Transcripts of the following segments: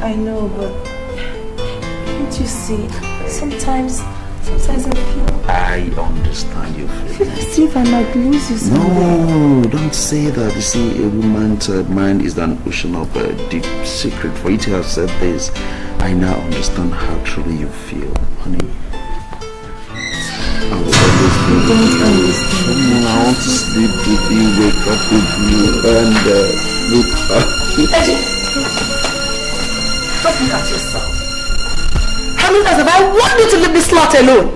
I know, but can't you see? Sometimes I feel... I understand your feelings. As if I might lose you someday. No, don't say that. You see, a woman's mind is an ocean of deep secret. For you to have said this, I now understand how truly you feel, honey. I will always be with you. I want to sleep with you, wake up with you, and look at you. Don't look at yourself. How many times have I wanted you to leave this lot alone?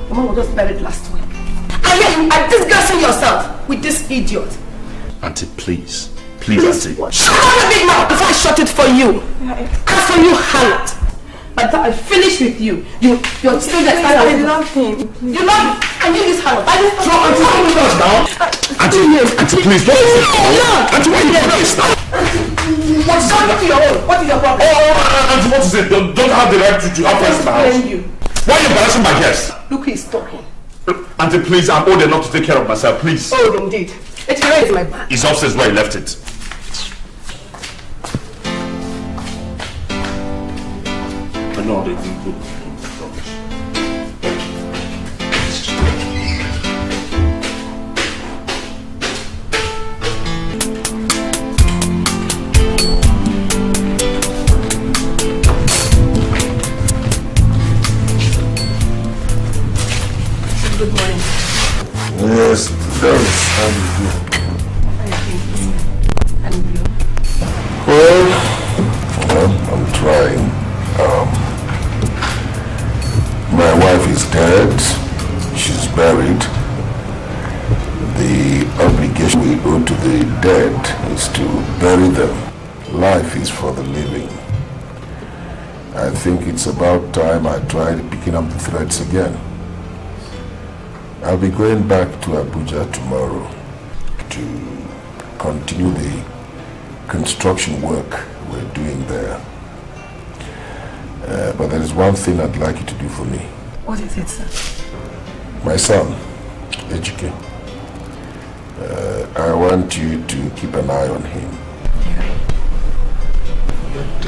Your mom was just buried last week. And yet you are disgracing yourself with this idiot. Auntie, please. Please, Auntie. Shut up your big mouth before I shut it for you. And for you, Hannah. By the time I finish with you, you're still there. I love him. You love him? And you use Hannah. I just throw Auntie, now. Auntie, please, don't say no. Auntie, why are you doing this now? What's wrong with your own? What is your problem? Auntie, what is it? Don't have the right to have friends in the house. Why are you embarrassing my guests? Look who is talking. Auntie, please, I'm old enough to take care of myself, please. Oh, indeed. It's where is my bag? It's upstairs where I left it. I know they think good. Good morning. Yes, Doris, how do you do? And you? Well, I'm trying. My wife is dead. She's buried. The obligation we owe to the dead is to bury them. Life is for the living. I think it's about time I tried picking up the threads again. I'll be going back to Abuja tomorrow to continue the construction work we're doing there. But there is one thing I'd like you to do for me. What is it, sir? My son, Ejike. I want you to keep an eye on him. Yeah. But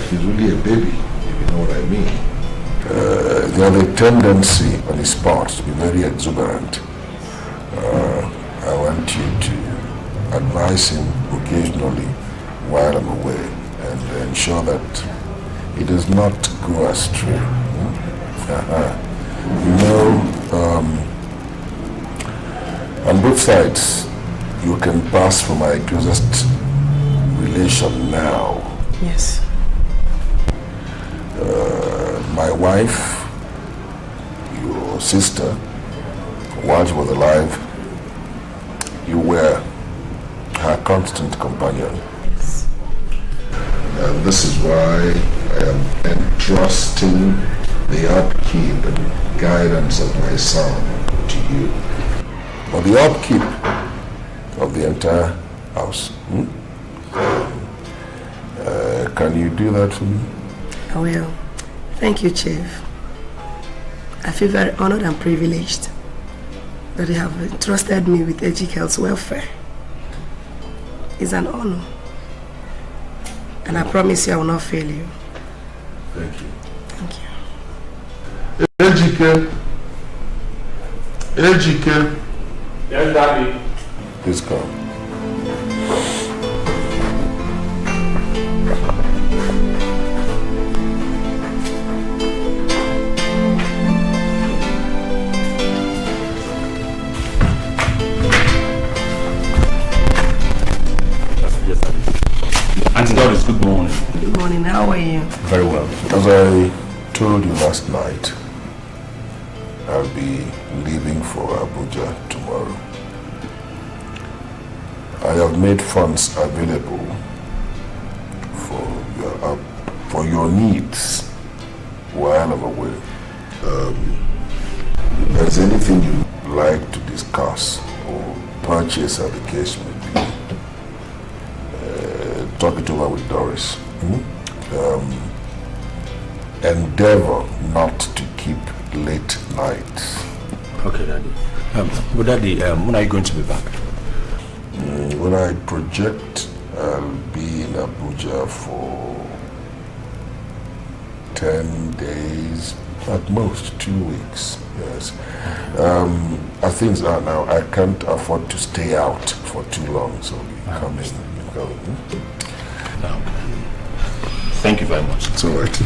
he's really a baby, if you know what I mean. They have a tendency on his part to be very exuberant. I want you to advise him occasionally while I'm away and ensure that he does not go astray. You know, on both sides, you can pass for my closest relation now. Yes. My wife, your sister, while she was alive, you were her constant companion. Yes. And this is why I am entrusting the upkeep and guidance of my son to you. For the upkeep of the entire house. Can you do that for me? I will. Thank you, Chief. I feel very honored and privileged that you have entrusted me with Ejike's welfare. It's an honor. And I promise you I will not fail you. Thank you. Thank Ejike. you. Ejike. Yes, Daddy. Please come. Auntie Doris, good morning. Good morning. How are you? Very well. As I told you last night, I'll be leaving for Abuja tomorrow. I have made funds available for your needs while I'm away. If there's anything you'd like to discuss or purchase as the case may be, talk it over with Doris. Endeavor not to keep late nights. Okay, Daddy. But Daddy, when are you going to be back? When I project I'll be in Abuja for 10 days, at most 2 weeks. Yes. As things are now, I can't afford to stay out for too long, so coming. Thank you very much. It's all right.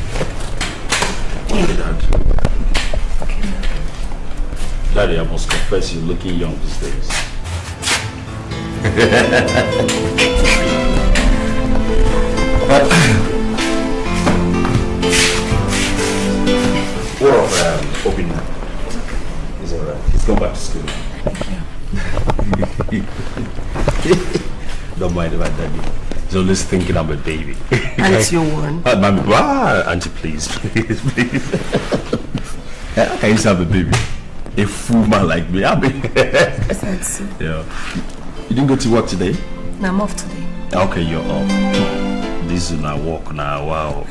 Daddy, I must confess you're looking young these days. What of Obina? He's alright. He's gone back to school. Don't mind about Daddy. He's always thinking I'm a baby. And it's your one. Mommy, Auntie, please. How can you have a baby? A fool man like me. I mean, yeah. You didn't go to work today? No, I'm off today. Okay, you're off. This is my work now. Wow.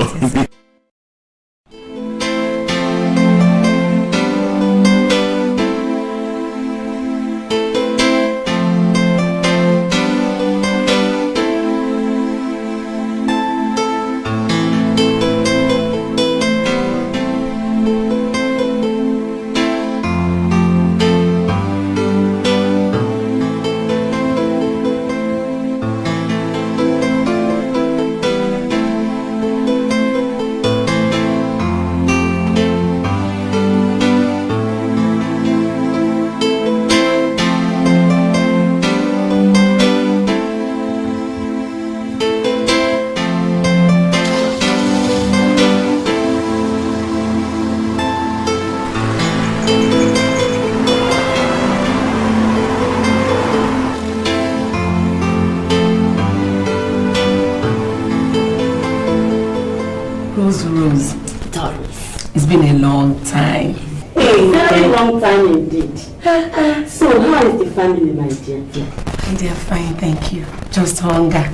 So, how is the family, my dear? They are fine, thank you. Just hunger.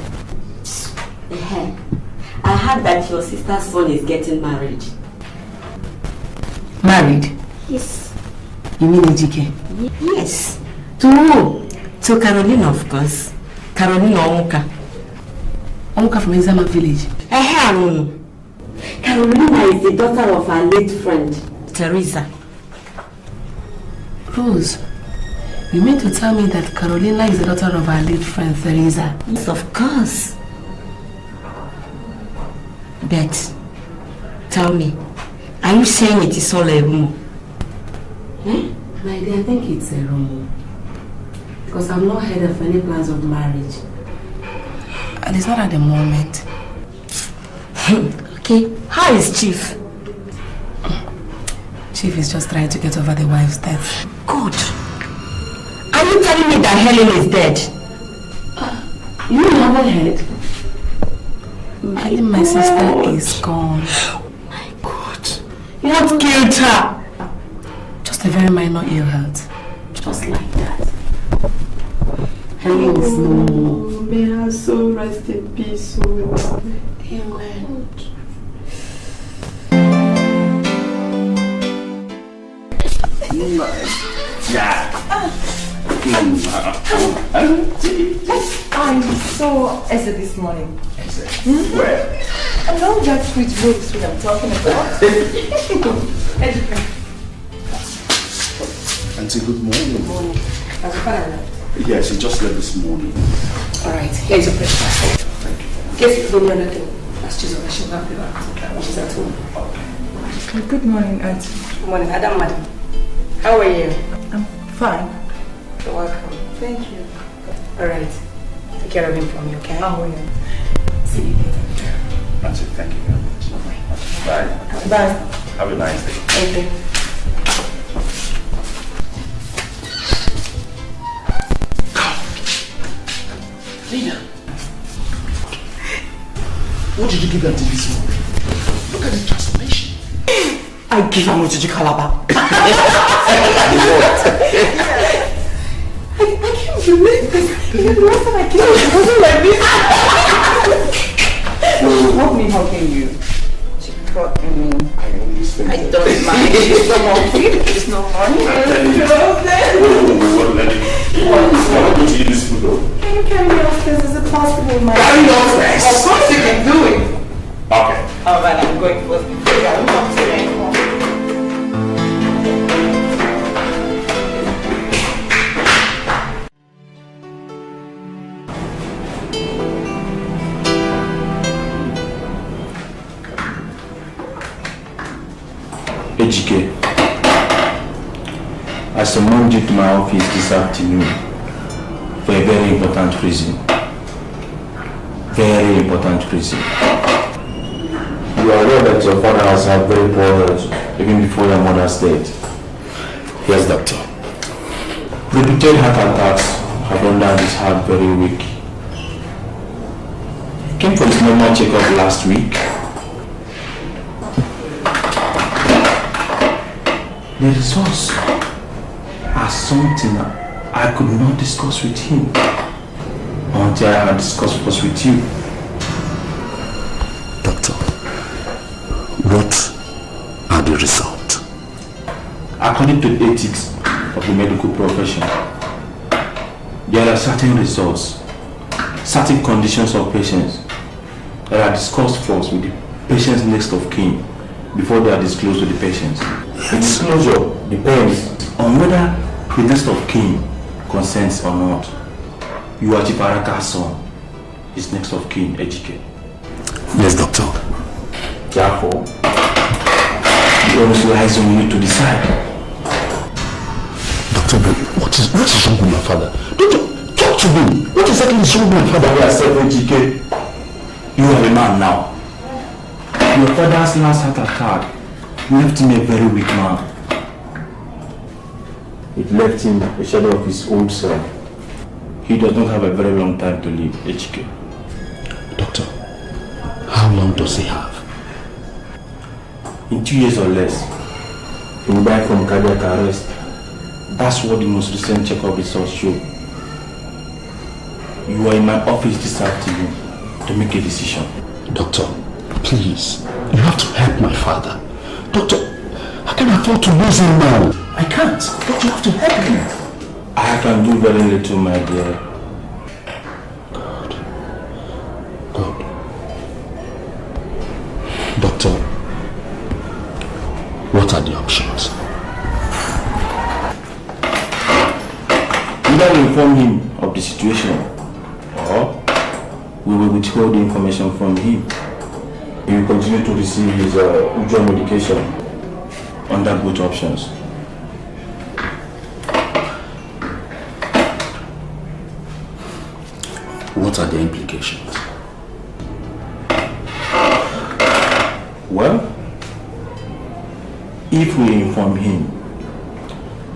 I heard that your sister's son is getting married. Married? Yes. You mean Ejike? Yes. To who? To Carolina, of course. Carolina Omuka. Omuka from Ezama village? Carolina is the daughter of our late friend, Teresa. Rose, you mean to tell me that Carolina is the daughter of our late friend, Teresa? Yes, of course. But, tell me, are you saying it is all a rumor? My dear, I think it's a rumor. Because I've not heard of any plans of marriage. At least not at the moment. Okay, how is Chief? Chief is just trying to get over the wife's death. Good. Are you telling me that Helen is dead? You haven't heard? I think my sister is gone. My God. What killed her? Just a very minor ill health. Just like that. Helen is no more. May her soul rest in peace. Amen. Yeah. I saw Esther this morning. Where? Along that sweet road street I'm talking about. Auntie, good morning. Good morning. Has your father left? Yes, he just left this morning. Alright, here's your breakfast. Thank you. Get it from the other thing. That's just what she'll help you out. She's at home. Okay. Good morning, Auntie. Good morning, madam. How are you? I'm fine. You're welcome. Thank you. Alright. Take care of him for me, okay? I will. See you later. Auntie, thank you very much. Bye. Bye. Have a nice day. Thank you. Lina, what did you give Auntie this morning? Look at the transformation. I give her Mojiji Calabar. I can't believe this. Even the last time I came, it wasn't like this. Help me hugging you. She brought me. I always think I don't mind. It's no more. It's no more. I'm telling you. to you this food though? Can you carry me upstairs? Is it possible in my Carry you upstairs? Of course you can do it. Okay. Alright, I'm going first. Yeah, I'm not saying. HK, I summoned you to my office this afternoon for a very important reason. Very important reason. You are aware that your father has had very poor health even before your mother's death. Yes, doctor. Repeated heart attacks have rendered his heart very weak. He came for his normal checkup last week. The results are something I could not discuss with him until I had discussed first with you. Doctor, what are the results? According to the ethics of the medical profession, there are certain results, certain conditions of patients that are discussed first with the patient's next of kin before they are disclosed to the patients. The disclosure depends on whether the next of kin consents or not. You are Chiparaka's son, his next of kin, HK. Yes, doctor. Therefore, the onus lies on you to decide. Doctor, but what is wrong with my father? Don't talk to me. What exactly is wrong with my father? Yourself, HK. You are a man now. Your father's last heart attack left him a very weak man. It left him a shadow of his old self. He does not have a very long time to live, HK. Doctor, how long does he have? In 2 years or less, he will die from cardiac arrest. That's what the most recent checkup results show. You are in my office this afternoon to make a decision. Doctor, please, you have to help my father. Doctor, I can't afford to lose him now. I can't. Doctor, you have to help him. I can do very little, my dear. God. Doctor, what are the options? Either we inform him of the situation, or we will withhold the information from him. He will continue to receive his usual medication under both options. What are the implications? Well, if we inform him,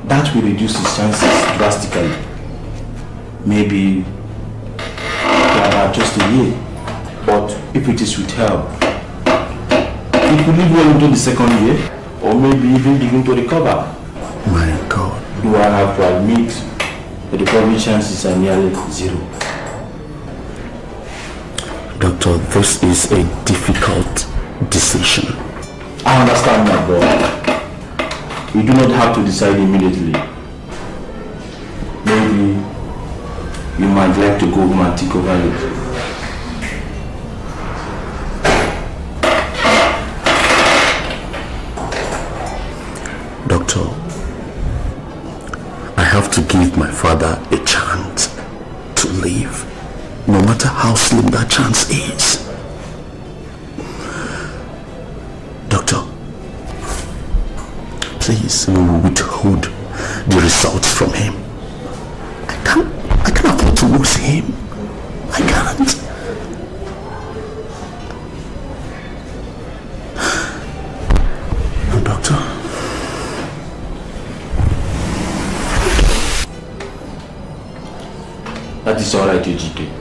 that will reduce his chances drastically. Maybe about just a year. But if it is withheld, it will live well into the second year, or maybe even begin to recover. My God. Do I have to admit that the recovery chances are nearly zero? Doctor, this is a difficult decision. I understand, my boy. You do not have to decide immediately. Maybe you might like to go home and think over it. Doctor, I have to give my father a chance to live, no matter how slim that chance is. Doctor, please withhold the results from him. I can't afford to lose him. I can't. No, doctor. That is alright, UGK.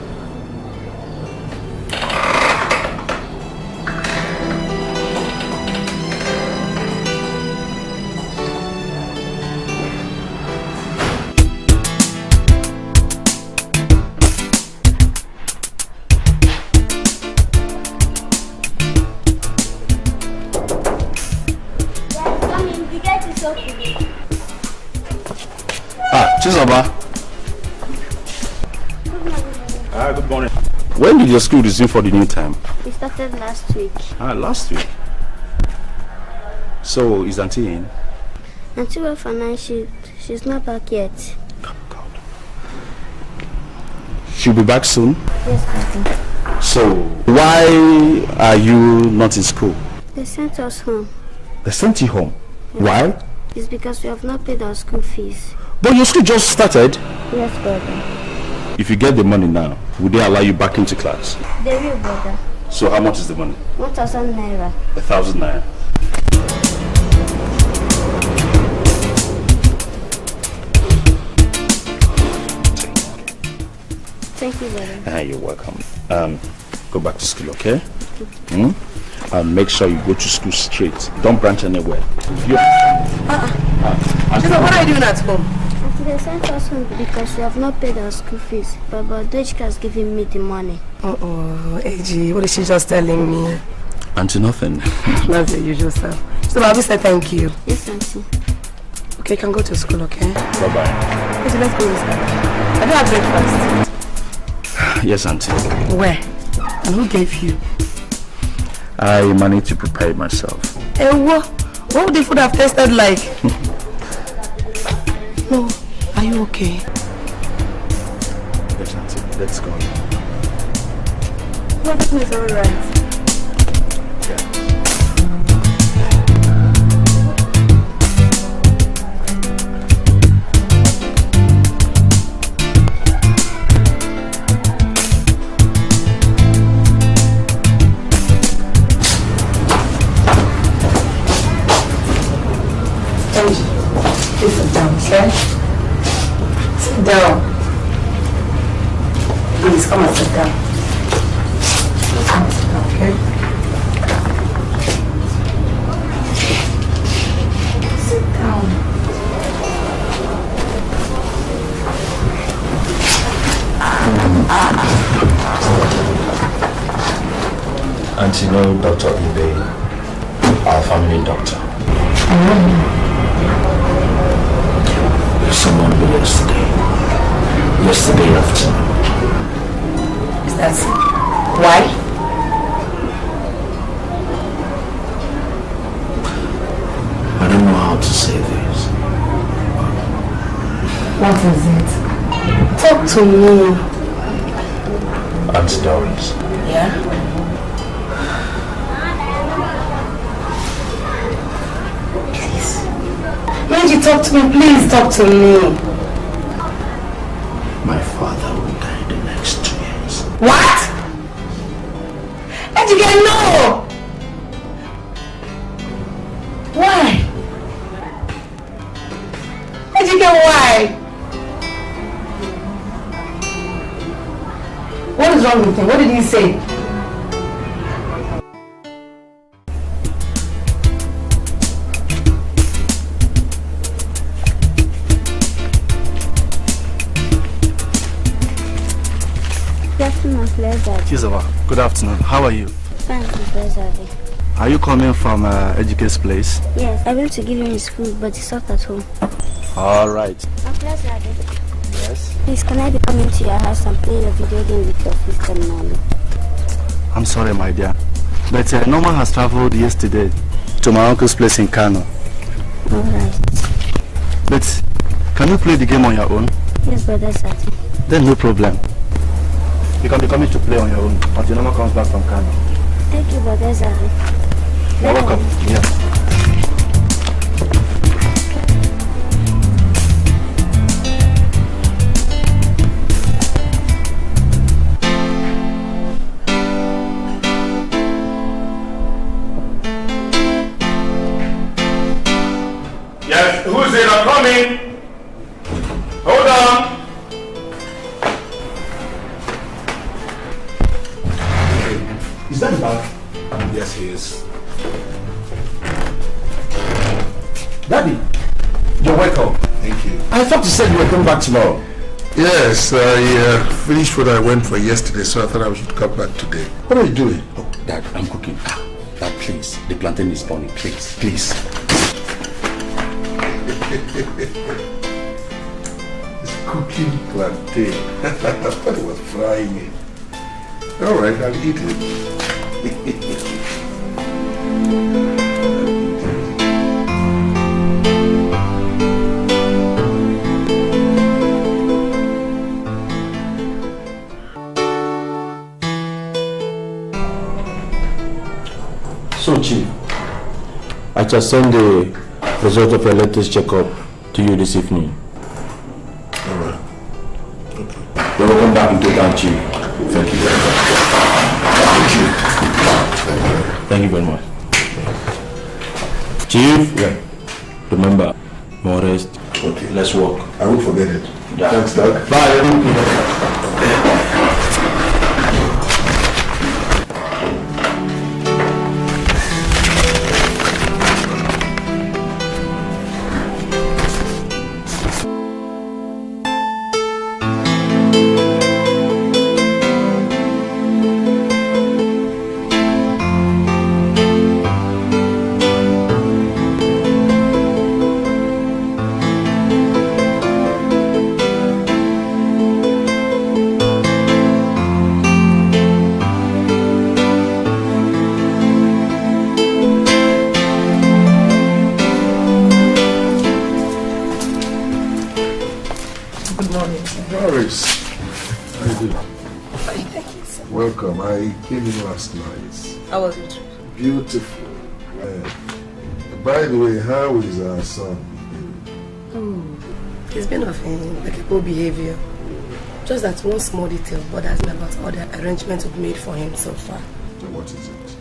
Chizoba. Good morning. When did your school resume for the new term? We started last week. Last week. So, is Auntie in? Auntie went for night shift. She's not back yet. Oh, God. She'll be back soon? Yes, Daddy. So, why are you not in school? They sent us home. They sent you home? Yes. Why? It's because we have not paid our school fees. But your school just started. Yes, brother. If you get the money now, would they allow you back into class? They will, brother. So how much is the money? 1,000 naira. 1,000 naira. Thank you, brother. You're welcome. Go back to school, okay? And make sure you go to school straight. Don't branch anywhere. What are you doing at home? They sent us home because we have not paid our school fees. But Dojka has given me the money. AG, what is she just telling me? Auntie, nothing. That's the usual stuff. So I'll say thank you. Yes, Auntie. Okay, you can go to school, okay? Bye-bye. AG, let's go inside. I don't have breakfast. Yes, Auntie. Where? And who gave you? I managed to prepare it myself. What would the food have tasted like? No, are you okay? Yes, Auntie. Let's go. Everything is alright. Please sit down, okay? Sit down. Please come and sit down. Come and sit down, okay? Sit down. Auntie, no, Dr. Ibe, our family doctor. Someone who yesterday afternoon. Is that why? I don't know how to say this. What is it? Talk to me. Auntie Doris. Yeah? Please. Manji, talk to me. Please talk to me. My father will die in the next 2 years. What? Ejike, no! Why? Ejike, why? What is wrong with him? What did he say? Kizava, good afternoon. How are you? Fine, Professor. Are you coming from Ejike's place? Yes, I went to give him his food, but he's not at home. All right. Professor, Yes? please, can I be coming to your house and play a video game with your sister Nani? I'm sorry, my dear. But Norman has traveled yesterday to my uncle's place in Kano. All right. But can you play the game on your own? Yes, Brother Sati. Then no problem. You can be coming to play on your own until Norman comes back from Kano. Thank you, Brother Sati. You're welcome. Yeah. Yes, who's in? I'm coming. Hold on. Is that the bag? Yes, he is. Daddy, you're welcome. Thank you. I thought you said you were coming back tomorrow. Yes, I finished what I went for yesterday, so I thought I should come back today. What are you doing? Oh, Dad, I'm cooking. Dad, please. The plantain is burning. Please, please. It's cooking plantain. I thought it was frying it. All right, I'll eat it. So, Chief, I shall send the result of your latest checkup to you this evening. All right. Okay. You're welcome back into town, Chief. Thank you very much. Thank you. Thank you very much. Chief? Yeah. Remember, more rest. Okay. Let's walk. I won't forget it. Yeah. Thanks, Doc. Bye. Welcome. I came in last night. How was it? Beautiful. By the way, how is our son? He's been of impeccable behavior. Just that one small detail bothers me about all the arrangements we've made for him so far. So what is it?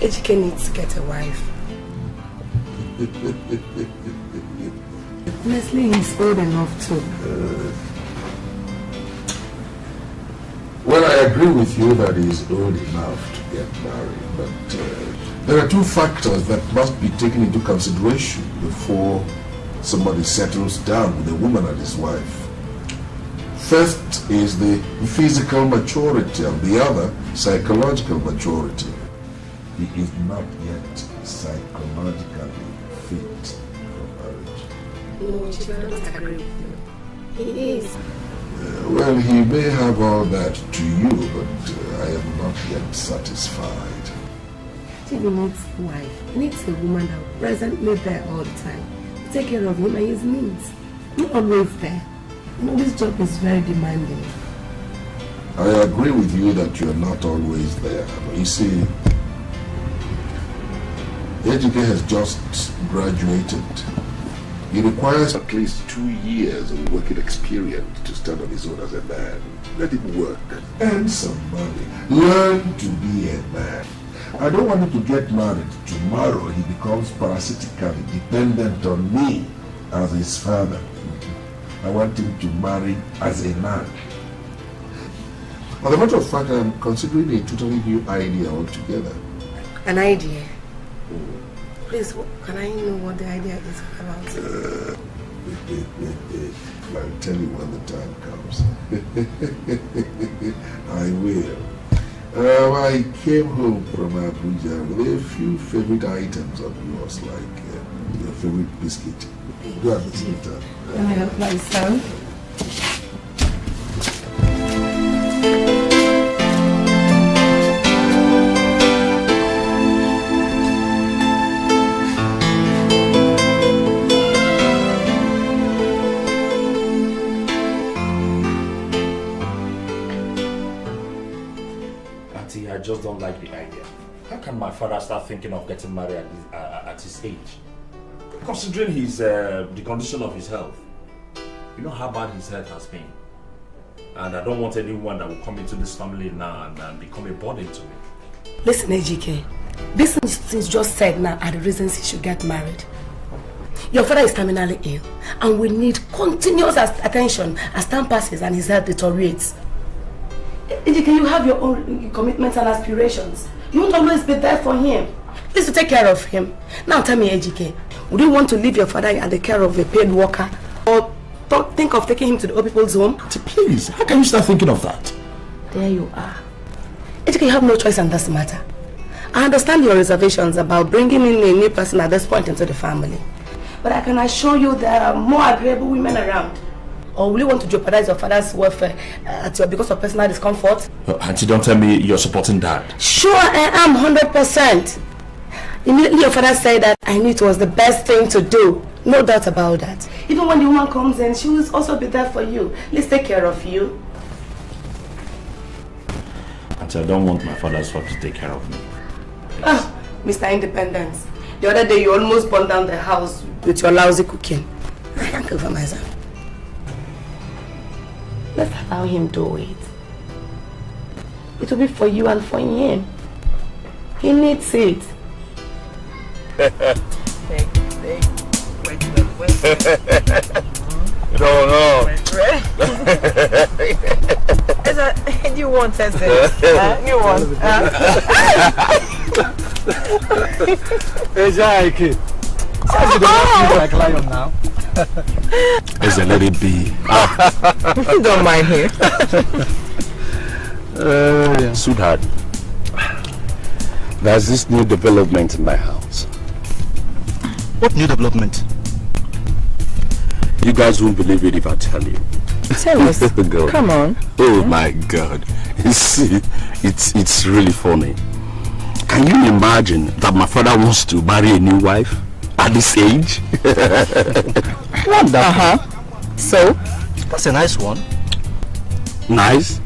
Ejike needs to get a wife. Honestly, he's old enough to. Well, I agree with you that he's old enough to get married, but there are two factors that must be taken into consideration before somebody settles down with a woman and his wife. First is the physical maturity, and the other, psychological maturity. He is not yet psychologically fit for marriage. No, Chief, I don't agree with you. He is. Well, he may have all that to you, but I am not yet satisfied. Chief needs a wife. He needs a woman that will presently there all the time. Take care of him and his needs. Not always there. You know, this job is very demanding. I agree with you that you're not always there. But you see, Ejike has just graduated. He requires at least 2 years of working experience to stand on his own as a man. Let him work. Earn some money. Learn to be a man. I don't want him to get married. Tomorrow he becomes parasitically dependent on me as his father. I want him to marry as a man. As a matter of fact, I'm considering a totally new idea altogether. An idea? Please, can I know what the idea is about? I'll tell you when the time comes. I will. I came home from Abuja with a few favorite items of yours, like your favorite biscuit. Go have a seat. Can I help myself? I just don't like the idea. How can my father start thinking of getting married at his age? Considering his the condition of his health. You know how bad his health has been. And I don't want anyone that will come into this family now and become a burden to me. Listen, Ejike. These things just said now are the reasons he should get married. Your father is terminally ill and will need continuous attention as time passes and his health deteriorates. Ejike, you have your own commitments and aspirations. You won't always be there for him. Please to take care of him. Now tell me, Ejike, would you want to leave your father at the care of a paid worker? Or think of taking him to the old people's home? Please, how can you start thinking of that? There you are. Ejike, you have no choice in this matter. I understand your reservations about bringing in a new person at this point into the family. But I can assure you there are more agreeable women around. Or will you want to jeopardize your father's welfare because of personal discomfort? Auntie, don't tell me you're supporting Dad. Sure, I am 100%. Immediately your father said that, I knew it was the best thing to do. No doubt about that. Even when the woman comes in, she will also be there for you. Let's take care of you. Auntie, I don't want my father's wife to take care of me. Ah, Mr. Independence. The other day you almost burned down the house with your lousy cooking. I can't cook for myself. Let's allow him do it. It will be for you and for him. He needs it. No. You want us you want. Like lion now. Is let it be. Don't mind him. Sweetheart, there's this new development in my house. What new development? You guys won't believe it if I tell you. Tell us. Come on. Oh my God. You see, it's really funny. Can you imagine that my father wants to marry a new wife at this age? Wonderful. So? That's a nice one. Nice?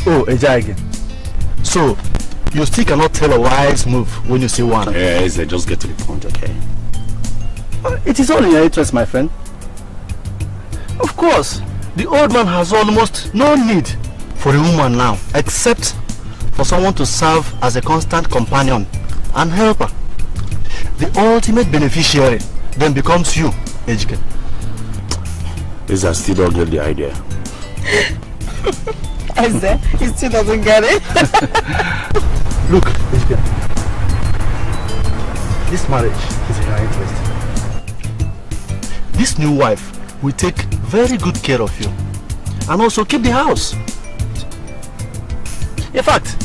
Oh, Ejage. So, you still cannot tell a wise move when you see one? Yes, just get to the point, okay? It is all in your interest, my friend. Of course, the old man has almost no need for a woman now, except for someone to serve as a constant companion and helper. The ultimate beneficiary then becomes you, Ejike. Is I still don't get the idea. Eze, he still doesn't get it. Look, Ejike, this marriage is in your interest. This new wife will take very good care of you and also keep the house. In fact,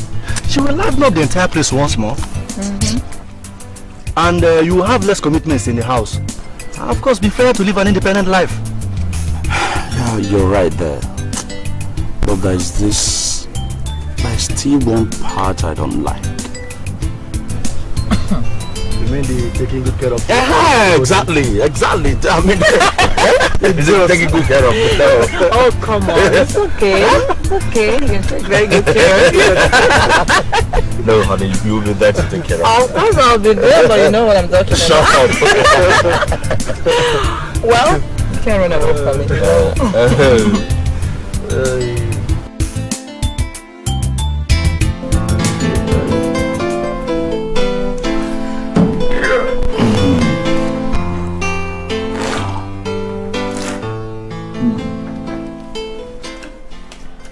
she will liven up the entire place once more. And you will have less commitments in the house. And of course, be fair to live an independent life. Yeah, you're right there. But there's still one part I don't like. You mean the taking good care of you? Yeah, exactly. I mean, is it taking good care of you? Oh, come on. It's okay. It's okay. You can take very good care of you. No, honey, you'll be there to take care of me. Of course I'll be there, but you know what I'm talking about. Shut up. Well, you can't run away from me.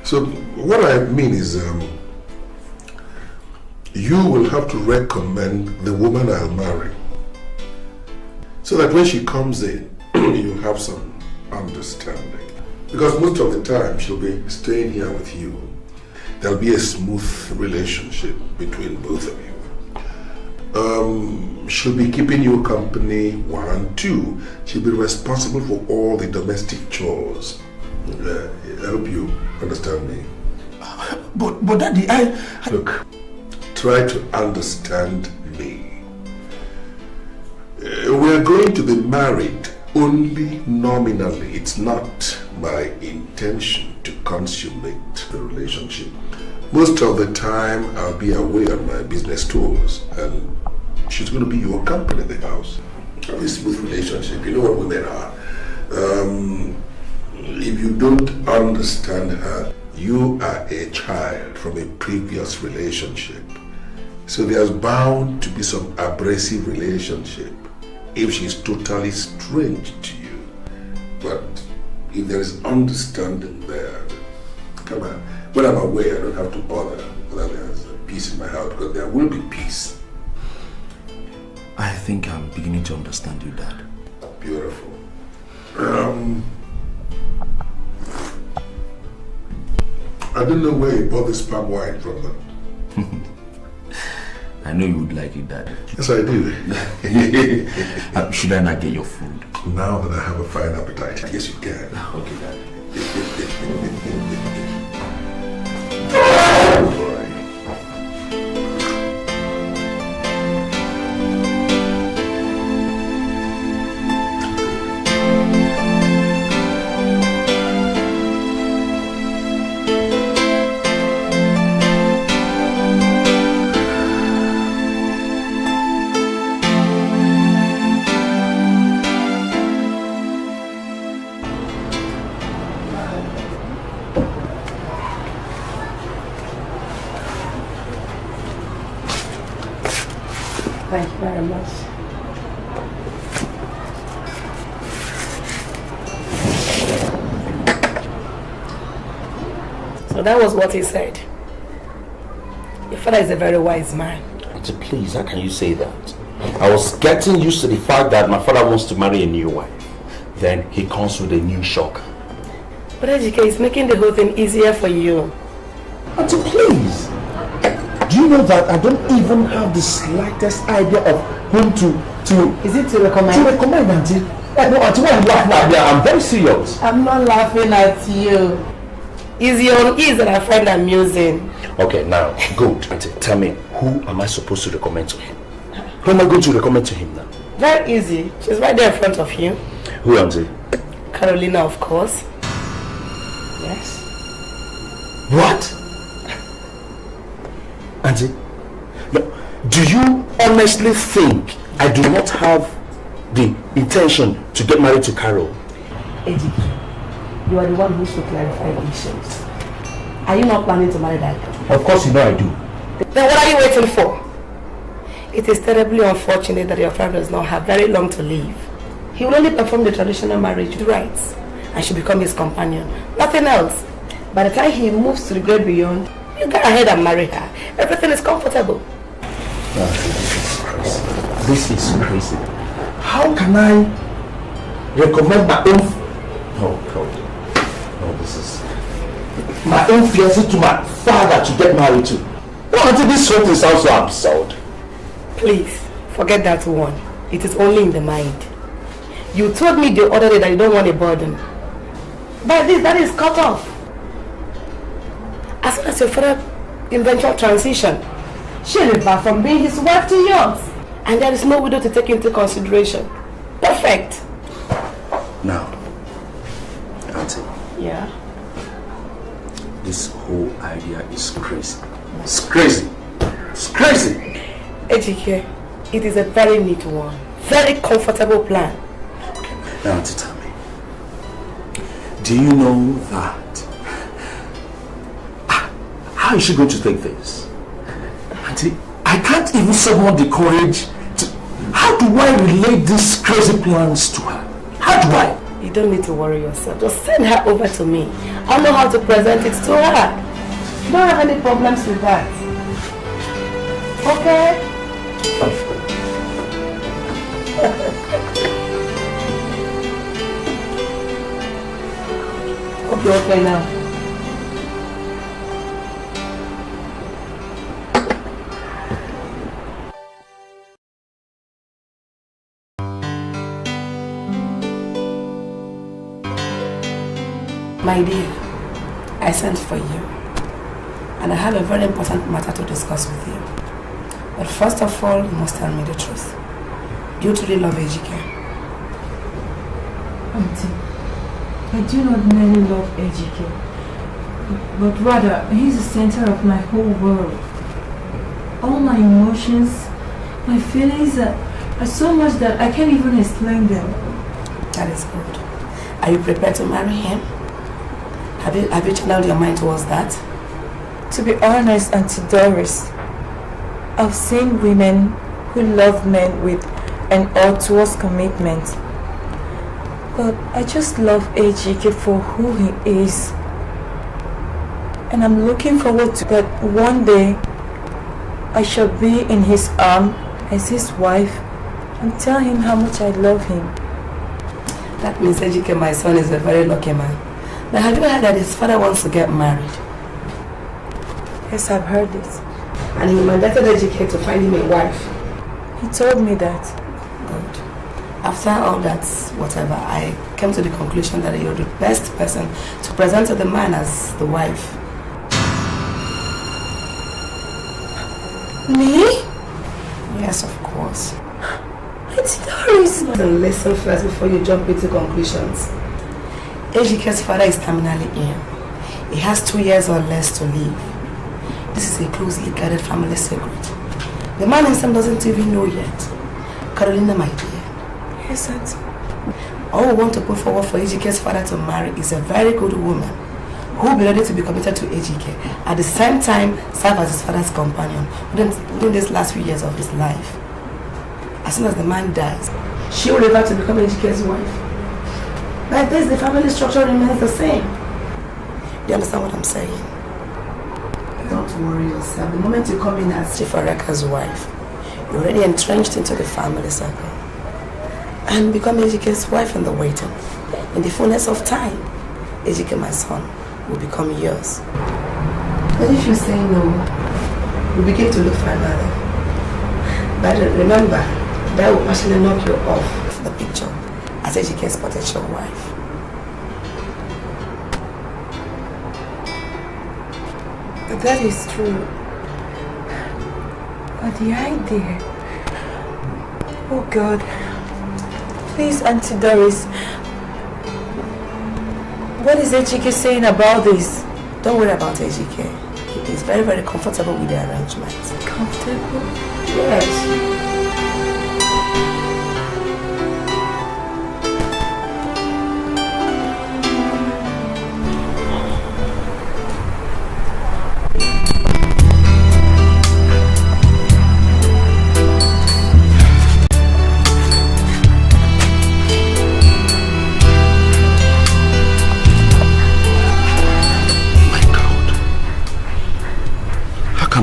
So what I mean is, you will have to recommend the woman I'll marry, so that when she comes in, you'll have some understanding. Because most of the time she'll be staying here with you. There'll be a smooth relationship between both of you. She'll be keeping you company, 1, 2. She'll be responsible for all the domestic chores. I hope you understand me. But Daddy, Look, try to understand me. We're going to be married only nominally. It's not my intention to consummate the relationship. Most of the time, I'll be away on my business tours, and she's going to be your company in the house. A smooth relationship. You know what women are. If you don't understand her, you are a child from a previous relationship. So there's bound to be some abrasive relationship if she's totally strange to you. But if there is understanding there, come on. When I'm away, I don't have to bother whether there's peace in my house, because there will be peace. I think I'm beginning to understand you, Dad. Beautiful. I don't know where you bought this palm wine from, but I know you would like it, Dad. yes, I do. Should I not get your food? Now that I have a fine appetite, I guess you can. Okay, Daddy. Thank you very much. So that was what he said. Your father is a very wise man. Auntie, please, how can you say that? I was getting used to the fact that my father wants to marry a new wife. Then he comes with a new shock. But Ejike is making the whole thing easier for you. Auntie, please. Do you know that I don't even have the slightest idea of whom to... Is it to recommend? To recommend, Auntie. No, Auntie, why are you laughing at me? I'm very serious. I'm not laughing at you. It's your own ease that I find amusing. Okay, now, good. Auntie, tell me, who am I supposed to recommend to him? Who am I going to recommend to him now? Very easy. She's right there in front of you. Who, Auntie? Carolina, of course. Yes. What? Auntie, no, do you honestly think I do not have the intention to get married to Carol? Eddie, you are the one who should clarify the issues. Are you not planning to marry that girl? Of course you know I do. Then what are you waiting for? It is terribly unfortunate that your father does not have very long to live. He will only perform the traditional marriage rites and should become his companion. Nothing else. By the time he moves to the great beyond, you go ahead and marry her. Everything is comfortable. Oh, this is crazy. How can I recommend my own... Oh God. No, this is... My own fiancé to my father to get married to. No, Auntie, this whole thing sounds so absurd. Please, forget that one. It is only in the mind. You told me the other day that you don't want a burden. But this, that is cut off. As soon as your father eventual transition, she revert from being his wife to yours. And there is no widow to take into consideration. Perfect. Now, Auntie. Yeah? This whole idea is crazy. It's crazy. It's crazy. Ejike, it is a very neat one. Very comfortable plan. Now, Auntie, tell me. Do you know that? How is she going to take this? Auntie, I can't even summon the courage to... How do I relate these crazy plans to her? How do I? You don't need to worry yourself. Just send her over to me. I'll know how to present it to her. You don't have any problems with that. Okay? Hope you're okay now. My dear, I sent for you, and I have a very important matter to discuss with you. But first of all, you must tell me the truth. Do you truly love Ejike? Auntie, I do not merely love Ejike, but rather, he's the center of my whole world. All my emotions, my feelings are so much that I can't even explain them. That is good. Are you prepared to marry him? Have you channeled your mind towards that? To be honest, Auntie Doris, I've seen women who love men with an arduous commitment. But I just love Ejike for who he is. And I'm looking forward to that one day I shall be in his arms as his wife and tell him how much I love him. That means Ejike, my son, is a very lucky man. Now, have you heard that his father wants to get married? Yes, I've heard it. And he mandated Ejike to find him a wife. He told me that. Good. After all that, whatever, I came to the conclusion that you're the best person to present to the man as the wife. Me? Yes, of course. It's Doris. Listen first before you jump into conclusions. Ejike's father is terminally ill. He has 2 years or less to live. This is a closely guarded family secret. The man himself doesn't even know yet. Carolina, my dear. Yes, Auntie. All we want to put forward for Ejike's father to marry is a very good woman who will be ready to be committed to Ejike, at the same time serve as his father's companion within these last few years of his life. As soon as the man dies, she will revert to become Ejike's wife. Like this, the family structure remains the same. Do you understand what I'm saying? Don't worry yourself. The moment you come in as Chief Areka's wife, you're already entrenched into the family circle and become Ejike's wife in the waiting. In the fullness of time, Ejike, my son, will become yours. But if you say no, we begin to look for another. But remember, that will partially knock you off the picture as Ejike's potential wife. That is true. But the idea... Oh God. Please, Auntie Doris. What is Ejike saying about this? Don't worry about Ejike. He is very, very comfortable with the arrangement. Comfortable? Yes.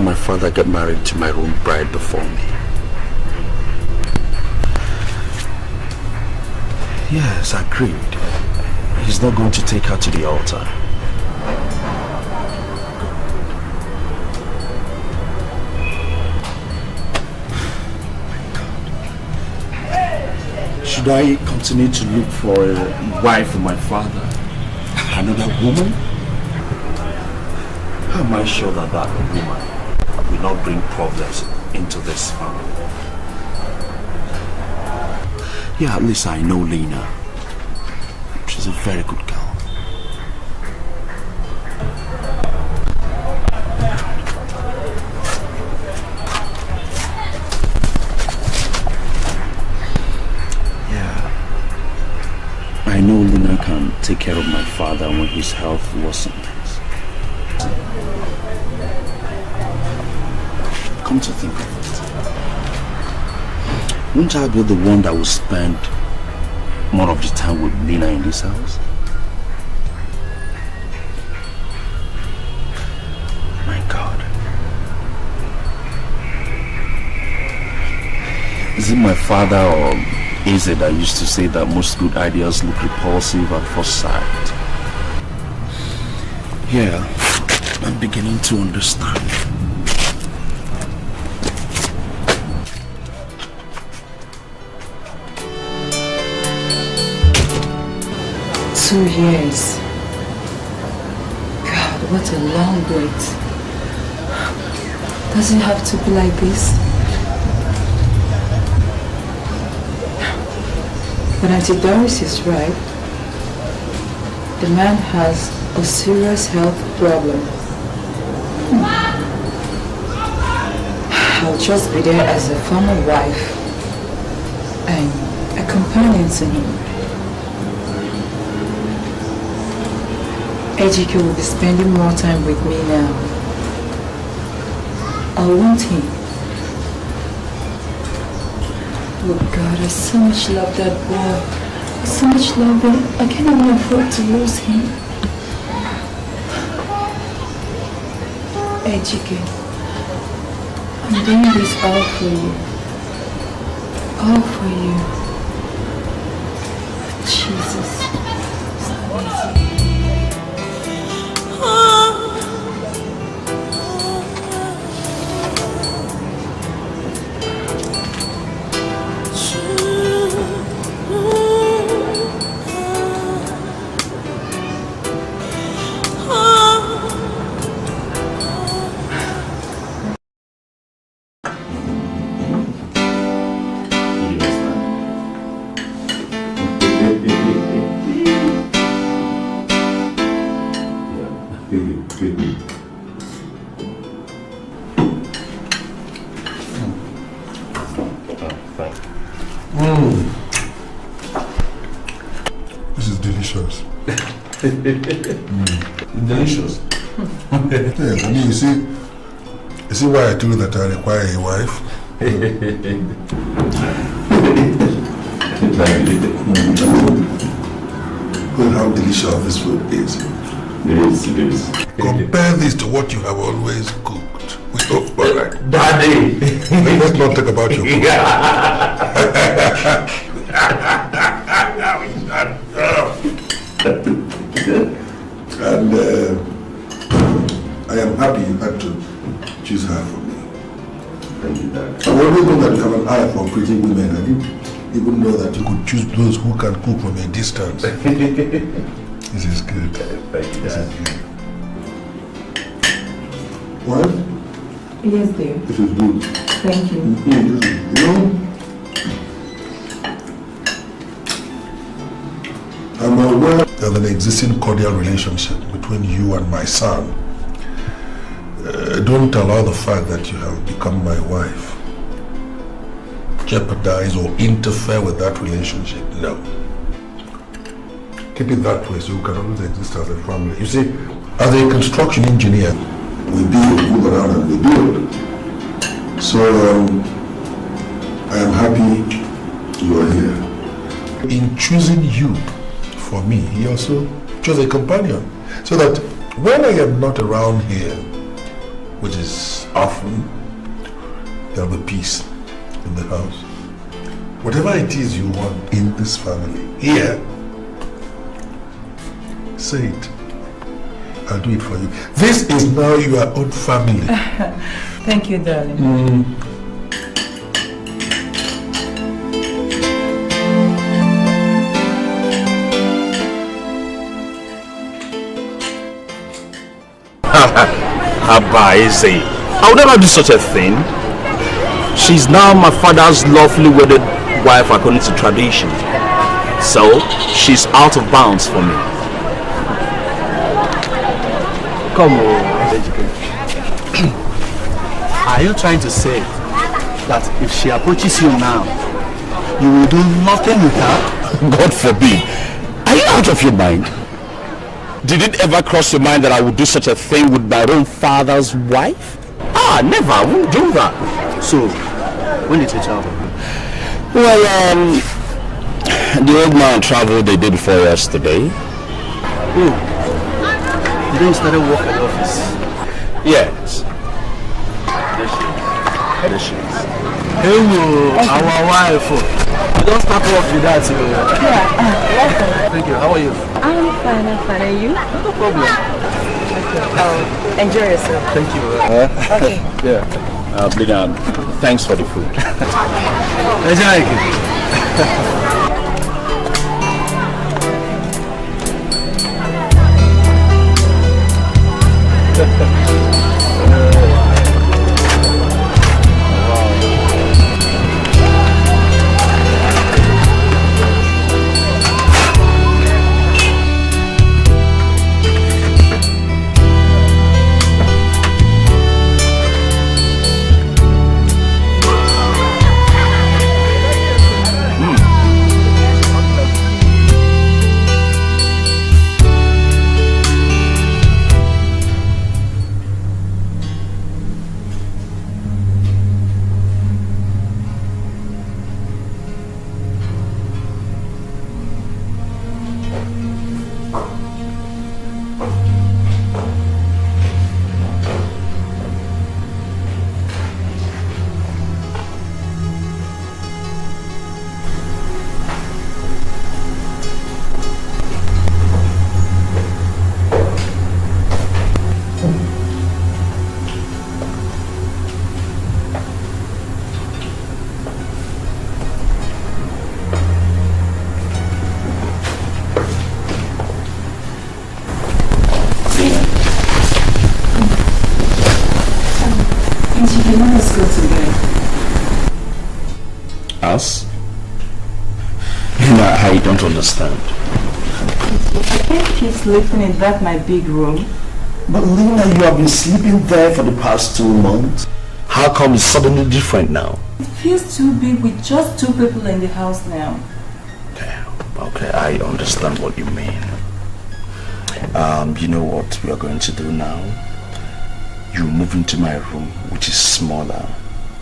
My father get married to my own bride before me. Yes, agreed. He's not going to take her to the altar. Should I continue to look for a wife for my father? Another woman? How am I sure that that woman will not bring problems into this family? Yeah, at least I know Lena. She's a very good girl. Yeah. I know Lena can take care of my father when his health worsens. Come to think of it, won't I be the one that will spend more of the time with Lena in this house? My God. Is it my father or is it that used to say that most good ideas look repulsive at first sight? Yeah, I'm beginning to understand. 2 years. God, what a long wait. Does it have to be like this? But Auntie Doris is right. The man has a serious health problem. I'll just be there as a former wife and a companion to him. Ejike will be spending more time with me now. I want him. Oh God, I so much love that boy. I so much love him. I can't even afford to lose him. Ejike, I'm doing this all for you. All for you. Jesus. It's not easy. feed me. Thanks. This is delicious. Delicious. Yes, I mean, you see why I told you that I require a wife? Look how delicious this food is. It is. Compare this to what you have always cooked. Alright. Daddy! Let's not talk about your food. And I am happy you had to choose her for me. Thank you, Dad. I've always known that you have an eye for pretty women. I didn't even know that you could choose those who can cook from a distance. This is good. Thank you, Dad. What? Yes, dear. This is good. Thank you. You know, I'm aware of an existing cordial relationship between you and my son. Don't allow the fact that you have become my wife jeopardize or interfere with that relationship. No. Keep it that way so we can always exist as a family. You see, as a construction engineer, we build, move around and we build. So, I am happy you are here. In choosing you for me, he also chose a companion. So that when I am not around here, which is often, there will be peace in the house. Whatever it is you want in this family, here, say it. I'll do it for you. This is now your own family. Thank you, darling. Easy. I would never do such a thing. She's now my father's lawfully wedded wife according to tradition. So, she's out of bounds for me. Come on. Are you trying to say that if she approaches you now, you will do nothing with her? God forbid. Are you out of your mind? Did it ever cross your mind that I would do such a thing with my own father's wife? Never. I wouldn't do that. So, when did you travel? Well, the old man traveled the day before yesterday. Oh. You don't started work at the office? Yes. There she is. Hello, our wife. You don't start work with that. Yeah, Thank you. How are you? I'm fine. And you? No problem. Enjoy yourself. Thank you. Okay. Yeah. Bligan, thanks for the food. Enjoy it. Us? I don't understand. I can't keep sleeping in that my big room. But Lena, you have been sleeping there for the past 2 months. How come it's suddenly different now? It feels too big with just 2 people in the house now. Okay, I understand what you mean. You know what we are going to do now? You move into my room, which is smaller.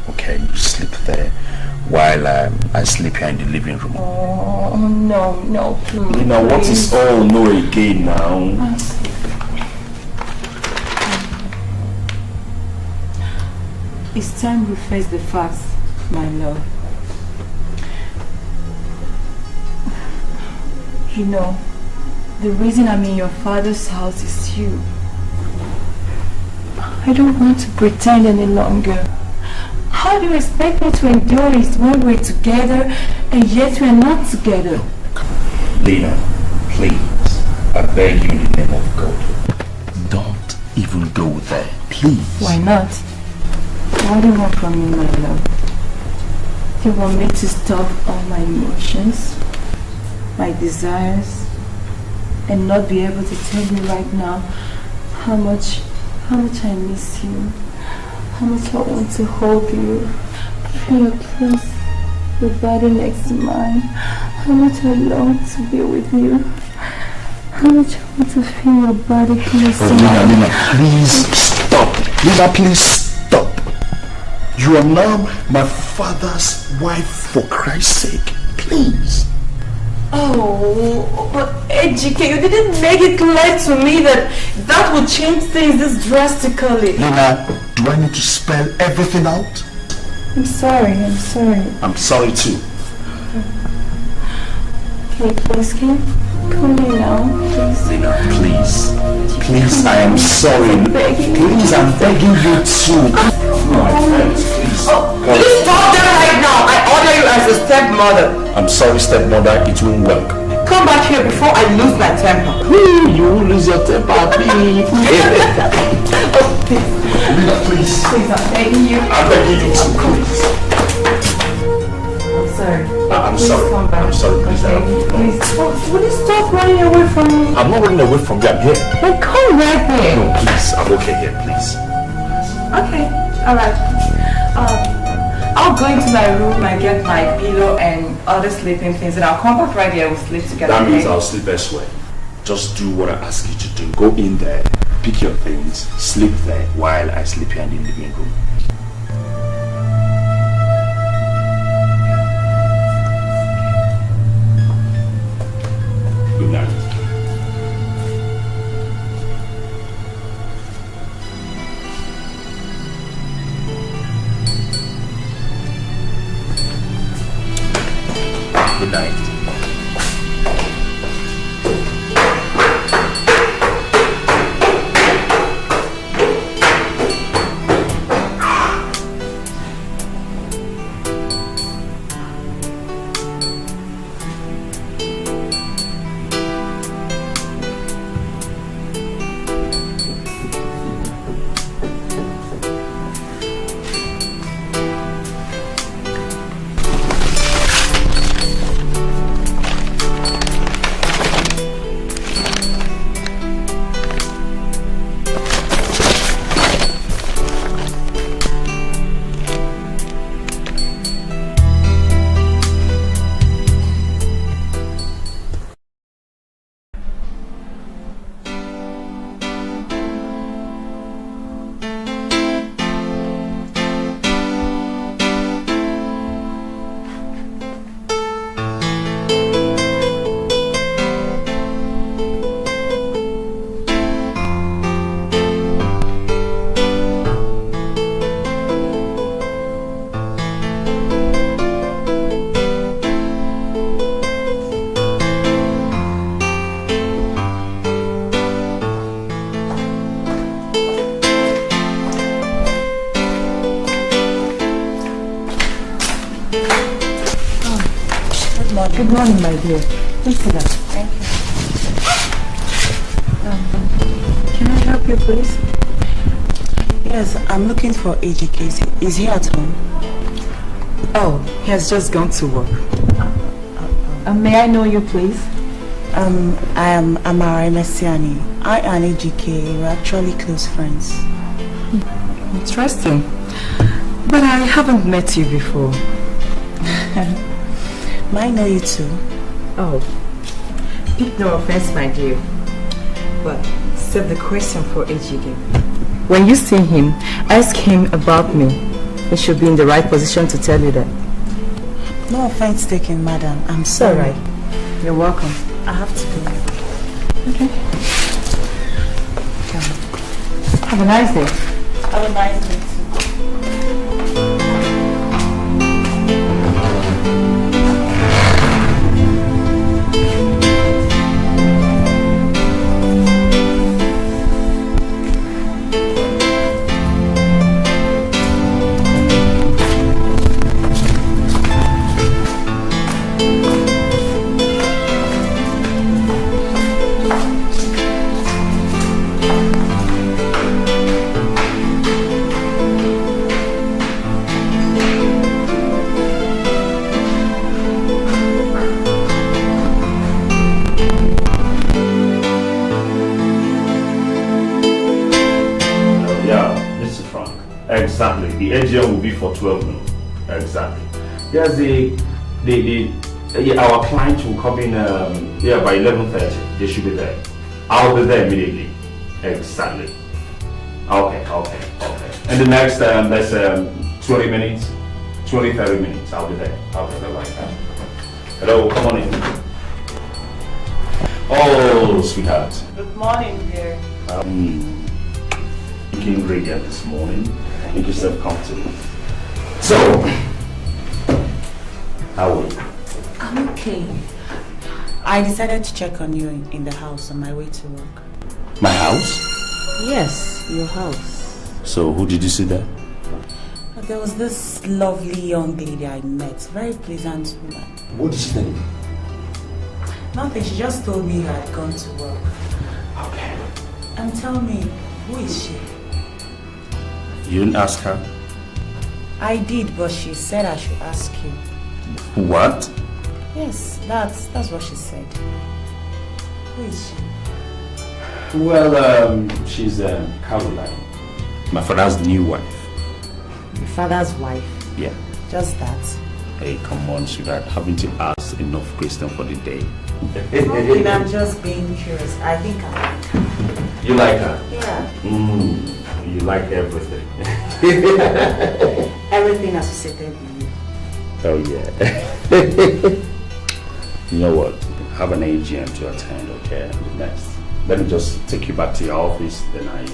Okay, you sleep there while I sleep here in the living room. Oh, no, please. Lena, what is all no again now? It's time we face the facts, my love. You know, the reason I'm in your father's house is you. I don't want to pretend any longer. How do you expect me to endure it when we're together and yet we're not together? Lena, please, I beg you in the name of God, don't even go there, please. Why not? What do you want from me, my love? You want me to stop all my emotions, my desires, and not be able to tell you right now how much I miss you, how much I want to hold you, feel your close, your body next to mine, how much I long to be with you, how much I want to feel your body close to mine. Lena, please stop. Lena, please stop. You are now my father's wife, for Christ's sake. Please. Oh, but EJK, you didn't make it clear to me that would change things this drastically. Lena, do I need to spell everything out? I'm sorry. I'm sorry too. Okay, please, can you come here now, please? Lena, please. Please, I am sorry. Please, I'm begging you to. My friends, please. Please stop there right now. I order you as a stepmother. I'm sorry, stepmother, it won't work. Come back here before I lose my temper. You won't lose your temper, please. Oh, please. Lena, please. Please, I'm begging you. I'm begging you to, please. I'm sorry. I'm Please sorry. come back. I'm sorry, please. Okay. Please, will you stop running away from me? I'm not running away from you, I'm here. Then come right there. No, please, I'm okay here, please. Okay, alright. I'll go into my room and get my pillow and other sleeping things, and I'll come back right here. We'll sleep together. That means okay? I'll sleep elsewhere. Just do what I ask you to do. Go in there, pick your things, sleep there while I sleep here in the living room. Good night. Good night. Good morning, my dear. Please sit down. Thank you. Can I help you, please? Yes, I'm looking for EJK. Is he at home? Oh, he has just gone to work. May I know you, please? I am Amara Messiani. I and AGK were actually close friends. Interesting. But I haven't met you before. Might know you too. Oh. Take no offense, my dear. But save the question for AGK. When you see him, ask him about me. He should be in the right position to tell you that. No offense taken, madam. I'm sorry. All right. You're welcome. I have to go. Okay. Have a nice day. Have a nice day too. Exactly. The AGM will be for 12 noon. Exactly. There's our client will come in by 11:30. They should be there. I'll be there immediately. Exactly. Okay. And the next that's 20 minutes, 30 minutes. I'll be there. Like that. Hello, come on in. Oh, sweetheart. Good morning, dear. Looking radiant this morning. Make yourself comfortable. So, how are you? I'm okay. I decided to check on you in the house on my way to work. My house? Yes, your house. So, who did you see there? There was this lovely young lady I met. Very pleasant woman. What did she tell you? Nothing. She just told me you had gone to work. Okay. And tell me, who is she? You didn't ask her? I did, but she said I should ask you. What? Yes, that's what she said. Who is she? Well, she's Caroline. My father's new wife. Your father's wife? Yeah. Just that? Hey, come on, sweetheart. Haven't you asked enough questions for the day? Okay, I'm just being curious. I think I like her. You like her? Yeah. You like everything. Everything associated with you. Oh yeah. You know what? Have an AGM to attend, okay? Next. Let me just take you back to your office, then I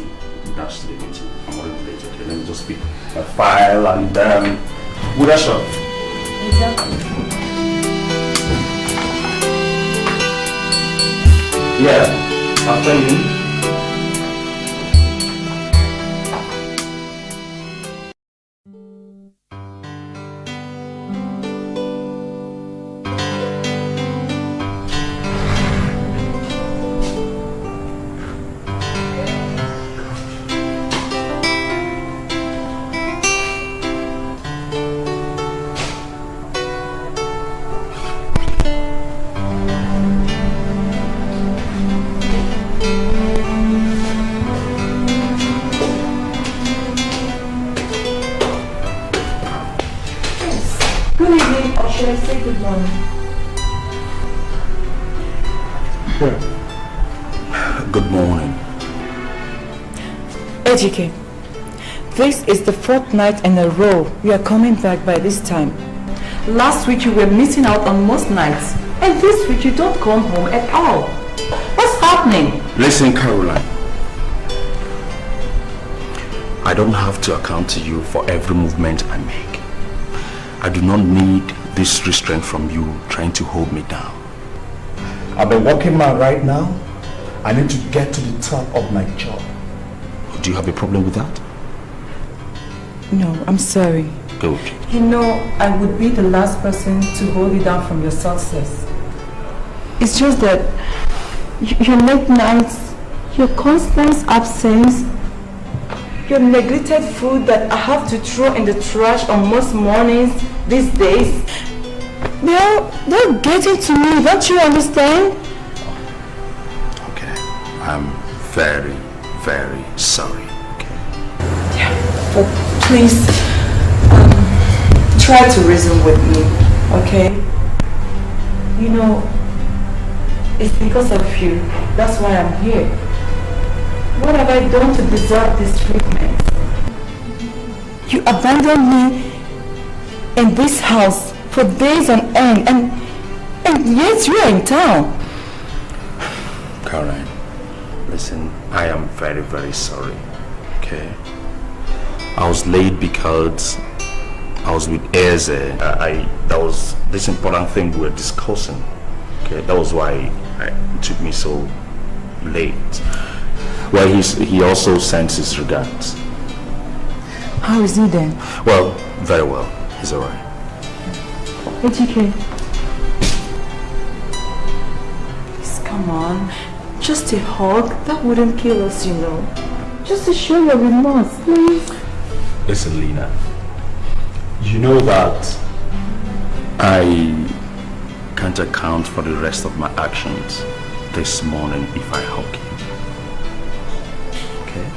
dash to the meeting. I'm already late, okay? Let me just pick a file and with a shot. Exactly. Yeah. After you. Good morning. AGK, this is the 4th night in a row you are coming back by this time. Last week you were missing out on most nights, and this week you don't come home at all. What's happening? Listen, Caroline. I don't have to account to you for every movement I make. I do not need this restraint from you trying to hold me down. I'm a working man right now. I need to get to the top of my job. Do you have a problem with that? No, I'm sorry. Good. You know, I would be the last person to hold you down from your success. It's just that your late nights, your constant absence, your neglected food that I have to throw in the trash on most mornings these days, they're getting to me, don't you understand? I'm very, very sorry. Okay? Yeah, but please, try to reason with me, okay? You know, it's because of you. That's why I'm here. What have I done to deserve this treatment? You abandoned me in this house for days on end, and yet you are in town. Karen, listen, I am very, very sorry. Okay? I was late because I was with Eze. That was this important thing we were discussing. Okay, that was why it took me so late. Well, he also sends his regards. How is he then? Well, very well. He's alright. HK. Please, come on. Just a hug. That wouldn't kill us, you know. Just to show your remorse, please. Listen, Lena. You know that I can't account for the rest of my actions this morning if I hug you. Okay?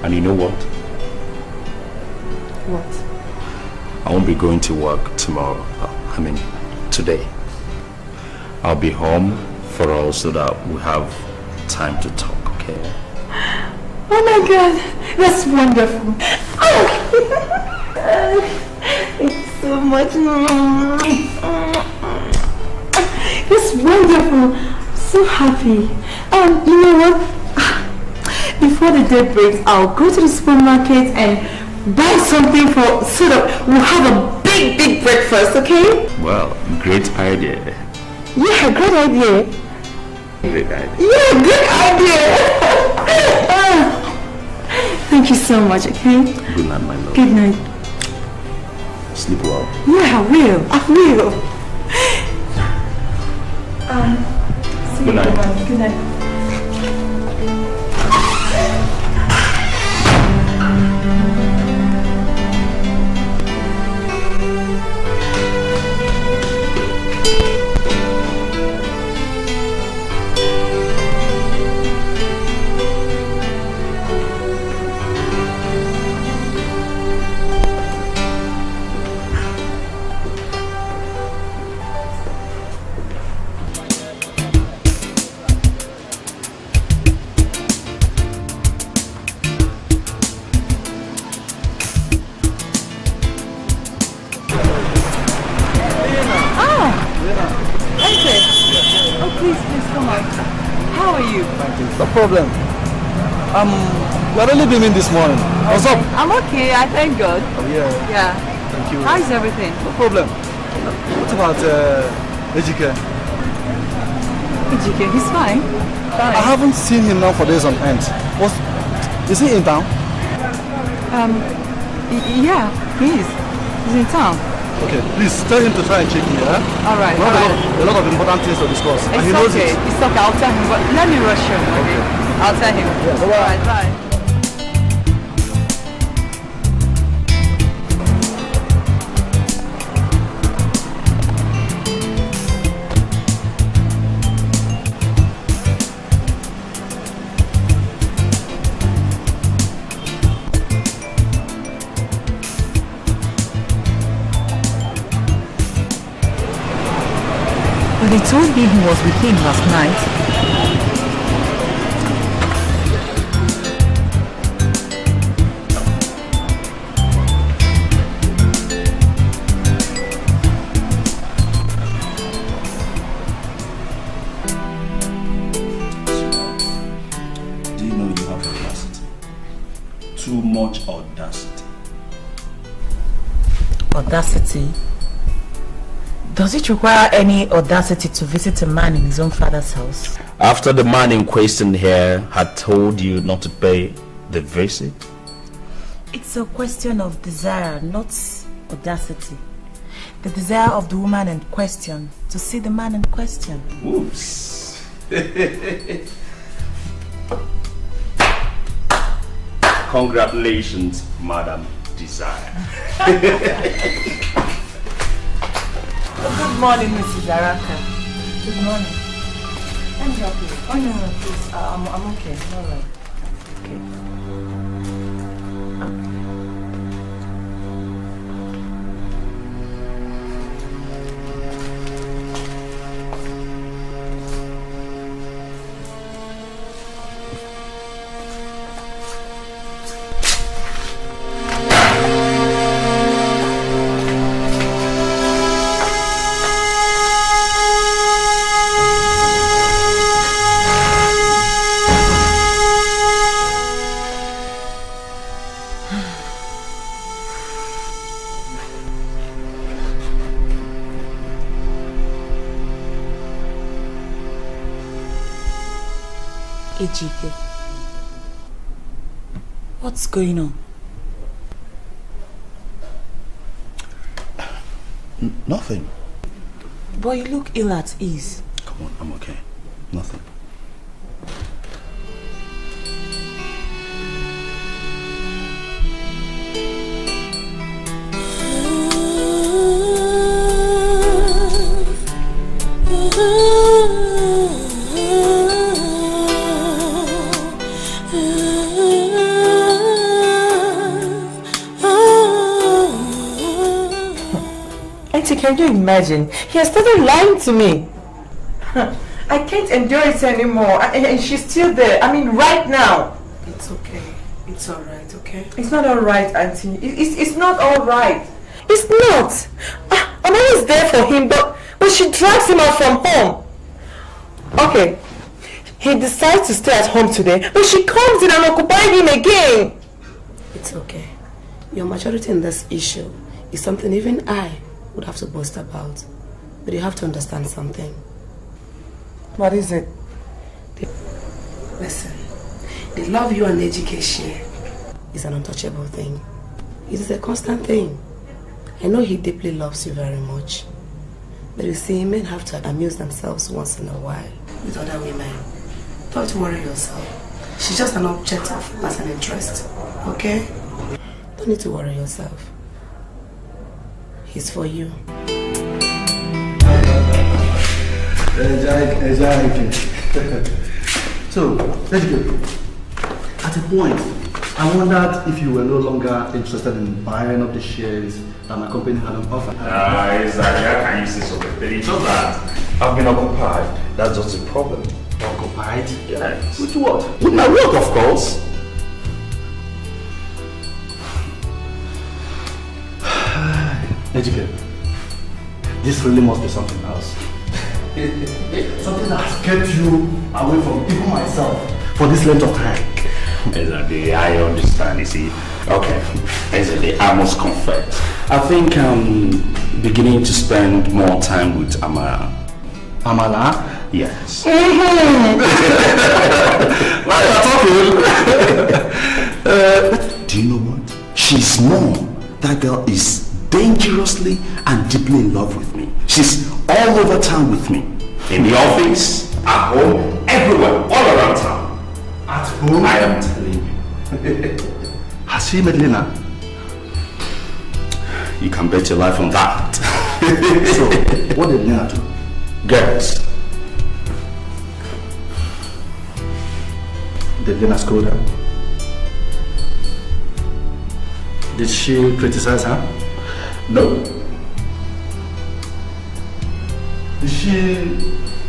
And you know what? What? I won't be going to work tomorrow. I mean, today. I'll be home for all so that we have time to talk, okay? Oh my God, that's wonderful. Oh. Thank you so much. It's wonderful. I'm so happy. You know what? Before the day breaks, I'll go to the supermarket and buy something so that we'll have a big breakfast, okay? Well, great idea. Yeah, great idea. Great idea. Yeah, good idea. Thank you so much, okay? Good night, my love. Good night. Sleep well. Yeah, I will. See Good you night. tomorrow. Good night. No problem. We're only beaming this morning. What's up? I'm okay, I thank God. Oh, yeah. Yeah. Thank you. How's everything? No problem. What about Ejike? Ejike, he's fine. I haven't seen him now for days on end. Is he in town? Yeah, he is. He's in town. Okay, please tell him to try and check me, yeah? Alright, We have a lot of important things to discuss. And he knows it. It's okay, I'll tell him, but let me rush him, okay? I'll tell him. Yeah, alright, bye. But they told me he was with him last night. Do you know you have audacity? Too much audacity. Audacity? Does it require any audacity to visit a man in his own father's house? After the man in question here had told you not to pay the visit? It's a question of desire, not audacity. The desire of the woman in question to see the man in question. Oops. Congratulations, Madam Desire. Good morning, Mrs. Araka. Good morning. Let me help you. Oh no, please. I'm okay. All right. Okay. Ejike, what's going on? Nothing. But you look ill at ease. Come on, I'm okay. Nothing. Can you imagine? He has started lying to me. I can't endure it anymore. And she's still there. I mean, right now. It's okay. It's alright, okay? It's not alright, Auntie. It's not alright. It's not. I'm always there for him, but she drags him out from home. Okay. He decides to stay at home today, but she comes in and occupies him again. It's okay. Your maturity in this issue is something even I would have to boast about. But you have to understand something. What is it? Listen, the love you and Ejike share is an untouchable thing. It is a constant thing. I know he deeply loves you very much. But you see, men have to amuse themselves once in a while with other women. Don't worry yourself. She's just an object of personal interest. Okay? Don't need to worry yourself. He's for you. So, let's go. At a point, I wondered if you were no longer interested in buying up the shares that my company had on offer. Exactly. How can you say so? It's just that I've been occupied. That's just the problem. Occupied? Yes. With what? With my work, of course. Ejike, this really must be something else. Something that has kept you away from even myself for this length of time. Exactly, I understand, you see. Okay, exactly, I must confess. I think I'm beginning to spend more time with Amara. Amara? Yes. Now you're talking. Do you know what? She's more. That girl is dangerously and deeply in love with me. She's all over town with me. In the office, at home, everywhere, all around town. At home? I am telling you. Has she met Lena? You can bet your life on that. So, what did Lena do? Girls. Did Lena scold her? Did she criticize her? No. Did she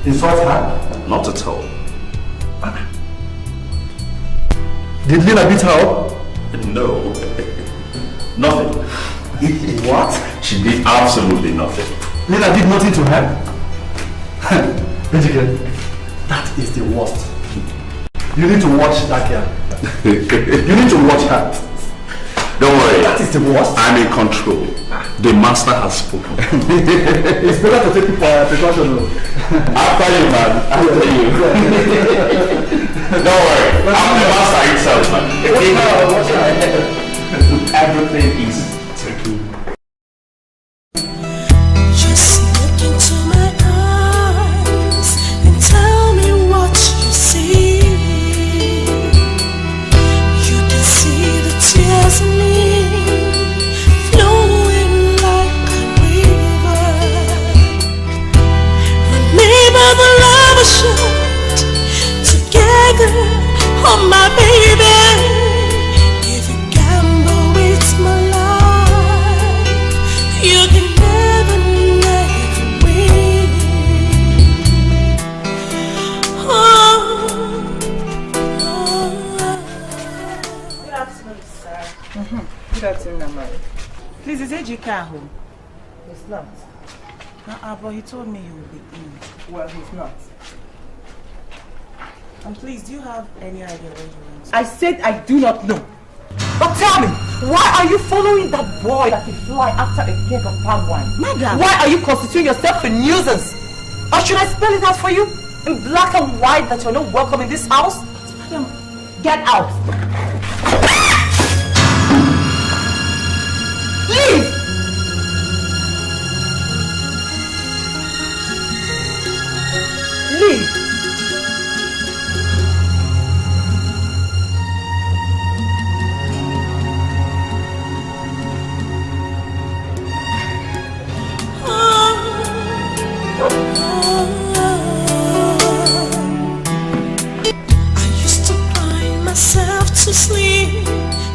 insult her? Not at all. Did Lena beat her up? No. Nothing. What? She did absolutely nothing. Lena did nothing to her? Ejike, that is the worst. You need to watch that girl. You need to watch her. Don't worry. That is the worst. I'm in control. The master has spoken. It's better to take precaution. After you, man. After you. Don't worry. I'm the master himself, man. Everything is taken. Just look into my eyes and tell me what you see. You can see the tears in me flowing like a river. Remember the love I showed Good afternoon, Amari. Please, is Ejika home? He's not. But he told me he will be in. Well, he's not. And please, do you have any idea where he went? I said I do not know. But tell me, why are you following that boy that you fly after a keg of palm wine? Madam! Why are you constituting yourself a nuisance? Or should I spell it out for you? In black and white that you're not welcome in this house? Madam, get out! Leave! Leave! To sleep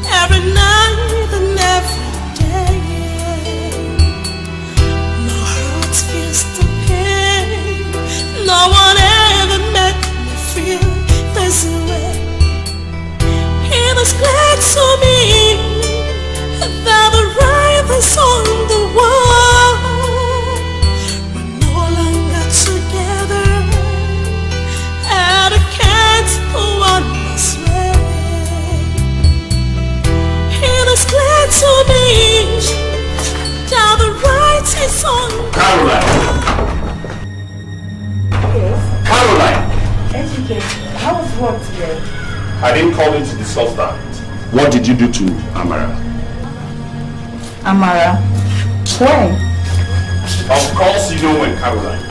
every night and every day. My heart feels the pain. No one ever made me feel this way. It was clear to me that the right is on the wall. We're no longer together, and I can't go on this way. It's clear to me that the right is on. Caroline! Yes? Caroline! Education. How was work today? I didn't call you to discuss that. What did you do to Amara? Amara. When? Of course you know when, Caroline.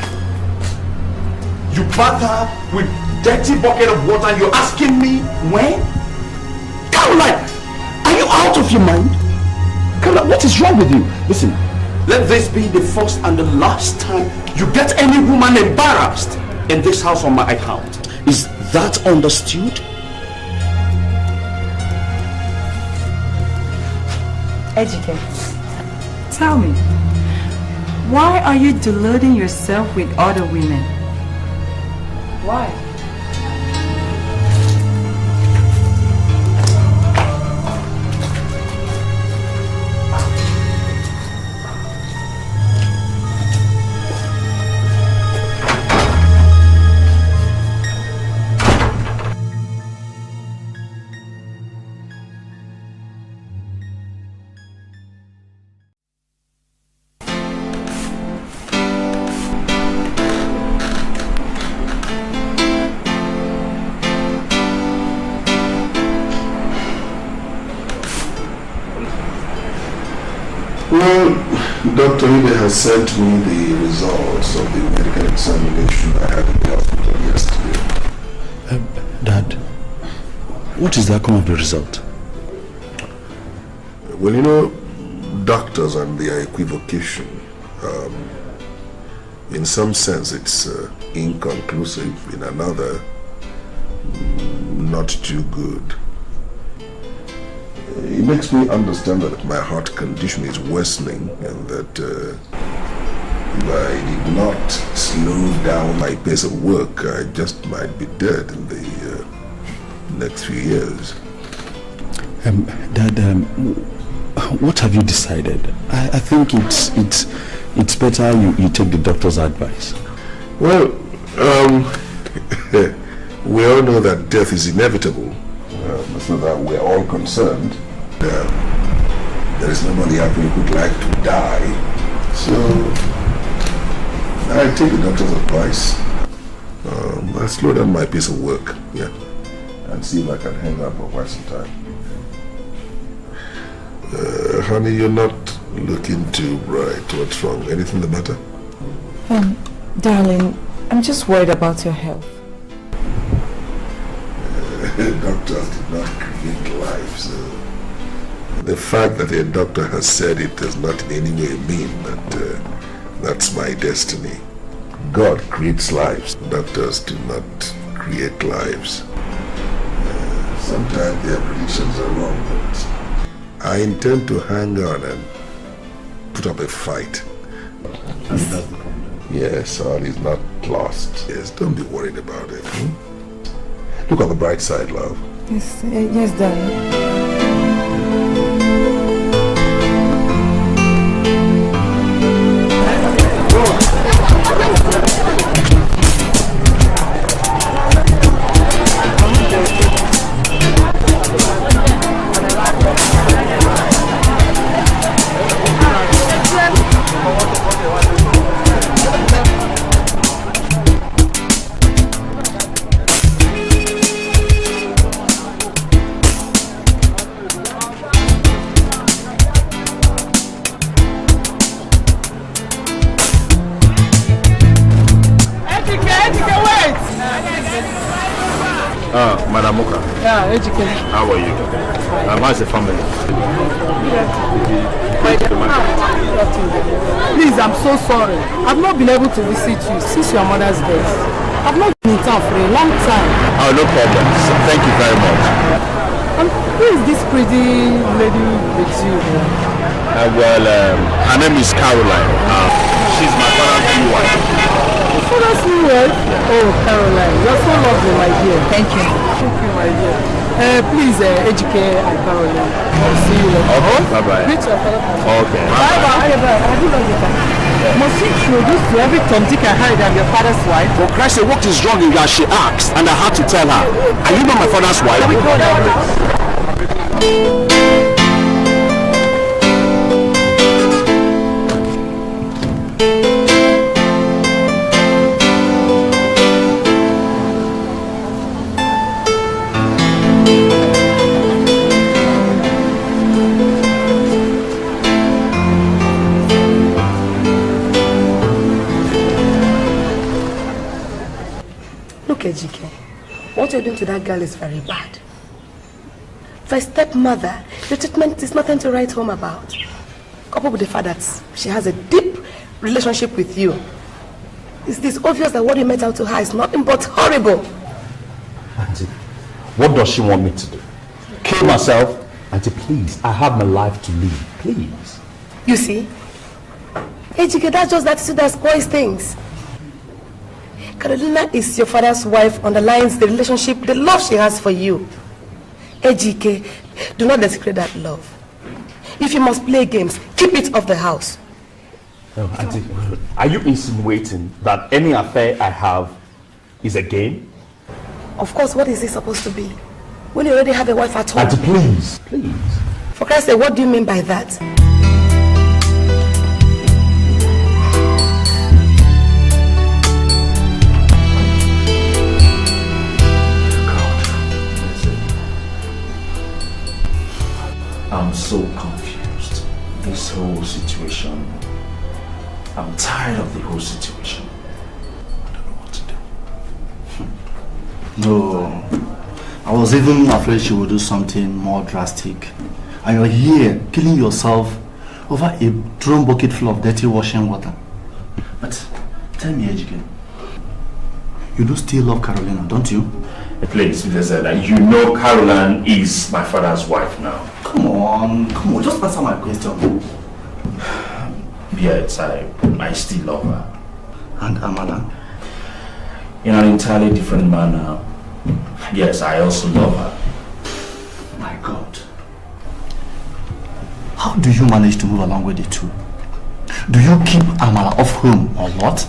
You bath her with dirty bucket of water and you're asking me when? Caroline! Are you out of your mind? Caroline, what is wrong with you? Listen, let this be the first and the last time you get any woman embarrassed in this house on my account. Is that understood? Educate. Tell me, why are you deluding yourself with other women? Why? Well, Dr. Ide has sent me the results of the medical examination I had in the hospital yesterday. Dad, what is the outcome of the result? Well, you know, doctors and their equivocation, in some sense it's inconclusive, in another, not too good. It makes me understand that my heart condition is worsening and that if I did not slow down my pace of work, I just might be dead in the next few years. Dad, what have you decided? I think it's better you take the doctor's advice. Well, we all know that death is inevitable. It's not that we're all concerned. There is nobody out there who would like to die. So, I take the doctor's advice. I'll slow down my pace of work, yeah, and see if I can hang out for quite some time. Honey, you're not looking too bright. What's wrong? Anything the matter? Darling, I'm just worried about your health. Doctors did not create life, so the fact that a doctor has said it does not in any way mean that that's my destiny. God creates lives. Doctors do not create lives. Sometimes their predictions are wrong, but I intend to hang on and put up a fight. And that's the problem. Yes, all is not lost. Yes, don't be worried about it. Look on the bright side, love. Yes, darling. Ejike. How are you? How's the family? Please, I'm so sorry. I've not been able to visit you since your mother's death. I've not been in town for a long time. Oh, no problem. So, thank you very much. Who is this pretty lady with you? Her name is Caroline. She's my father's new wife. Your father's new wife? Oh, Caroline, you're so lovely, my dear. Thank you. Thank you, my dear. Please, Ejike and Caroline. I'll see you later. Okay, bye-bye. Meet your father. Okay. Bye-bye. Okay, bye. Have you got it? Must she introduce to every Tom, Dick and Harry that I'm your father's wife? For Christ's sake, what is wrong in that? She asked, and I had to tell her. Are you not my father's wife? Let me go down. Look, Ejike, what you're doing to that girl is very bad. For a stepmother, the treatment is nothing to write home about. Coupled with the fact that she has a deep relationship with you, it's this obvious that what you met out to her is nothing but horrible. Auntie, what does she want me to do? Kill myself? Auntie, please, I have my life to live, please. You see, Ejike, that's just the attitude that spoils things. Carolina is your father's wife, underlines the relationship, the love she has for you. Ejike, do not desecrate that love. If you must play games, keep it off the house. No, Auntie, are you insinuating that any affair I have is a game? Of course, what is it supposed to be? When you already have a wife at home? Auntie, please, please. For Christ's sake, what do you mean by that? I'm so confused. This whole situation. I'm tired of the whole situation. I don't know what to do. No. I was even afraid she would do something more drastic. And you're here, killing yourself over a drum bucket full of dirty washing water. But tell me, Ejike, you do still love Carolina, don't you? Please, you know Caroline is my father's wife now. Come on, just answer my question. Yes, I still love her. And Amala? In an entirely different manner. Yes, I also love her. My God. How do you manage to move along with the two? Do you keep Amala off home or what?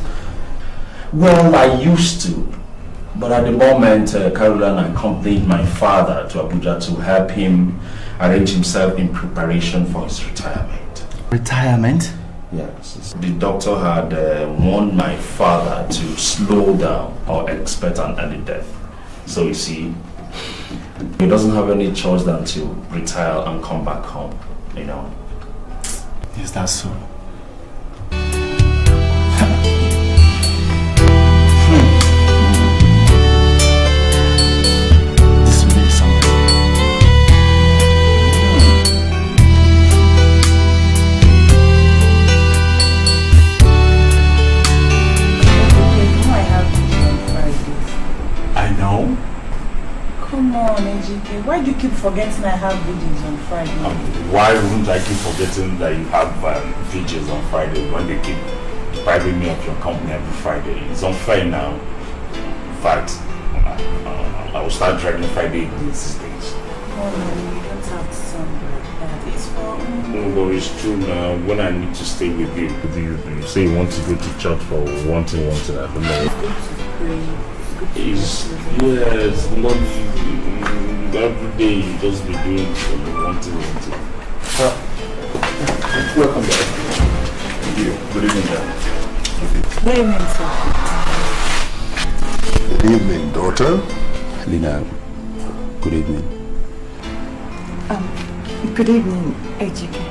Well, I used to. But at the moment, Caroline accompanied my father to Abuja to help him arrange himself in preparation for his retirement. Retirement? Yes. The doctor had warned my father to slow down or expect an early death. So you see, he doesn't have any choice than to retire and come back home, you know. Is that so? Why do you keep forgetting I have videos on Friday? Why wouldn't I keep forgetting that you have videos on Friday when they keep depriving me of your company every Friday? It's unfair now. In fact, I will start dragging Friday these days. Oh no, you don't have to sound like that. It's for... No, but it's true now. When I need to stay with you, you say you want to go to church for one thing, I don't know. Yes, not every day you just be doing one thing. Welcome back. Thank you. Good evening, Dad. Good evening, sir. Good evening, daughter. Lina, good evening. Good evening, Ejike.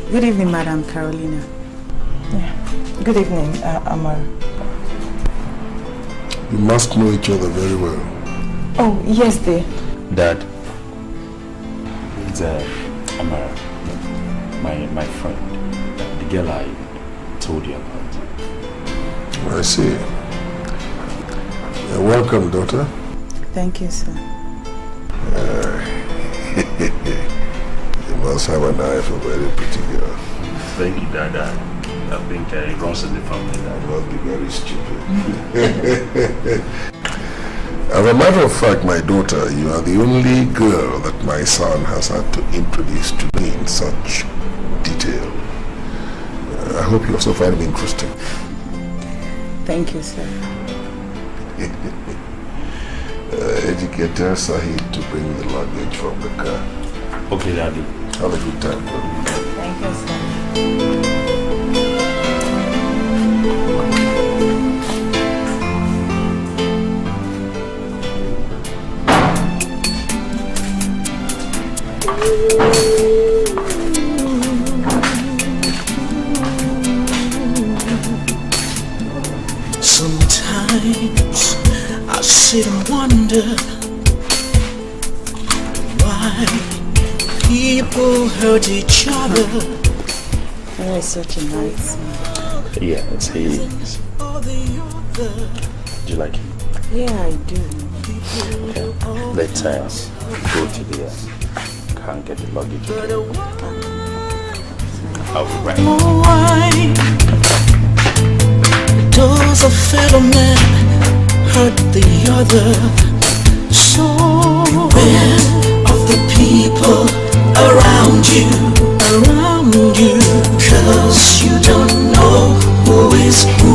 Good evening, Madam Carolina. Yeah. Good evening, Amara. You must know each other very well. Oh, yes, dear. Dad, it's Amara, my friend, the girl I told you about. I see. Welcome, daughter. Thank you, sir. You must have an eye for a very pretty girl. Thank you, Dad. I think it runs in the family. That must be very stupid. As a matter of fact, my daughter, you are the only girl that my son has had to introduce to me in such detail. I hope you also find me interesting. Thank you, sir. Educator Sahid to bring the luggage from the car. Okay, Daddy. Have a good time, buddy. Thank you, sir. Sometimes I sit and wonder why people hurt each other. That is such a nice smile. Yes, he is. Do you like it? Yeah, I do. Okay. Let's go to the car and get the luggage. I'll be right. Why does a fellow man hurt the other? So beware of the people around you, cause you don't know who is who.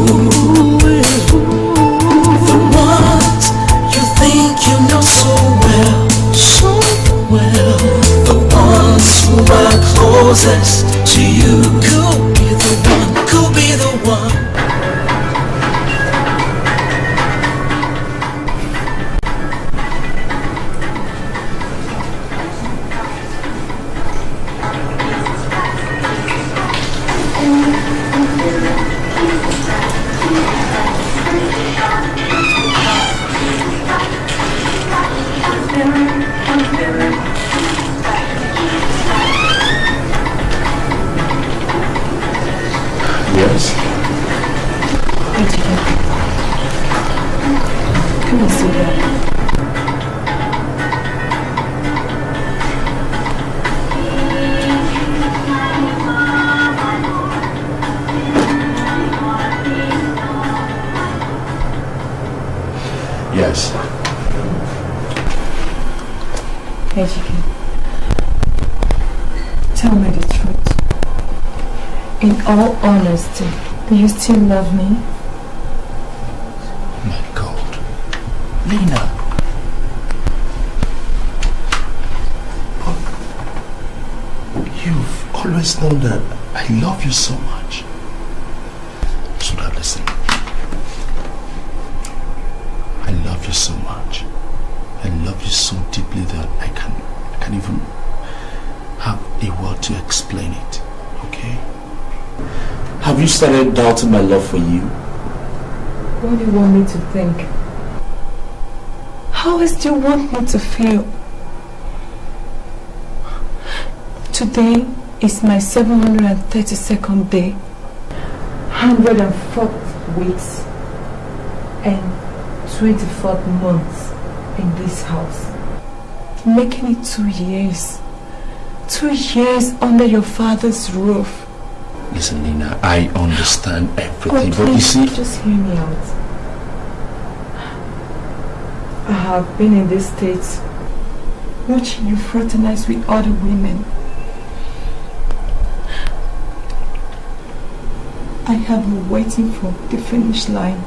The ones you think you know so well, the ones who are closest to you could be the one. Yes. Come and sit down. Yes. Ejike, tell me the truth. In all honesty, do you still love me? My God. Lena. You've always known that I love you so much. So now listen. I love you so much. I love you so deeply that I can't even have a word to explain it. Okay? Have you started doubting my love for you? What do you want me to think? How else do you want me to feel? Today is my 732nd day, 104th weeks, and 24th month in this house. Making it 2 years. 2 years under your father's roof. Listen, Nina, I understand everything, but you please, see... just hear me out. I have been in this state watching you fraternize with other women. I have been waiting for the finish line.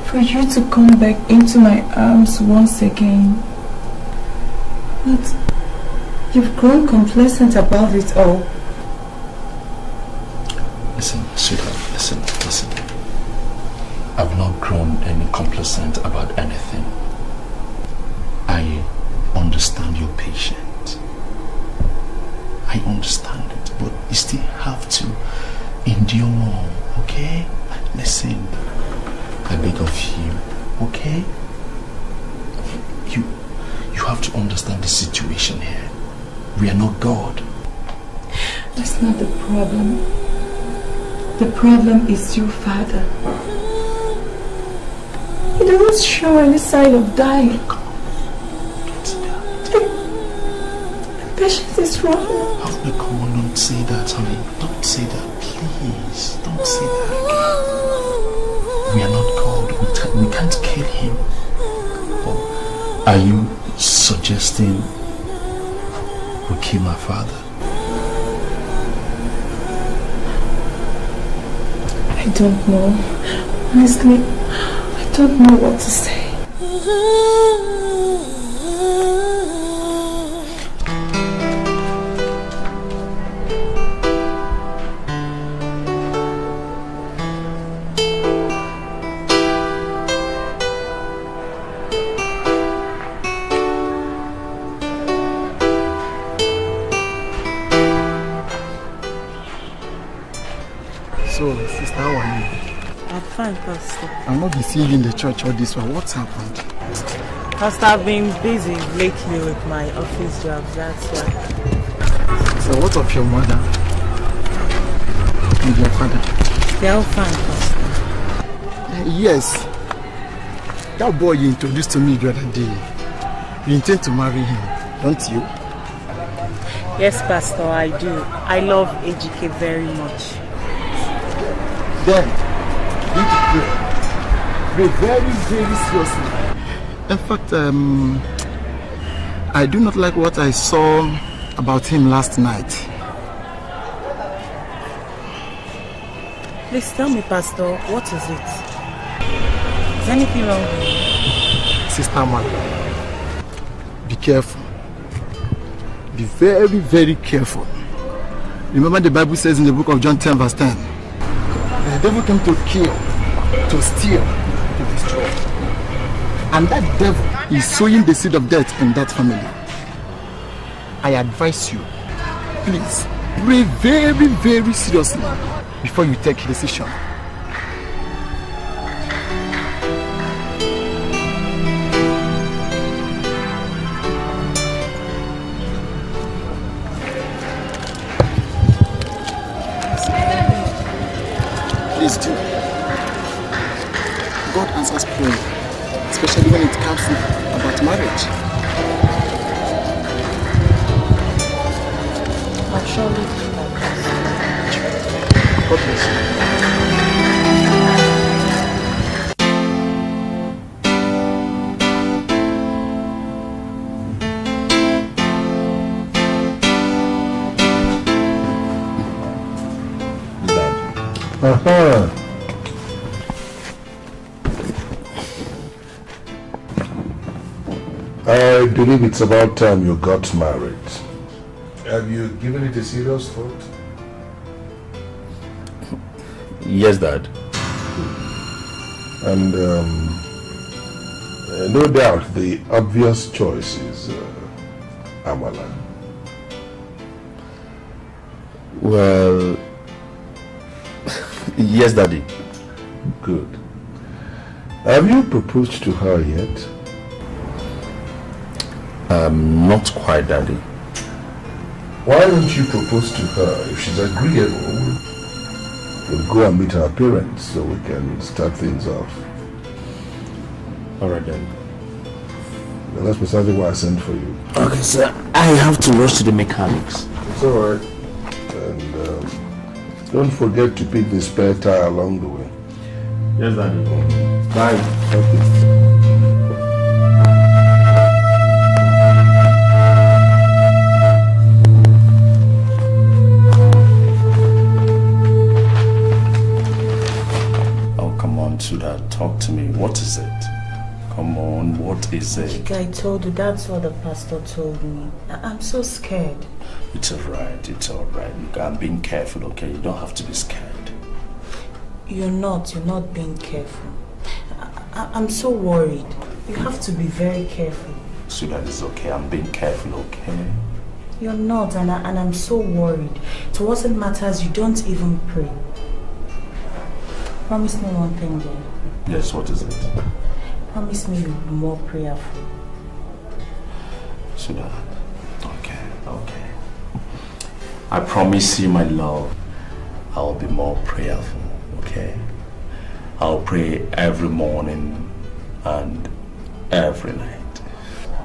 For you to come back into my arms once again. But you've grown complacent about it all. Listen, sweetheart, listen. I've not grown any complacent about anything. I understand your patience. I understand it, but you still have to endure, okay? Listen, I beg of you, okay? have to understand the situation here. We are not God. That's not the problem. The problem is your father. He doesn't show any sign of dying. Don't say that. The patient is wrong. Come on, don't say that, honey. Don't say that, please. Don't say that again. We are not God. We can't kill him. But are you suggesting we kill my father? I don't know. Honestly, I don't know what to say. So, sister, how are you? I'm fine, Pastor. I'll not be seeing you in the church all this while. What's happened? Pastor, I've been busy lately with my office jobs, that's why. So, what of your mother and your father? They're all fine, Pastor. Yes. That boy you introduced to me the other day, you intend to marry him, don't you? Yes, Pastor, I do. I love Ejike very much. Then, you need to pray. Pray very, very seriously. In fact, I do not like what I saw about him last night. Please tell me, Pastor, what is it? Is anything wrong with you? Sister Man, be careful. Be very, very careful. Remember the Bible says in the book of John 10 verse 10, the devil came to kill, to steal, to destroy. And that devil is sowing the seed of death in that family. I advise you, please, pray very, very seriously before you take a decision. Please do. God answers prayer, especially when it comes about marriage. I'll surely do that. God bless you. I believe it's about time you got married. Have you given it a serious thought? Yes, Dad. And no doubt the obvious choice is Amala. Well, yes, Daddy. Good. Have you proposed to her yet? Not quite, Daddy. Why don't you propose to her? If she's agreeable, we'll go and meet her parents so we can start things off. Alright then. Well, that's precisely why I sent for you. Okay, sir. I have to rush to the mechanics. It's alright. And don't forget to pick the spare tire along the way. Yes, Daddy. Bye. Okay. Suda, talk to me. What is it? Come on, what is it? I told you, that's what the pastor told me. I'm so scared. It's alright, it's alright. I'm being careful, okay? You don't have to be scared. You're not being careful. I'm so worried. You have to be very careful. Suda, it's okay. I'm being careful, okay? You're not, and I'm so worried. To what it matters, you don't even pray. Promise me one thing, dear. Yes, what is it? Promise me you'll be more prayerful. sweetheart. Okay. I promise you, my love, I'll be more prayerful, okay? I'll pray every morning and every night,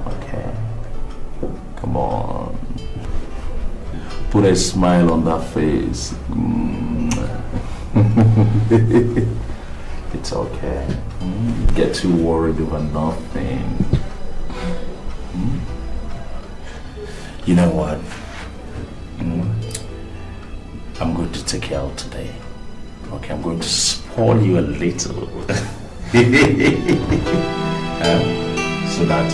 okay? Come on. Put a smile on that face. It's okay. Get too worried over nothing. You know what? I'm going to take you out today. Okay, I'm going to spoil you a little. So that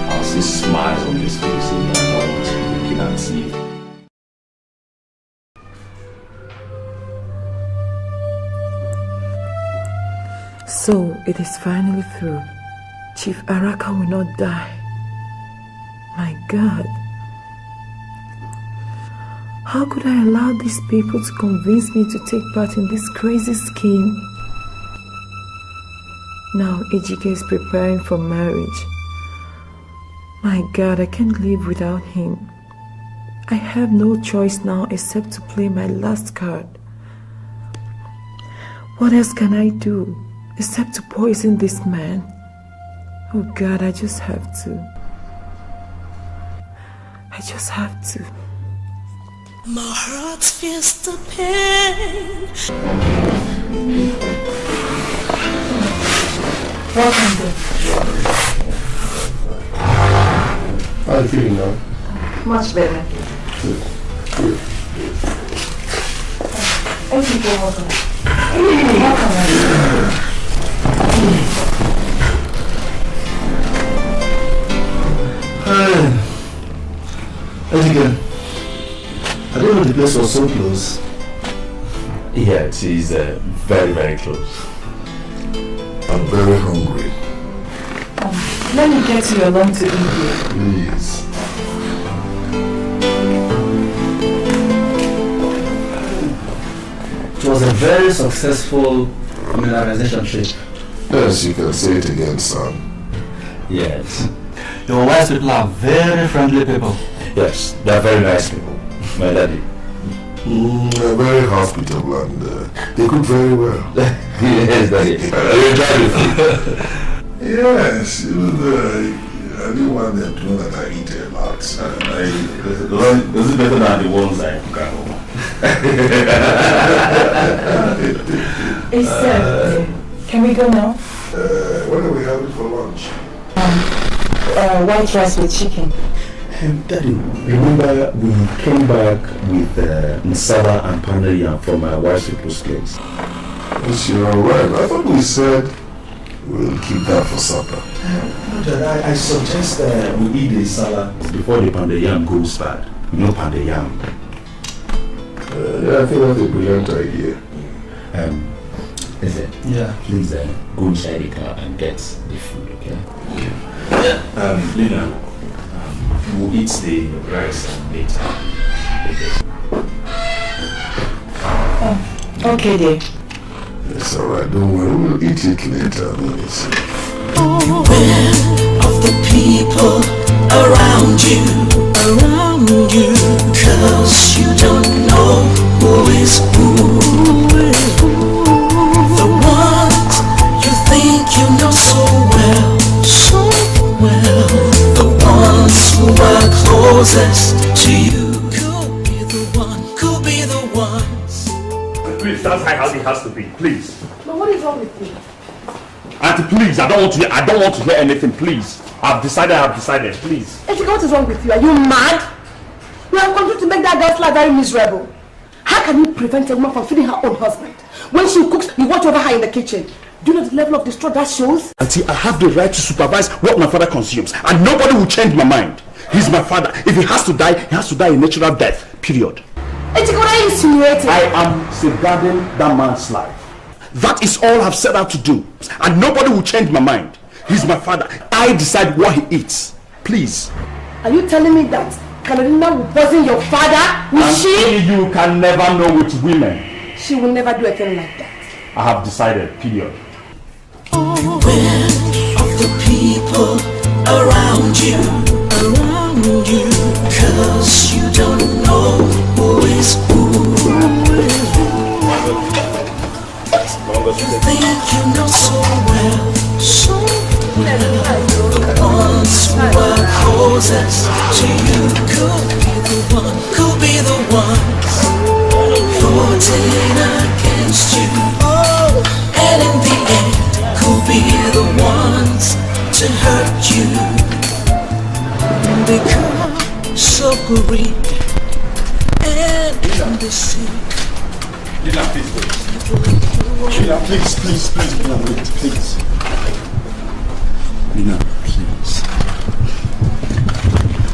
I'll see smiles on this face and I don't want you looking at me. So it is finally through. Chief Araka will not die. My God. How could I allow these people to convince me to take part in this crazy scheme? Now Ejike is preparing for marriage. My God, I can't live without him. I have no choice now except to play my last card. What else can I do except to poison this man? Oh God, I just have to. My heart feels the pain. Welcome, dear. How are you feeling now? Much better. Good. Thank you for welcome. Again, I didn't know the place was so close. Yeah, it is very, very close. I'm very hungry. Let me get you along to India. Please. It was a very successful mineralization trip. Yes, you can say it again, son. Yes. Your wise people are very friendly people. Yes, they are very nice people, my daddy. They're very hospitable and they cook very well. Yes, daddy. You enjoy it? Yes, even though I didn't want them to know that I eat a lot. Is it better than the ones I cook at home? Can we go now? What are we having for lunch? White rice with chicken. Daddy, remember we came back with Nsala and Panaya from my wife's people's place. Yes, you're right. I thought we said we'll keep that for supper. No, Dad, I suggest we eat the Nsala before the Pandayam goes bad. You know Pandayam. Yeah, I think that's a brilliant idea. Listen, please go inside the car and get the food, okay? Lina, we'll eat the rice later. Okay, dear. It's alright, don't worry, we'll eat it later. Beware of the people around you, cause you don't know who is who. The ones you think you know so well, the ones who are closest to you could be the ones. Please, that's how it has to be, please. But what is wrong with you? Auntie, please, I don't want to hear anything, please. I've decided, please. Ejike, what is wrong with you? Are you mad? You have continued to make that girl's life very miserable. How can you prevent a woman from feeding her own husband? When she cooks, you watch over her in the kitchen. Do you know the level of distress that shows? Auntie, I have the right to supervise what my father consumes, and nobody will change my mind. He's my father. If he has to die, he has to die a natural death, period. Ejike, what are you insinuating? I am safeguarding that man's life. That is all I've set out to do, and nobody will change my mind. He's my father. I decide what he eats. Please. Are you telling me that Carolina will poison your father? Will she? You can never know with women. She will never do a thing like that. I have decided, period. Beware of the people around you, to hurt you because of greed and deceit. Lila, please wait. Lila, please, Lila, wait, please. Lila, please.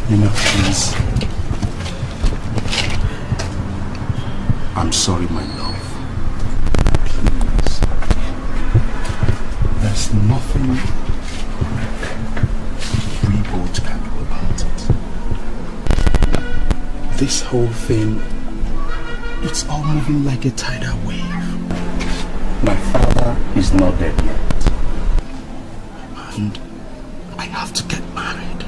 Lila, please. I'm sorry, my love. Please. There's nothing we both can do about it. This whole thing, it's all moving like a tidal wave. My father is not dead yet. And I have to get married.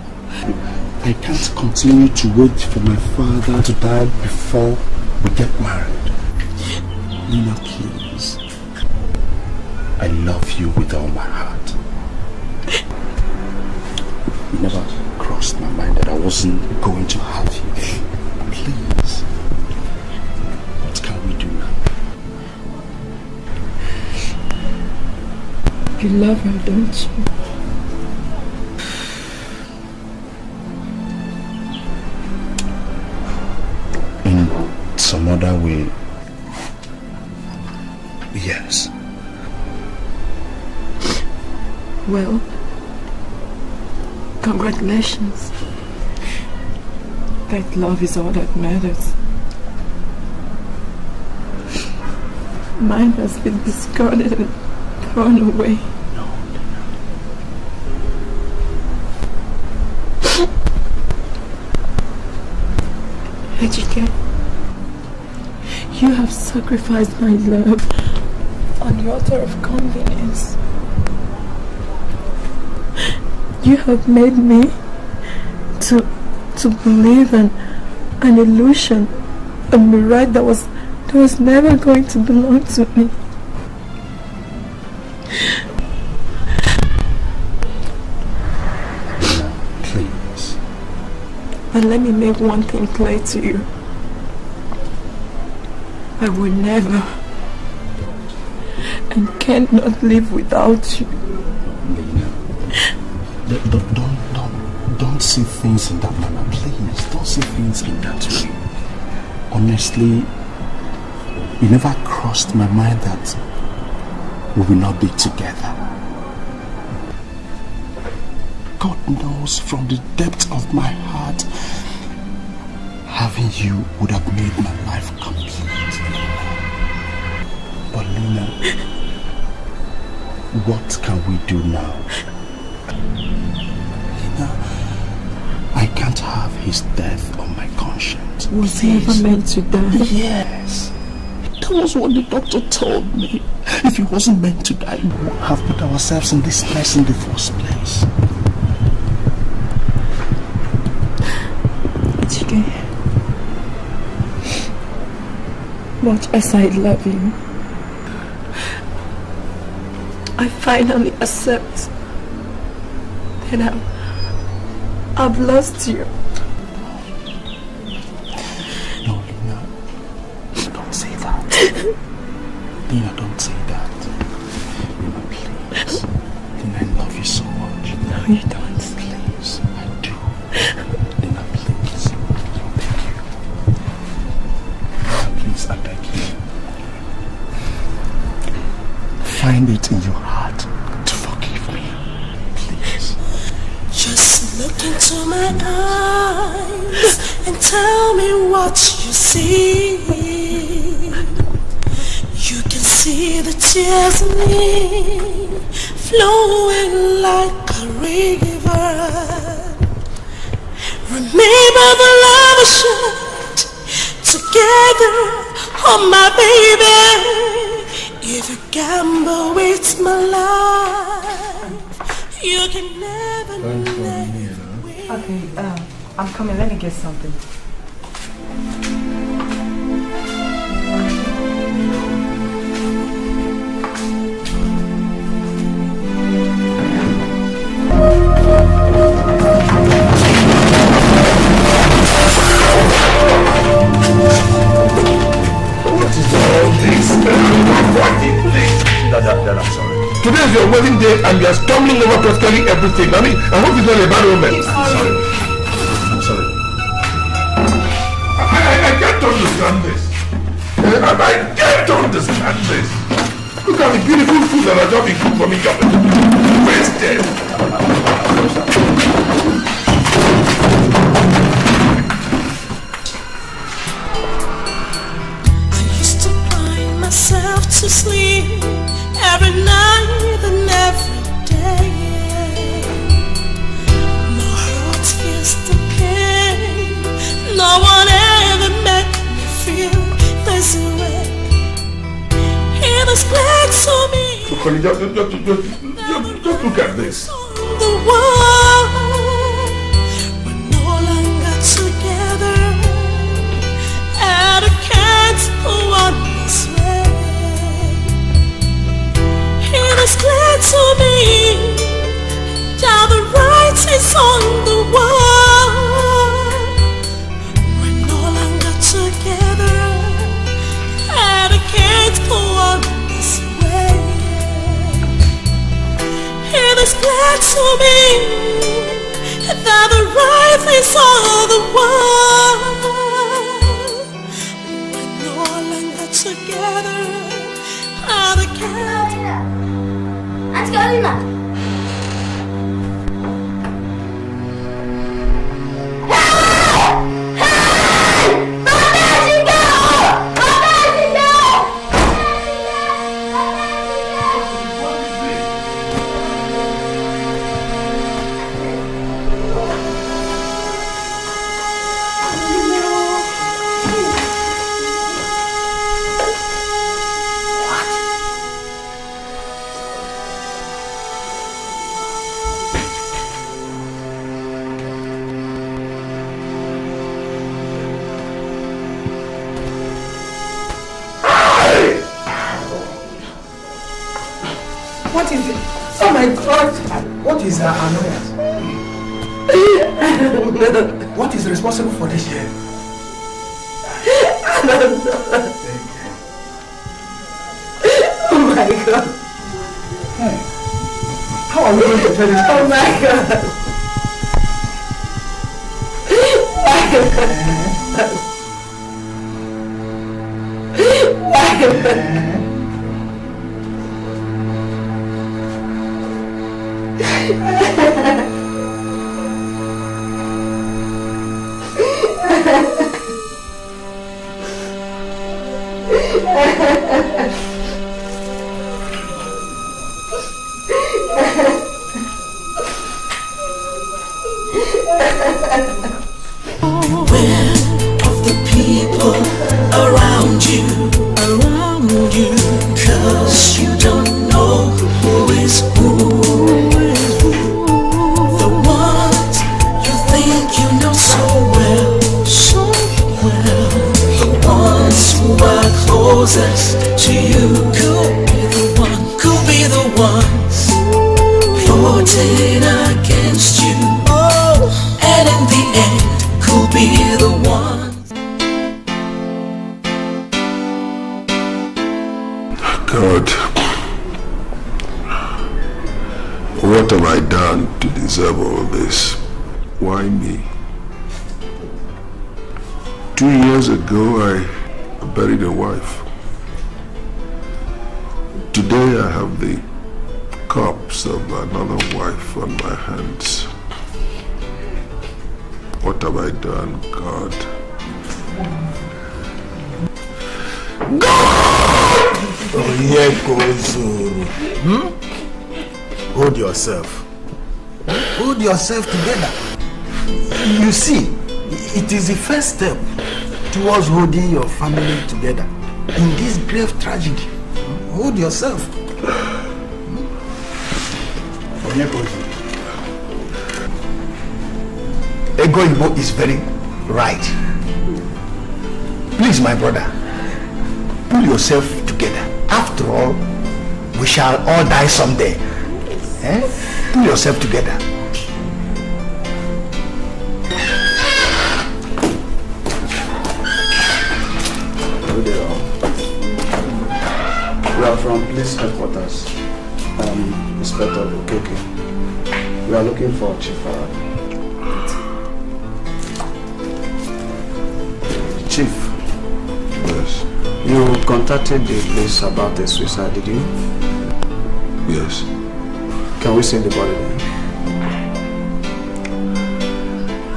I can't continue to wait for my father to die before we get married. Lina, please. I love you with all my heart. It never crossed my mind that I wasn't going to have you. Please. What can we do now? You love her, don't you? In some other way, yes. Well, congratulations. That love is all that matters. Mine has been discarded and thrown away. Ejike, you have sacrificed my love on the altar of convenience. You have made me to believe in an illusion, a mirage that was never going to belong to me. Please. But let me make one thing clear to you. I will never and cannot live without you. Lina, don't see things in that manner, please. Don't see things in that way. Honestly, it never crossed my mind that we will not be together. God knows from the depth of my heart, having you would have made my life complete. But Lina, what can we do now? Lina, I can't have his death on my conscience. Was he ever meant to die? Yes. That was what the doctor told me. If he wasn't meant to die, we would have put ourselves in this mess in the first place. Ejike, much as I love you, I finally accept that I've lost you. No, Lina, don't say that. Lina, don't say that. Lina, please. Lina, I love you so much. No, you don't. Please, I do. Lina, please. I beg you. Lina, please, I beg you. Find it in your heart to forgive me. Please. Just look into my eyes and tell me what you see. You can see the tears in me flowing like a river. Remember the love we shared together, oh my baby. If you gamble with my life, you can never live. Okay, I'm coming. Let me get something. Dad, I'm sorry. Today is your wedding day and you are stumbling over practically everything. I mean, I hope it's not a bad omen. I'm sorry. I can't understand this. I can't understand this. Look at the beautiful food that has just been cooked for me. Wasted. I used to find myself to sleep every night and every day. My heart feels the pain. No one ever made me feel this way. It is clear to me. Just look at this. The world, we're no longer together, and I can't walk this way. It is clear to me that the right is on the wall. We're no longer together, and I can't go on this way. It is clear to me that the right is on the wall. We're no longer together, and I can't. Auntie Carolina. What is it? Oh my God! What is her annoyance? What is responsible for this here? I don't know. Oh my God! Hey, how are we going to tell this? Oh my God! Of the people around you, 'cause you don't know who is who. The ones you think you know so well, the ones who are closest to you could be the ones plotting against you, and in the end could be the ones. God, what have I done to deserve all this? Why me? 2 years ago, I buried a wife. Today, I have the corpse of another wife on my hands. What have I done, God? Hold yourself. Hold yourself together. You see, it is the first step towards holding your family together in this grave tragedy. Hold yourself. Ego is very right. Please, my brother, pull yourself together. After all, we shall all die someday. Pull yourself together. We are from police headquarters. Inspector, okay. We are looking for Chief. Chief. Yes. You contacted the police about the suicide, did you? Yes. Can we see the body then?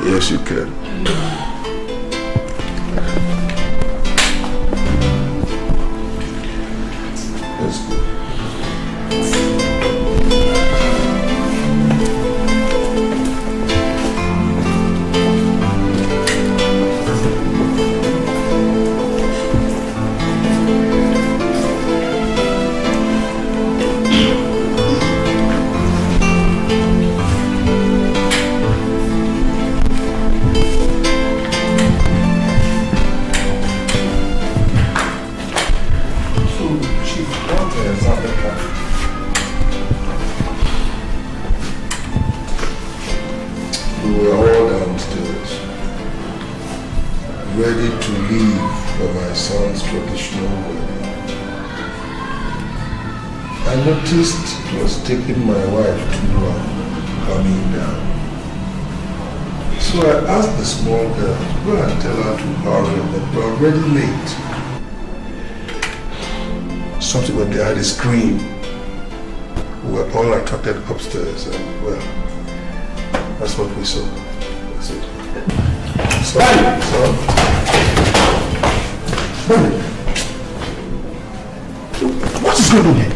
Yes, you can. That's good. Noticed it was taking my wife too long coming down. So I asked the small girl to go and tell her to hurry, but we're already late. Subsequently, I had a scream. We were all attracted upstairs, and well, that's what we saw. That's it. Sorry, What is going on here?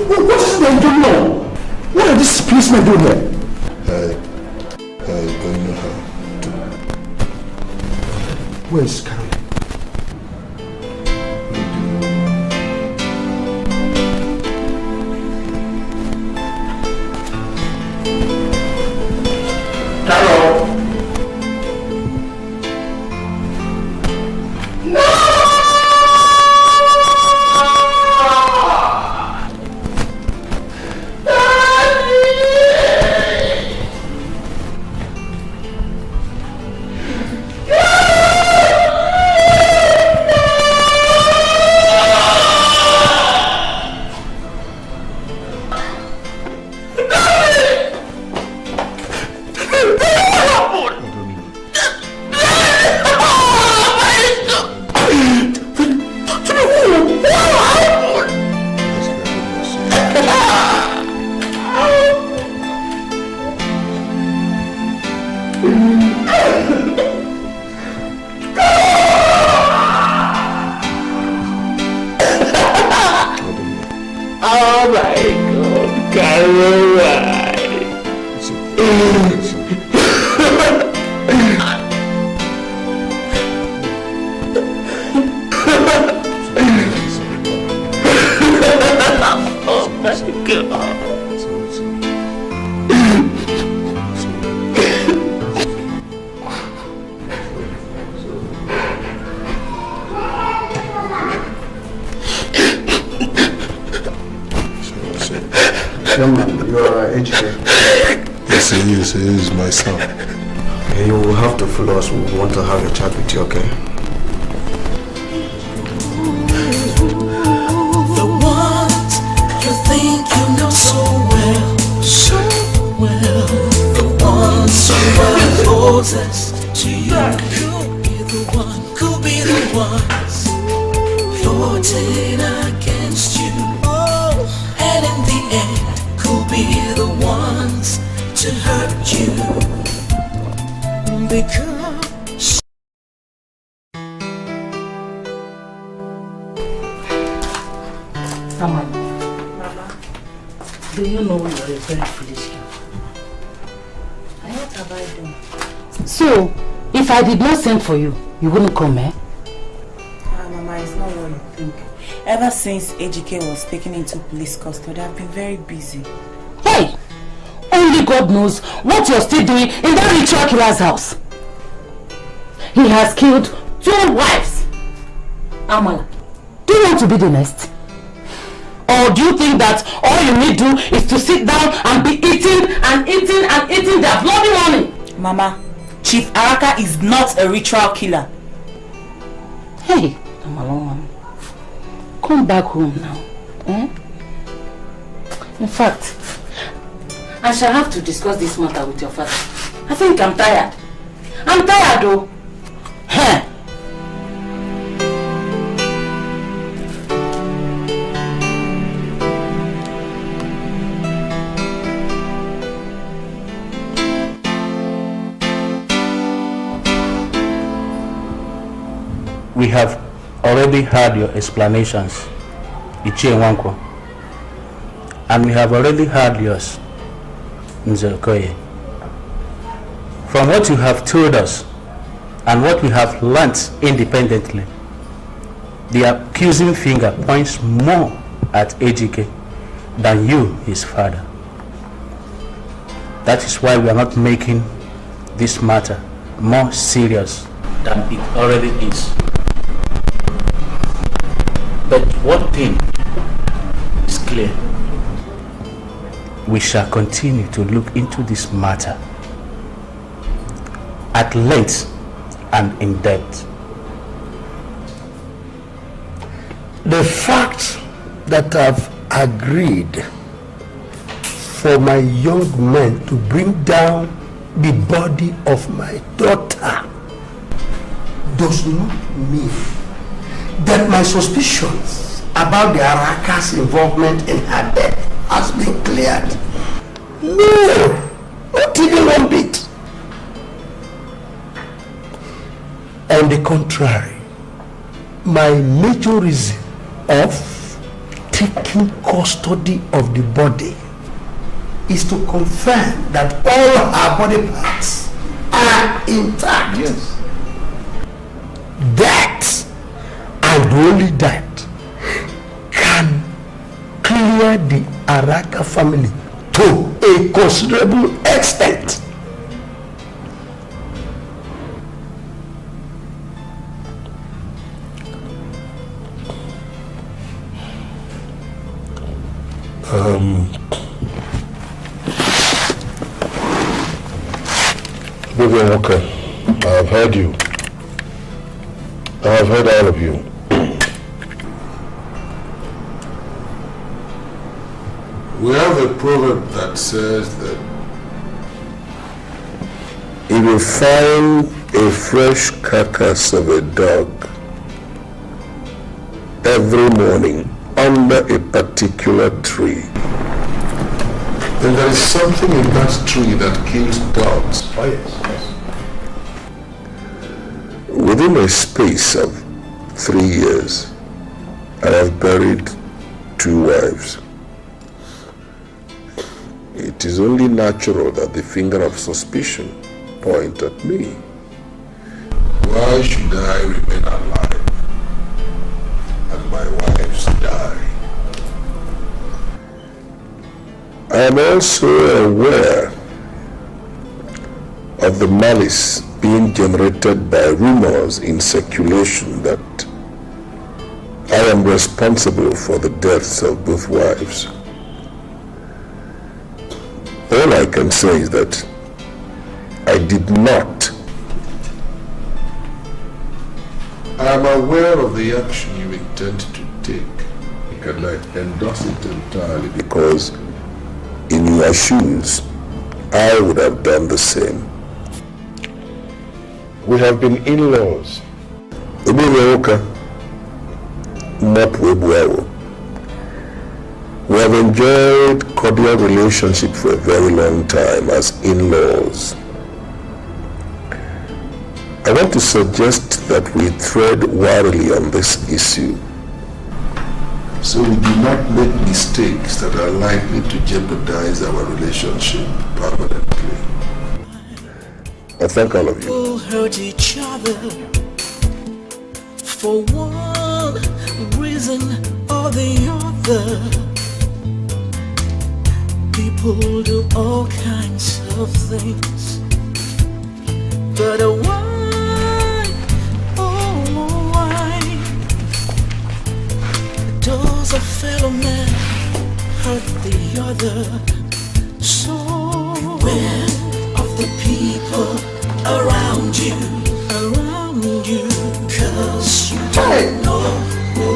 What is it that you don't know? What are these policemen doing here? I don't know how to. Where is Caroline? Yes, he is my son. You will have to follow us. We want to have a chat with you, okay? The ones you think you know so well. The ones who are closest to you could be the ones plotting against you. And in the end, could be the ones to hurt you, because Mama, do you know you're a very foolish girl? What have I done? So, if I did not send for you, you wouldn't come, eh? Mama, it's not what you think. Ever since AGK was taken into police custody, I've been very busy. Hey! Only God knows what you're still doing in that ritual killer's house. He has killed 2 wives. Amala, do you want to be the next? Or do you think that all you need to do is to sit down and be eating their bloody money? Mama, Chief Araka is not a ritual killer. Hey, Amala, Come back home now. Eh? In fact, I shall have to discuss this matter with your father. I think I'm tired. I'm tired though. Huh? We have already heard your explanations, Ichie Nwankwo, and we have already heard yours, Nzekoye. From what you have told us and what we have learnt independently, the accusing finger points more at Ejike than you, his father. That is why we are not making this matter more serious than it already is. But one thing is clear. We shall continue to look into this matter at length and in depth. The fact that I've agreed for my young men to bring down the body of my daughter does not mean that my suspicions about the Araka's involvement in her death has been cleared. No, not even one bit. On the contrary, my major reason of taking custody of the body is to confirm that all her body parts are intact. Yes. That and only that can clear the Araka family to a considerable extent. Vivian Walker, I have heard you. I have heard all of you. We have a proverb that says that if you find a fresh carcass of a dog every morning under a particular tree, then there is something in that tree that kills dogs. Oh yes. Within a space of 3 years, I have buried 2 wives. It is only natural that the finger of suspicion point at me. Why should I remain alive and my wives die? I am also aware of the malice being generated by rumors in circulation that I am responsible for the deaths of both wives. All I can say is that I did not. I am aware of the action you intend to take, and I endorse it entirely because in your shoes, I would have done the same. We have been in-laws. We have enjoyed cordial relationship for a very long time as in-laws. I want to suggest that we tread warily on this issue, so we do not make mistakes that are likely to jeopardize our relationship permanently. I thank all of you. People hurt each other for one reason or the other. People do all kinds of things, but why, oh why does a fellow man hurt the other? So beware of the people around you, 'cause you don't know who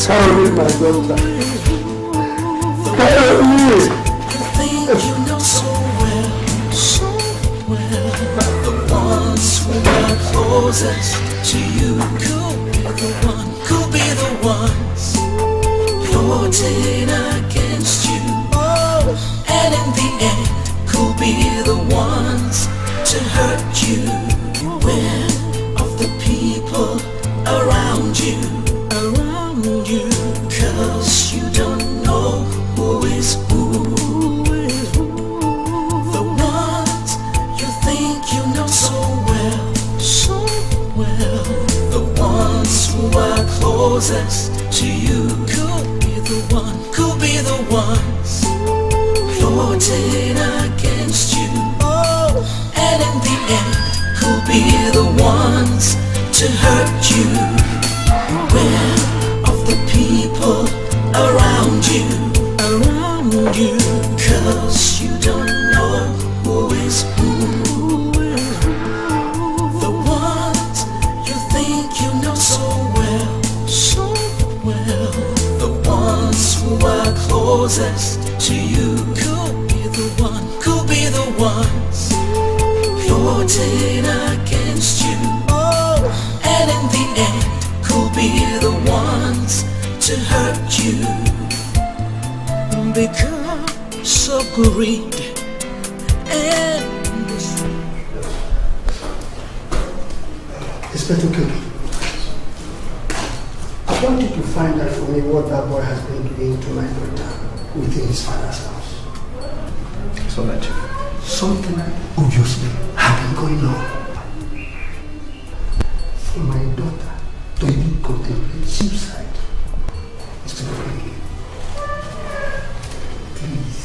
Carry my daughter. Carry me. Think you know so well, the ones who are closest to you could be the ones plotting against you, and in the end could be the ones to hurt you. Beware of the people around you, cause you don't know who is who. The ones you think you know so well, the ones who are closest to you could be the ones plotting against you, and in the end could be the ones to hurt you. Beware of the people around you, cause you don't know who is who. The ones you think you know so well, the ones who are closest to you could be the ones plotting against you, and in the end could be the ones to hurt you. Because of greed and Inspector Gilbert, I want you to find out for me what that boy has been doing to my daughter within his father's house. So that something obviously had been going on. For my daughter to even contemplate suicide is to be crazy. Please,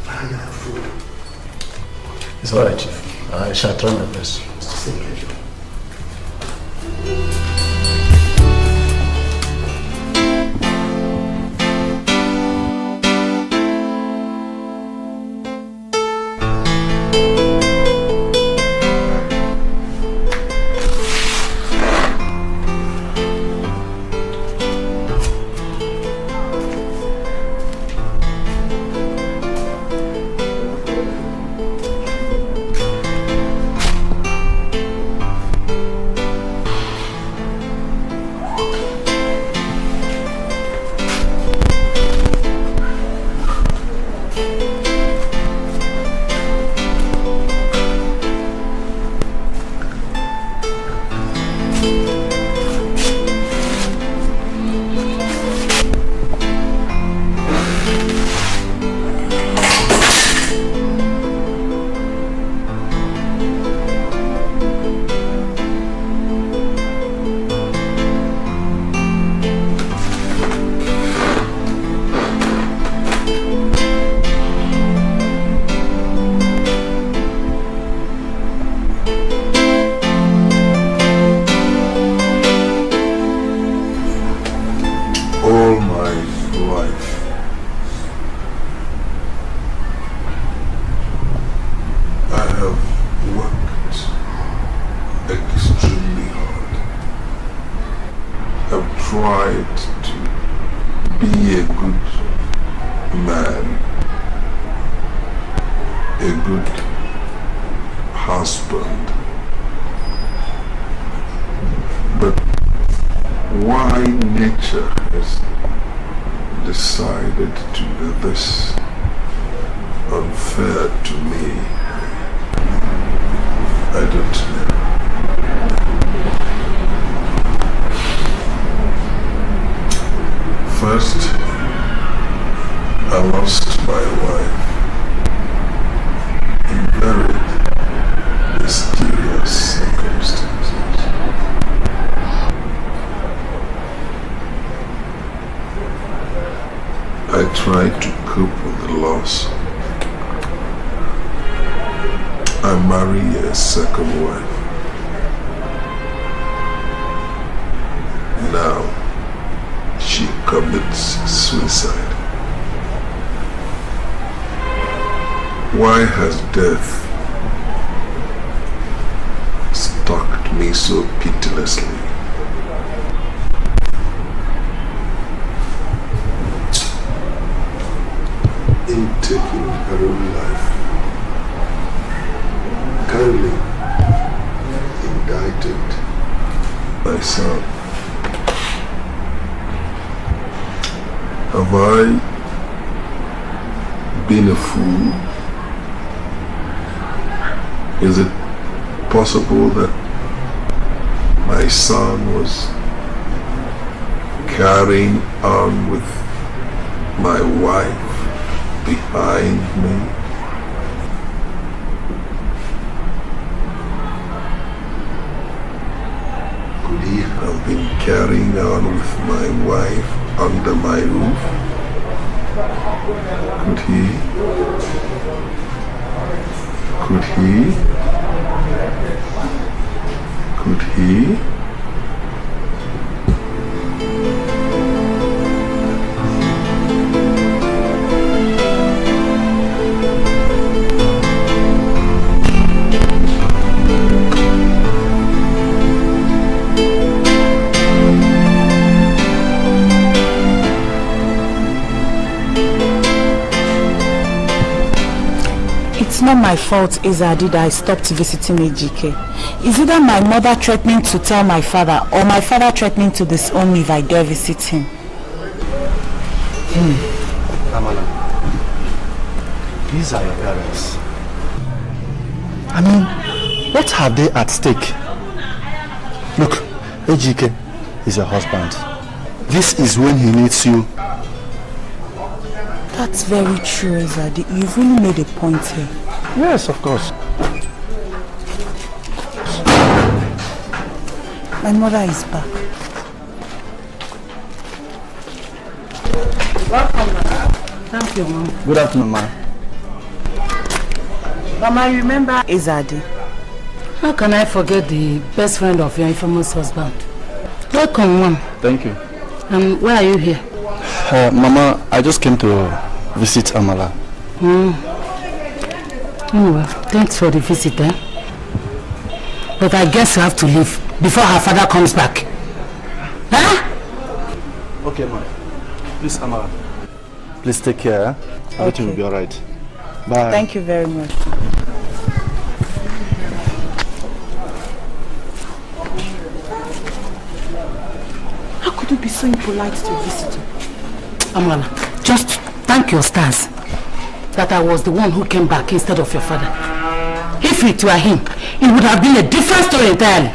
find out food. It's alright, Chief. I shall try my best. Thank you. Why has death stalked me so pitilessly? taking her own life. Kindly indicted my son. Have I been a fool? Is it possible that my son was carrying on with my wife behind me? Could he have been carrying on with my wife under my roof? Could he? Could he? Could he? It's not my fault, Izadi, that I stopped visiting Ejike. Is either my mother threatening to tell my father or my father threatening to disown me if I dare visit him. Amala, these are your parents. I mean, what have they at stake? Look, Ejike is your husband. This is when he needs you. That's very true, Izadi. You've really made a point here. Yes, of course. My mother is back. Welcome, Mama. Thank you, Mom. Good afternoon, Ma. Mama, you remember Izadi? How can I forget the best friend of your infamous husband? Welcome, Mom. Thank you. And why are you here? Mama, I just came to visit Amala. Oh, well, thanks for the visit, eh? But I guess you have to leave before her father comes back. Huh? Okay, Ma. Please, Amala. Please take care. Everything will be alright. Bye. Thank you very much. How could you be so impolite to a visitor? Amala, just thank your stars that I was the one who came back instead of your father. If it were him, it would have been a different story entirely.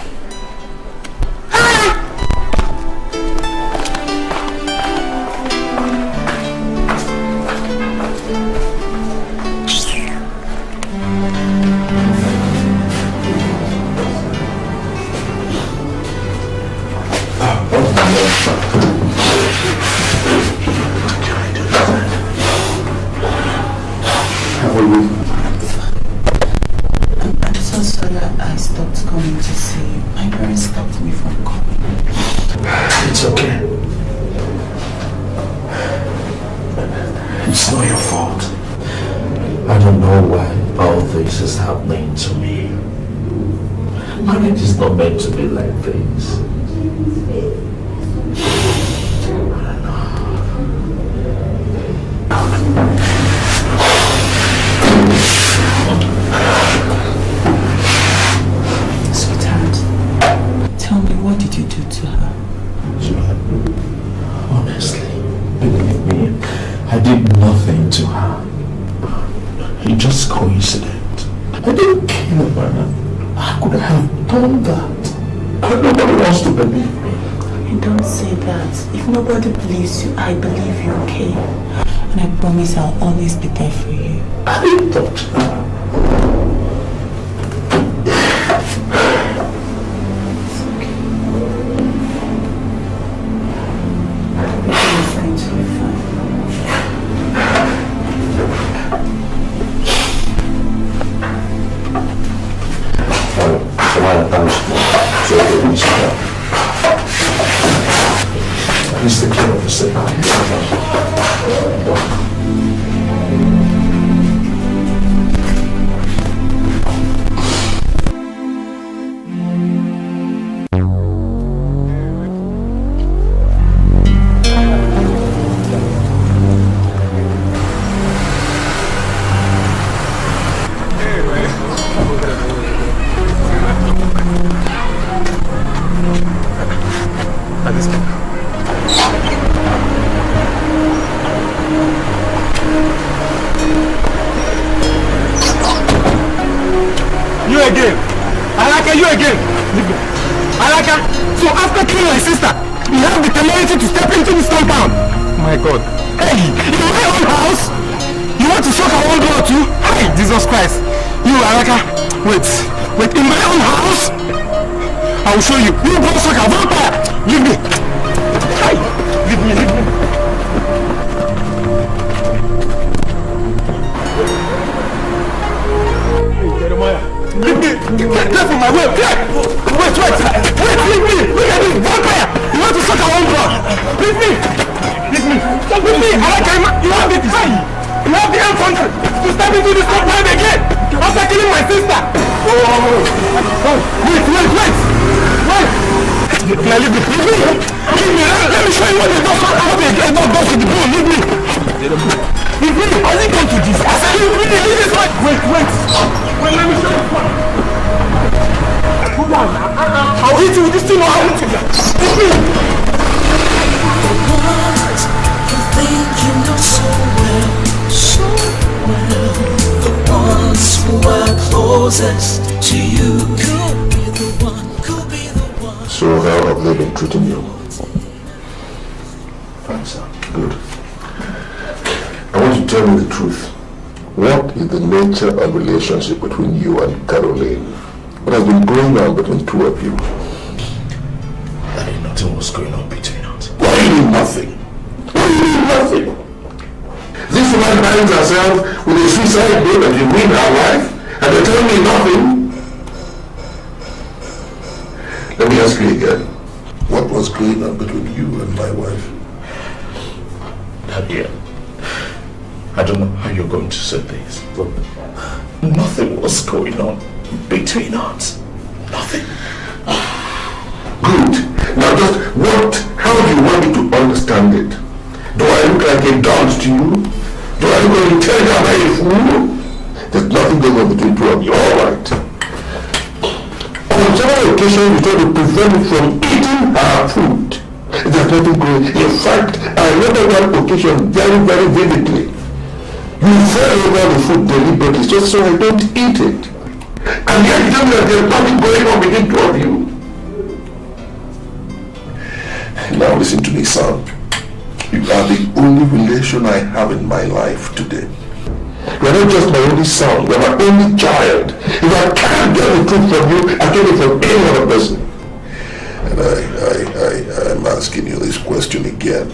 I'm so sorry I stopped coming to see you. My parents stopped me from coming. It's okay. It's not your fault. I don't know why all this is happening to me. Marriage is not meant to be like this. Sweetheart, tell me, what did you do to her? Honestly, believe me, I did nothing to her. It's just coincidence. I didn't kill her. How could I have done that? Nobody wants to believe me. You don't say that. If nobody believes you, I believe you, okay? And I promise I'll always be there for you. I didn't touch her. Please take care of yourself. again. Alaka, you again. Alaka, so after killing my sister, you have the temerity to step into this compound. My God. Hey, in my own house? You want to suck our own blood too? Hey, Jesus Christ. You, Alaka, wait, in my own house? I will show you. You blood sucker, vampire. Leave me. Hey, leave me. Leave me! Get from my way! Wait! Leave me! Look at this vampire! You want to suck our own blood! Leave me! Leave me! You have the time! You have the infantry to step into this compound again! After killing my sister! Wait! Now leave me! Let me show you what the dog does to the bone! Leave me! Has he come to this? I said leave this one! Wait, let me show you. Hold on, I'll hit you with this thing or I'll hit you. Hit me! You think you know so well. The ones who are closest to you could be the one. So how have they been treating you? Fine, sir. Good. I want you to tell me the truth. What is the nature of relationship between you and Caroline? What has been going on between two of you? Daddy, nothing was going on between us. What do you mean nothing? What do you mean nothing? This woman finds herself with a suicide note and you win her life and they tell me nothing? Let me ask you again. What was going on between you and my wife? Daddy, I don't know how you're going to say this, but nothing was going on between us. Nothing. Good. Now just how do you want me to understand it? Do I look like a dog to you? Do I look like a intelligent fool? There's nothing going on between two of you, alright. On several occasions you tried to prevent me from eating her food. There's nothing going on. In fact, I remember one occasion very, very vividly. You fell over the food deliberately just so I don't eat it. And yet you tell me that there's nothing going on between two of you. Now listen to me, son. You are the only relation I have in my life today. You are not just my only son, you are my only child. If I can't get the truth from you, I get it from any other person. And I am asking you this question again.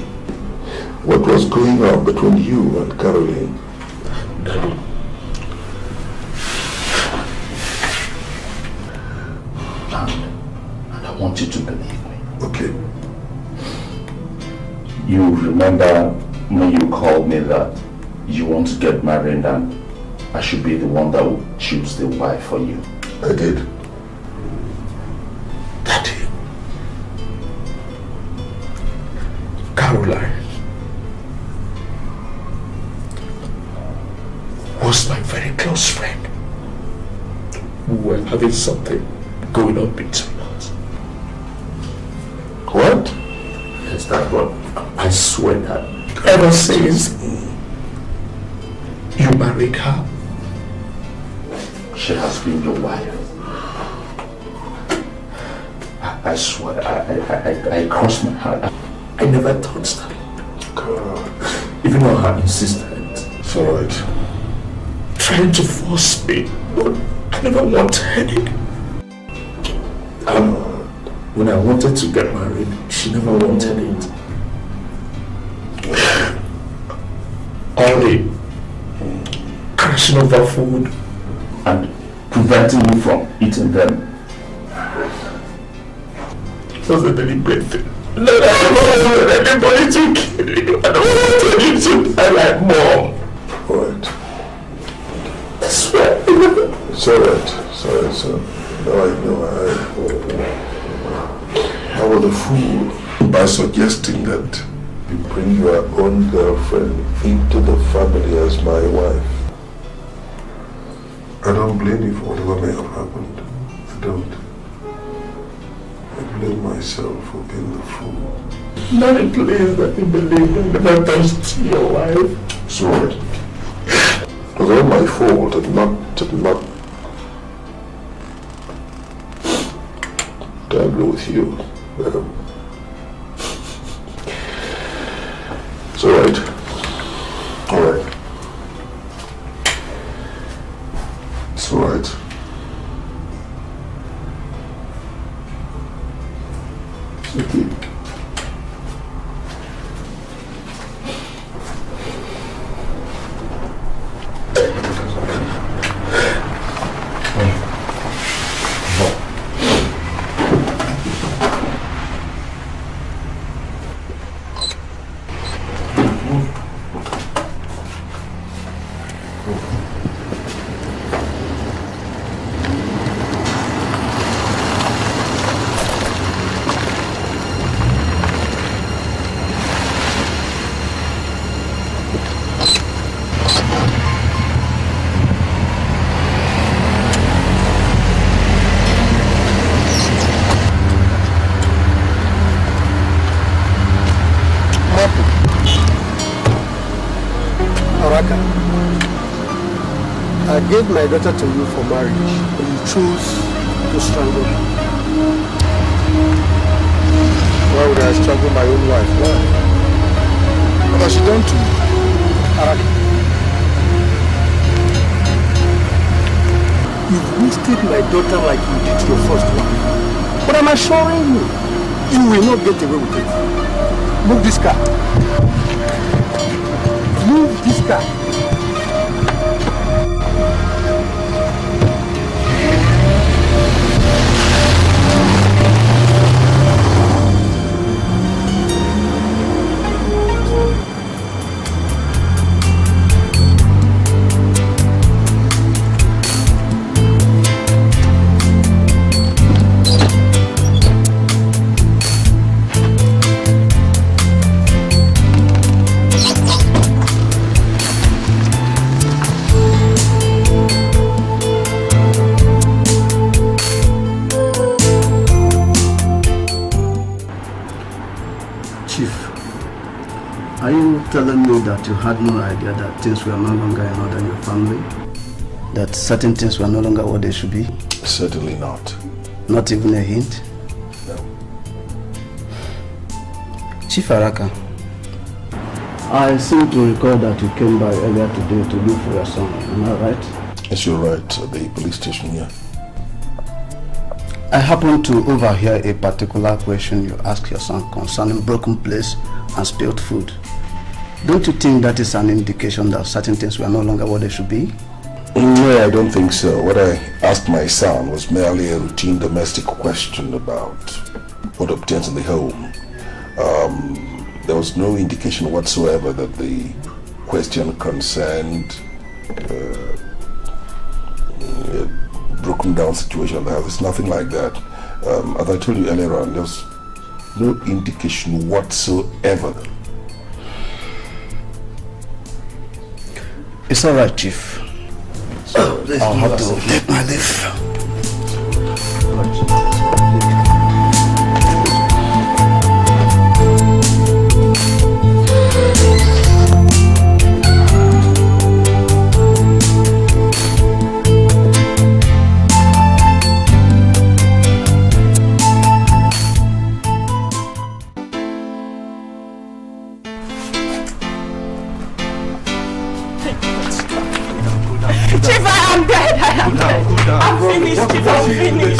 What was going on between you and Caroline? Daddy, and I want you to believe me. Okay. You remember when you called me that you want to get married and I should be the one that will choose the wife for you? I did. Daddy, Caroline was my very close friend. We were having something going on between us. What? Is that what? I swear that ever since you married her, she has been your wife. I swear, I crossed my heart. I never touched her. God. Even on her insistence. It's alright. Trying to force me, but I never wanted it. When I wanted to get married, she never wanted it. All the crashing over food and preventing me from eating them. It was a deliberate thing. No, I don't want anybody to kill you. I don't want you to die like Mom. Alright. I swear. It's alright, son. Now I know I was a fool by suggesting that you bring your own girlfriend into the family as my wife. I don't blame you for whatever may have happened. I don't. I blame myself for being the fool. Not a place that you believe in never touched your wife. So it was all my fault and not to agree with you. It's alright. Alright. It's alright. It's okay. I gave my daughter to you for marriage, but you chose to strangle her. Why would I strangle my own wife? Why? What has she done to you? Araki. You've wasted my daughter like you did your first wife. But I'm assuring you, you will not get away with it. Move this car. Move this car. Telling me that you had no idea that things were no longer in order in your family? That certain things were no longer what they should be? Certainly not. Not even a hint? No. Chief Araka, I seem to recall that you came by earlier today to look for your son. Am I right? Yes, you're right. The police station here. I happened to overhear a particular question you asked your son concerning broken plates and spilled food. Don't you think that is an indication that certain things were no longer what they should be? No, I don't think so. What I asked my son was merely a routine domestic question about what obtains in the home. There was no indication whatsoever that the question concerned a broken down situation in the house. It's nothing like that. As I told you earlier on, there was no indication whatsoever. It's all right, Chief. So I'll have to take my leave.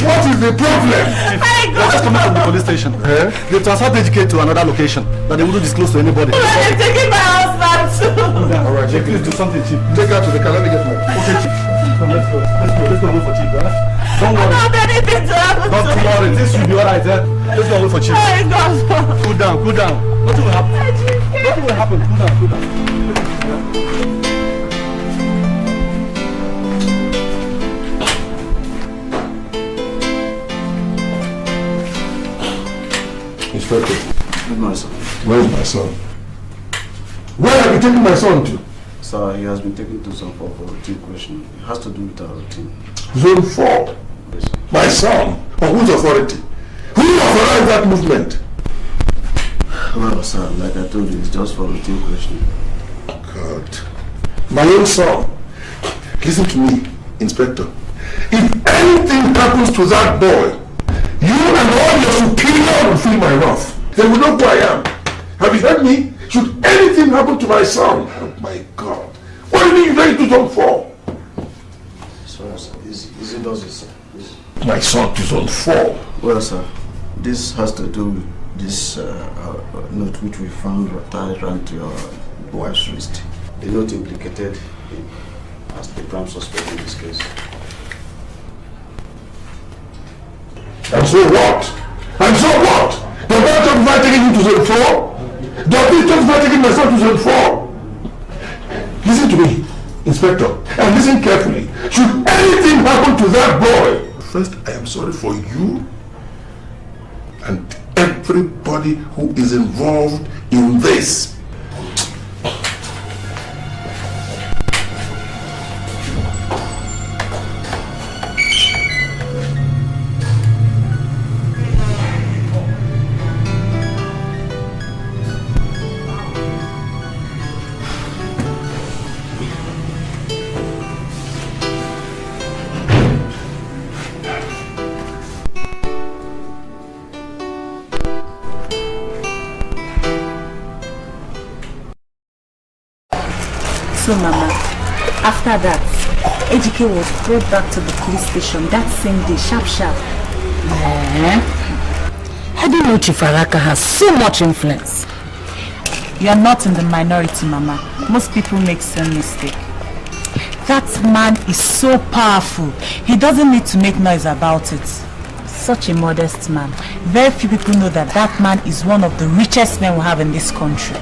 What is the problem? They're just coming from the police station. They transferred the educate to another location that they wouldn't disclose to anybody. They're taking my husband too. Alright, Chief, please do something, Chief. Take her to the car. Let me get more. Okay, Chief. Come, let's go. Let's go wait for Chief, right? Don't worry. I don't want anything to happen to Don't worry. This will be alright, eh? Let's go wait for Chief. Oh, God. Cool down, cool down. Nothing will happen. Nothing will happen. Cool down, cool down. Inspector. Where's my son? Where's my son? Where have you taken my son to? Sir, he has been taken to some form for routine question. It has to do with our routine. Zone 4? Yes. My son? On whose authority? Who authorized that movement? Well, sir, like I told you, it's just for routine questioning. God. My own son. Listen to me, Inspector. If anything happens to that boy, You and all your superior will feel my wrath. They will know who I am. Have you heard me? Should anything happen to my son, oh my God, what do you mean you're ready to jump for? Sorry, sir. Easy does it, sir. Easy. My son is on 4. Well, sir, this has to do with this note which we found tied around to your wife's wrist. The note implicated him as the prime suspect in this case. And so what? And so what? Does that justify taking him to zone 4? Does this justify taking my son to zone 4? Listen to me, Inspector, and listen carefully. Should anything happen to that boy, first I am sorry for you and everybody who is involved in this. So, Mama, after that, AGK was brought back to the police station that same day, sharp. I didn't know Chief Araka has so much influence. You are not in the minority, Mama. Most people make the same mistake. That man is so powerful. He doesn't need to make noise about it. Such a modest man. Very few people know that that man is one of the richest men we have in this country.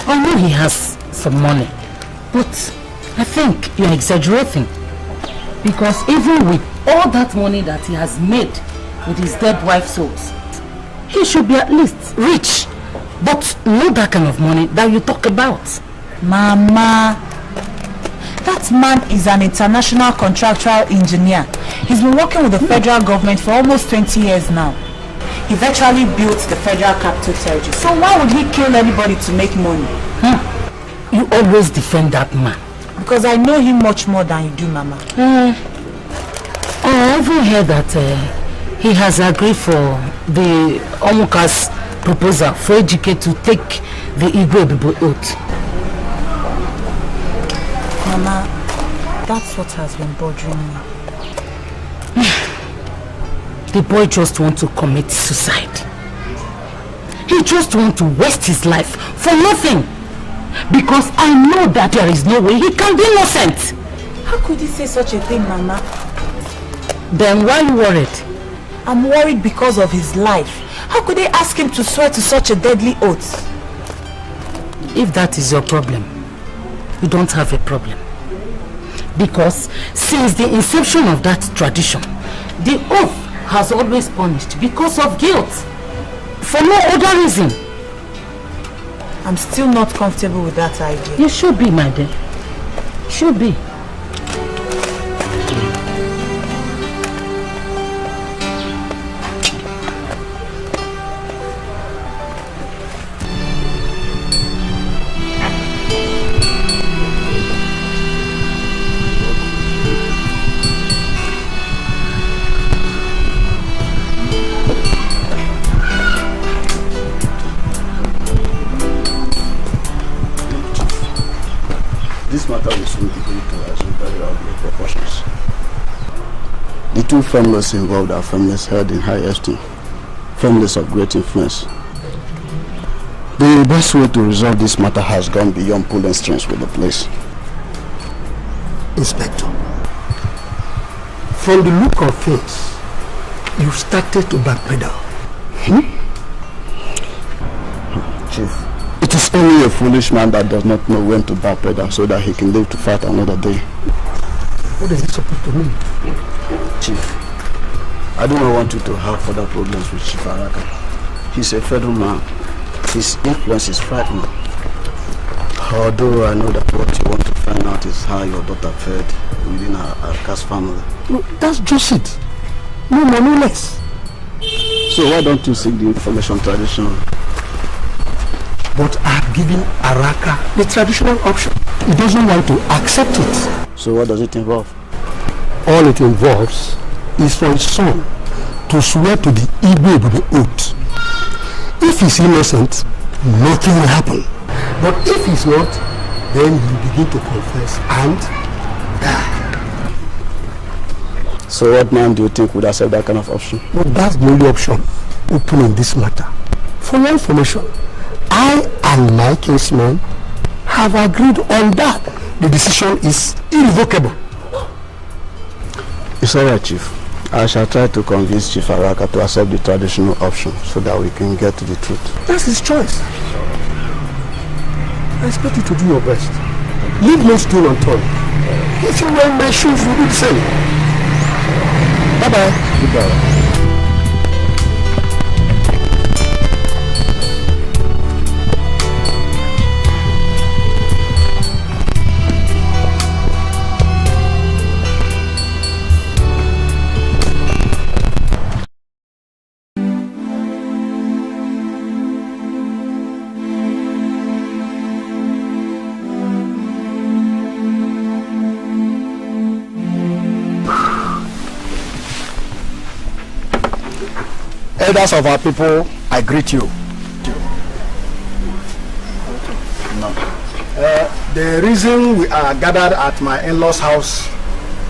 I know he has some money, but I think you're exaggerating. Because even with all that money that he has made with his dead wife's souls, he should be at least rich, but not that kind of money that you talk about. Mama, that man is an international contractual engineer. He's been working with the federal government for almost 20 years now. He virtually built the federal capital territory. So why would he kill anybody to make money? You always defend that man. Because I know him much more than you do, Mama. I even heard that he has agreed for the Omuka's proposal for AGK to take the Igwe Bibo oath. Mama, that's what has been bothering me. The boy just wants to commit suicide. He just wants to waste his life for nothing. Because I know that there is no way he can be innocent. How could he say such a thing, Mama? Then why are you worried? I'm worried because of his life. How could they ask him to swear to such a deadly oath? If that is your problem, you don't have a problem. Because since the inception of that tradition, the oath has always punished because of guilt. For no other reason. I'm still not comfortable with that idea. You should be, my dear. Should be. This matter will soon be going to assume very ugly proportions. The two families involved are families held in high esteem, families of great influence. The best way to resolve this matter has gone beyond pulling strings with the police. Inspector, from the look of things, you started to backpedal. Chief, it is only a foolish man that does not know when to backpedal so that he can live to fight another day. What is it supposed to mean? Chief, I do not want you to have further problems with Chief Araka. He's a federal man. His influence is frightening. Although I know that what you want to find out is how your daughter fared within Araka's family. No, that's just it. No more, no less. So why don't you seek the information traditional? But I have given Araka the traditional option. He doesn't want to accept it. So what does it involve? all it involves is for his son to swear to the Igbo oath. If he's innocent, nothing will happen. But if he's not, then he'll begin to confess and die. So what man do you think would accept that kind of option? Well, that's the only option open in this matter. For your information, I and my kinsman have agreed on that. The decision is irrevocable. It's alright, Chief. I shall try to convince Chief Araka to accept the traditional option so that we can get to the truth. That's his choice. I expect you to do your best. Leave no stone unturned. If you wear my shoes, you will do the same. Bye-bye. Goodbye. Elders of our people, I greet you. The reason we are gathered at my in-laws' house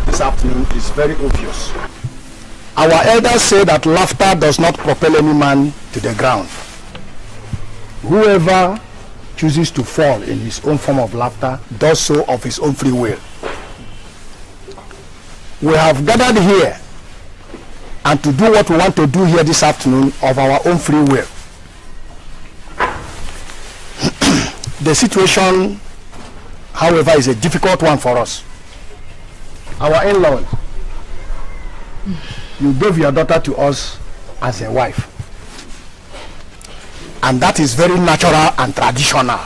this afternoon is very obvious. Our elders say that laughter does not propel any man to the ground. Whoever chooses to fall in his own form of laughter does so of his own free will. We have gathered here and to do what we want to do here this afternoon of our own free will. The situation, however, is a difficult one for us. Our in-laws, you gave your daughter to us as a wife. And that is very natural and traditional.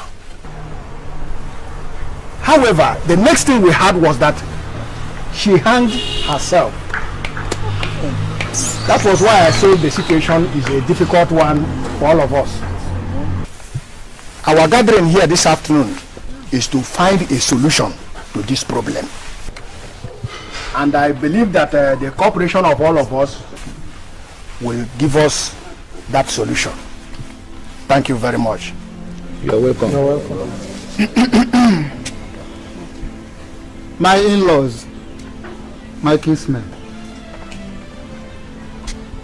However, the next thing we had was that she hanged herself. That was why I said the situation is a difficult one for all of us. Our gathering here this afternoon is to find a solution to this problem. And I believe that the cooperation of all of us will give us that solution. Thank you very much. You're welcome. You're welcome. My in-laws, my kinsmen.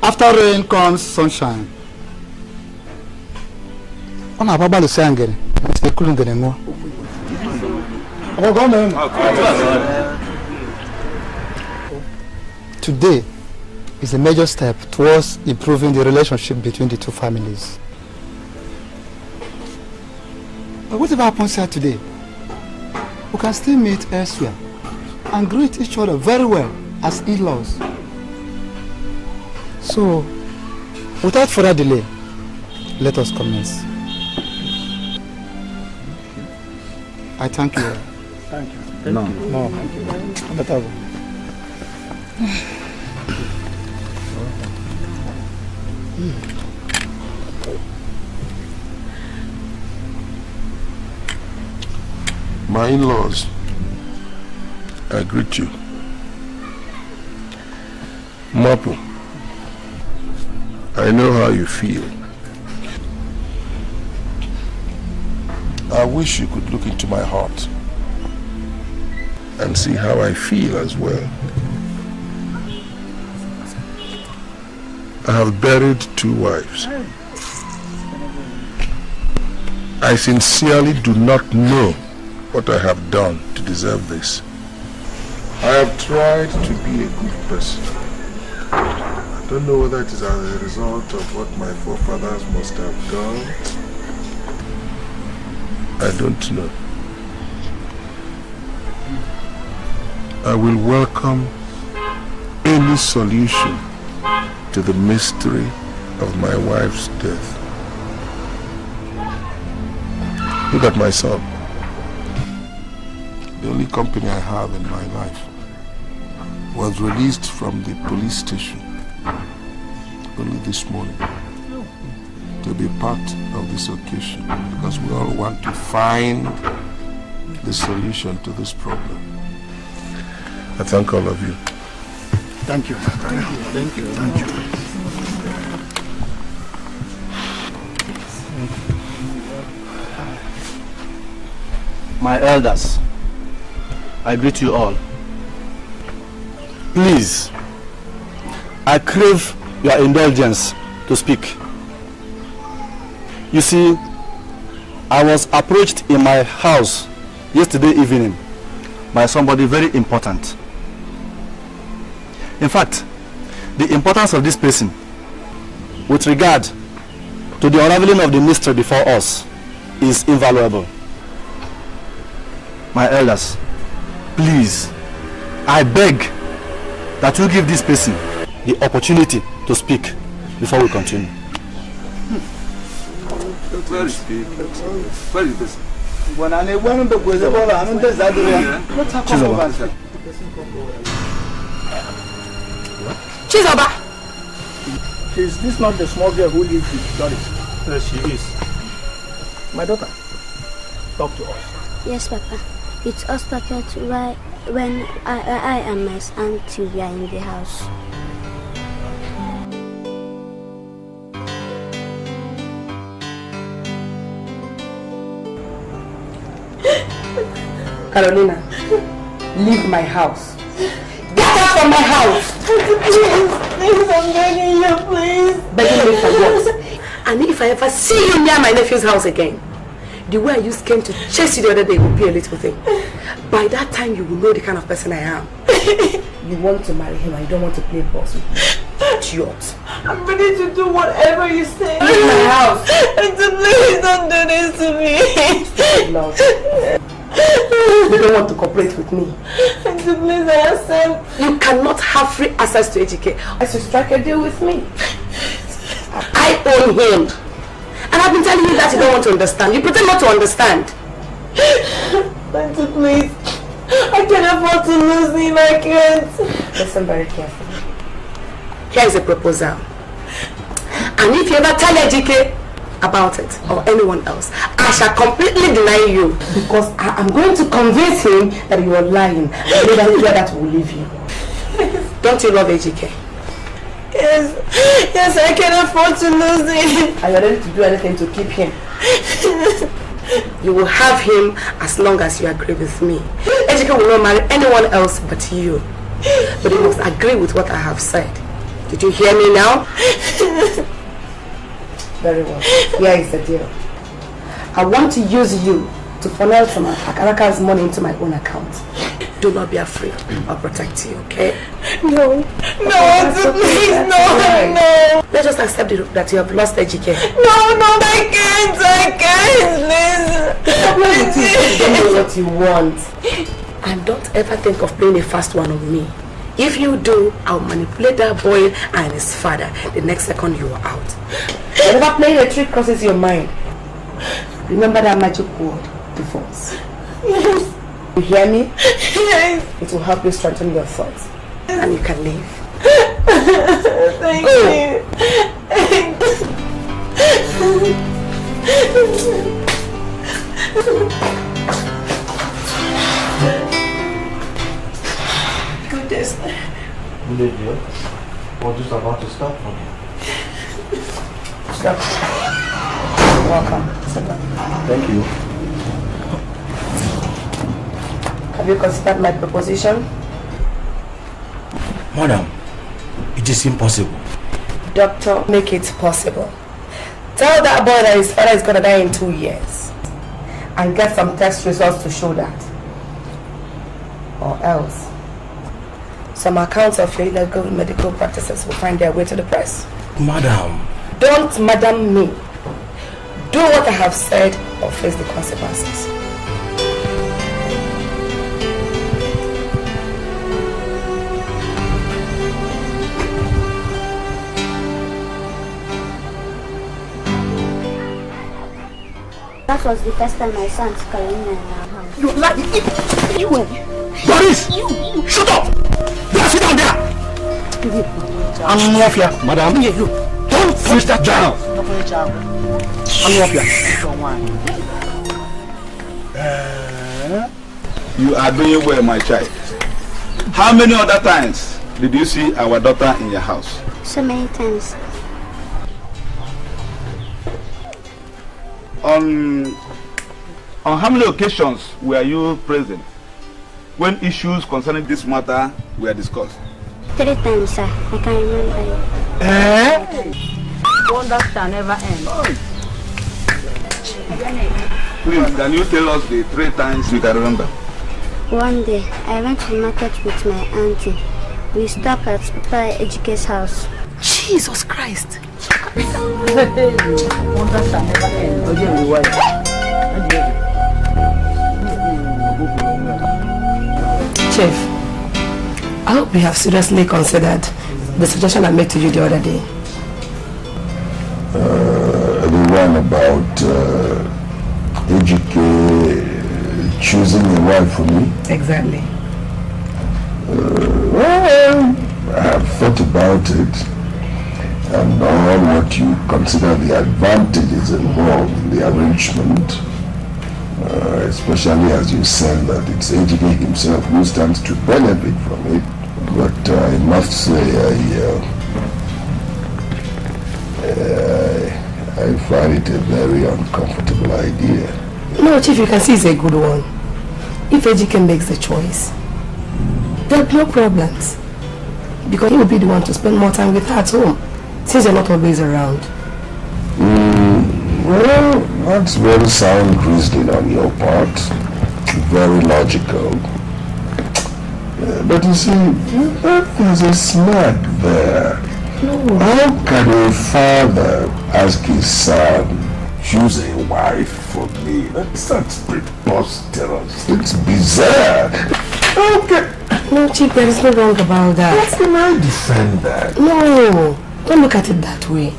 After rain comes sunshine. Ona baba lo sangere, se kulungere ngo. Today is a major step towards improving the relationship between the two families. But whatever happens here today, we can still meet elsewhere and greet each other very well as in-laws. So, without further delay, let us commence. I thank you. Thank you. No. No. Thank you. Better go. My in-laws, I greet you. Mapu, I know how you feel. I wish you could look into my heart and see how I feel as well. I have buried 2 wives. I sincerely do not know what I have done to deserve this. I have tried to be a good person. I don't know whether it is as a result of what my forefathers must have done. I don't know. I will welcome any solution to the mystery of my wife's death. Look at my son. The only company I have in my life was released from the police station only this morning to be part of this occasion because we all want to find the solution to this problem. I thank all of you. Thank you, my brother. Thank you. Thank you. My elders, I greet you all. Please, I crave your indulgence to speak. You see, I was approached in my house yesterday evening by somebody very important. In fact, the importance of this person with regard to the unraveling of the mystery before us is invaluable. My elders, please, I beg that you give this person the opportunity to speak before we continue. Where is this? Chizoba! Is this not the small girl who lives with Doris? Yes, she is. My daughter, talk to us. Yes, Papa. It's us started right when I and my auntie were in the house. Carolina, leave my house. Get out from my house! Please, I'm begging you, please. Begging me for what? And if I ever see you near my nephew's house again, the way I used came to chase you the other day will be a little thing. By that time, you will know the kind of person I am. You want to marry him and you don't want to play boss with me. Idiot. I'm ready to do whatever you say. Leave my house. Please don't do this to me. Love. You don't want to cooperate with me. Please, I accept. You cannot have free access to HK. I should strike a deal with me. I own him. And I've been telling you that you don't want to understand. You pretend not to understand. Please. I can't afford to lose him. I can't. Listen very carefully. Here is a proposal. And if you ever tell HK about it or anyone else, I shall completely deny you because I am going to convince him that you are lying and where that will leave you. Don't you love HK? Yes, I can afford to lose him. Are you ready to do anything to keep him? You will have him as long as you agree with me. HK will not marry anyone else but you. But you must agree with what I have said. Did you hear me now? Very well. Here is the deal. I want to use you to funnel some of Akaraka's money into my own account. Do not be afraid. I'll protect you, okay? No, please, no. Let's just accept that you have lost HK. No, I can't, please. You don't know what you want. And don't ever think of playing a fast one on me. If you do, I'll manipulate that boy and his father the next second you are out. Whenever playing a trick crosses your mind, remember that magic word, divorce. Yes. You hear me? Yes. It will help you strengthen your thoughts. And you can leave. Thank you. Goodness. Lydia, we're just about to start again. Stop. Welcome. Thank you. Have you considered my proposition? Madam, it is impossible. Doctor, make it possible. Tell that boy that his father is going to die in 2 years. And get some test results to show that. Or else, some accounts of your illegal medical practices will find their way to the press. Madam. Don't madam me. Do what I have said or face the consequences. That was the first time I saw Auntie Carolina in our house. You lie! You! Boris! You! Shut up! Now sit down there! I'm off here, madam. You! Don't push that down! I'm off here. You are doing well, my child. How many other times did you see our daughter in your house? So many times. On how many occasions were you present when issues concerning this matter were discussed? 3 times, sir. I can remember it. Wonders shall never end. Please, can you tell us the 3 times you can remember? One day, I went to the market with my auntie. We stopped at Papa Ejike's house. Jesus Christ! Wonders shall never end. Chief, I hope you have seriously considered the suggestion I made to you the other day. The one about Ejike choosing a wife for me? Exactly. Well, I have thought about it, and all what you consider the advantages involved in the arrangement, especially as you said that it's Ejike himself who stands to benefit from it. But I must say I find it a very uncomfortable idea. No, Chief, you can see it's a good one. If Ejike makes the choice, there'll be no problems. Because he will be the one to spend more time with her at home, since you're not always around. Well, that's very sound reasoning on your part. Very logical. But you see, there's a snag there. How can a father ask his son, choose a wife for me? That's preposterous. It's bizarre. Okay. No, Chief, there is no wrong about that. How can I defend that? No, don't look at it that way.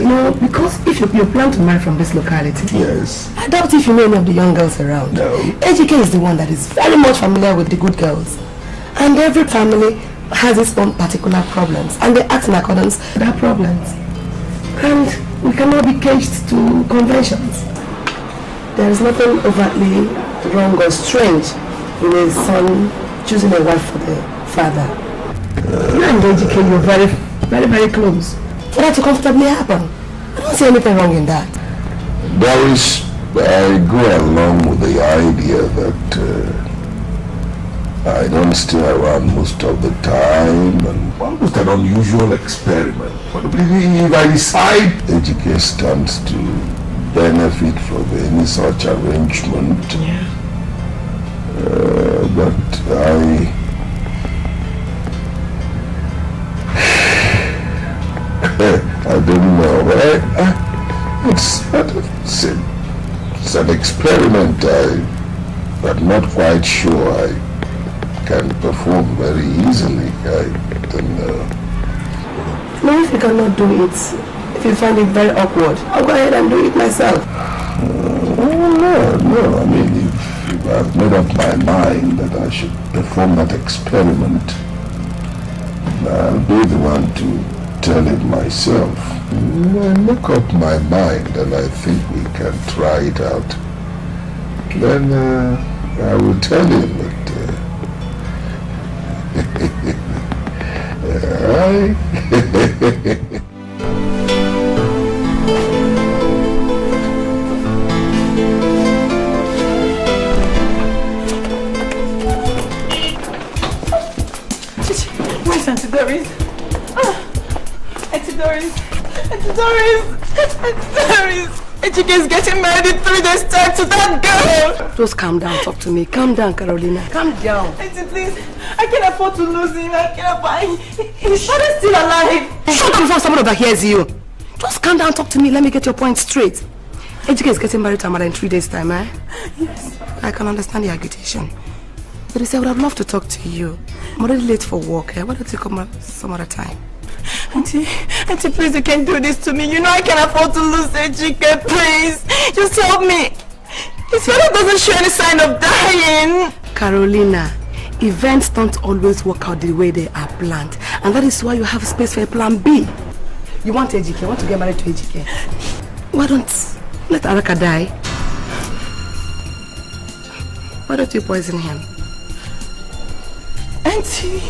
No, because if you plan to marry from this locality, yes, I doubt if you know any of the young girls around. No. Ejike is the one that is very much familiar with the good girls. And every family has its own particular problems, and they act in accordance with their problems. And we cannot be caged to conventions. There is nothing overtly wrong or strange in a son choosing a wife for the father. You and Ejike, you're very, very, very close. For that to comfortably happen, I don't see anything wrong in that. Doris, I go along with the idea that I don't stay around most of the time, and almost an unusual experiment. But if I decide Ejike stands to benefit from any such arrangement, but I don't know. It's an experiment. I'm not quite sure I can perform very easily. I don't know. No, if you cannot do it, if you find it very awkward, I'll go ahead and do it myself. No. I mean, if I've made up my mind that I should perform that experiment, I'll be the one to tell him myself. I make up my mind and I think we can try it out. Then I will tell him that Where's Auntie Doris? Auntie Doris! Auntie Doris! Auntie Doris! Ejike is getting married in 3 days' time to that girl! Just calm down, talk to me. Calm down, Carolina. Calm down. Auntie, please. I can't afford to lose him. I can't afford. His father's still alive. Shut up before someone overhears you. Just calm down, talk to me. Let me get your point straight. Ejike is getting married to Amara in 3 days' time, eh? Yes. I can understand the agitation. But I would have loved to talk to you. I'm already late for work, eh? Why don't you come some other time? Auntie, please, you can't do this to me. You know I can't afford to lose Ejike, please. Just help me. His father doesn't show any sign of dying. Carolina, events don't always work out the way they are planned. And that is why you have space for a plan B. You want Ejike, you want to get married to Ejike. Why don't let Araka die? Why don't you poison him? Auntie,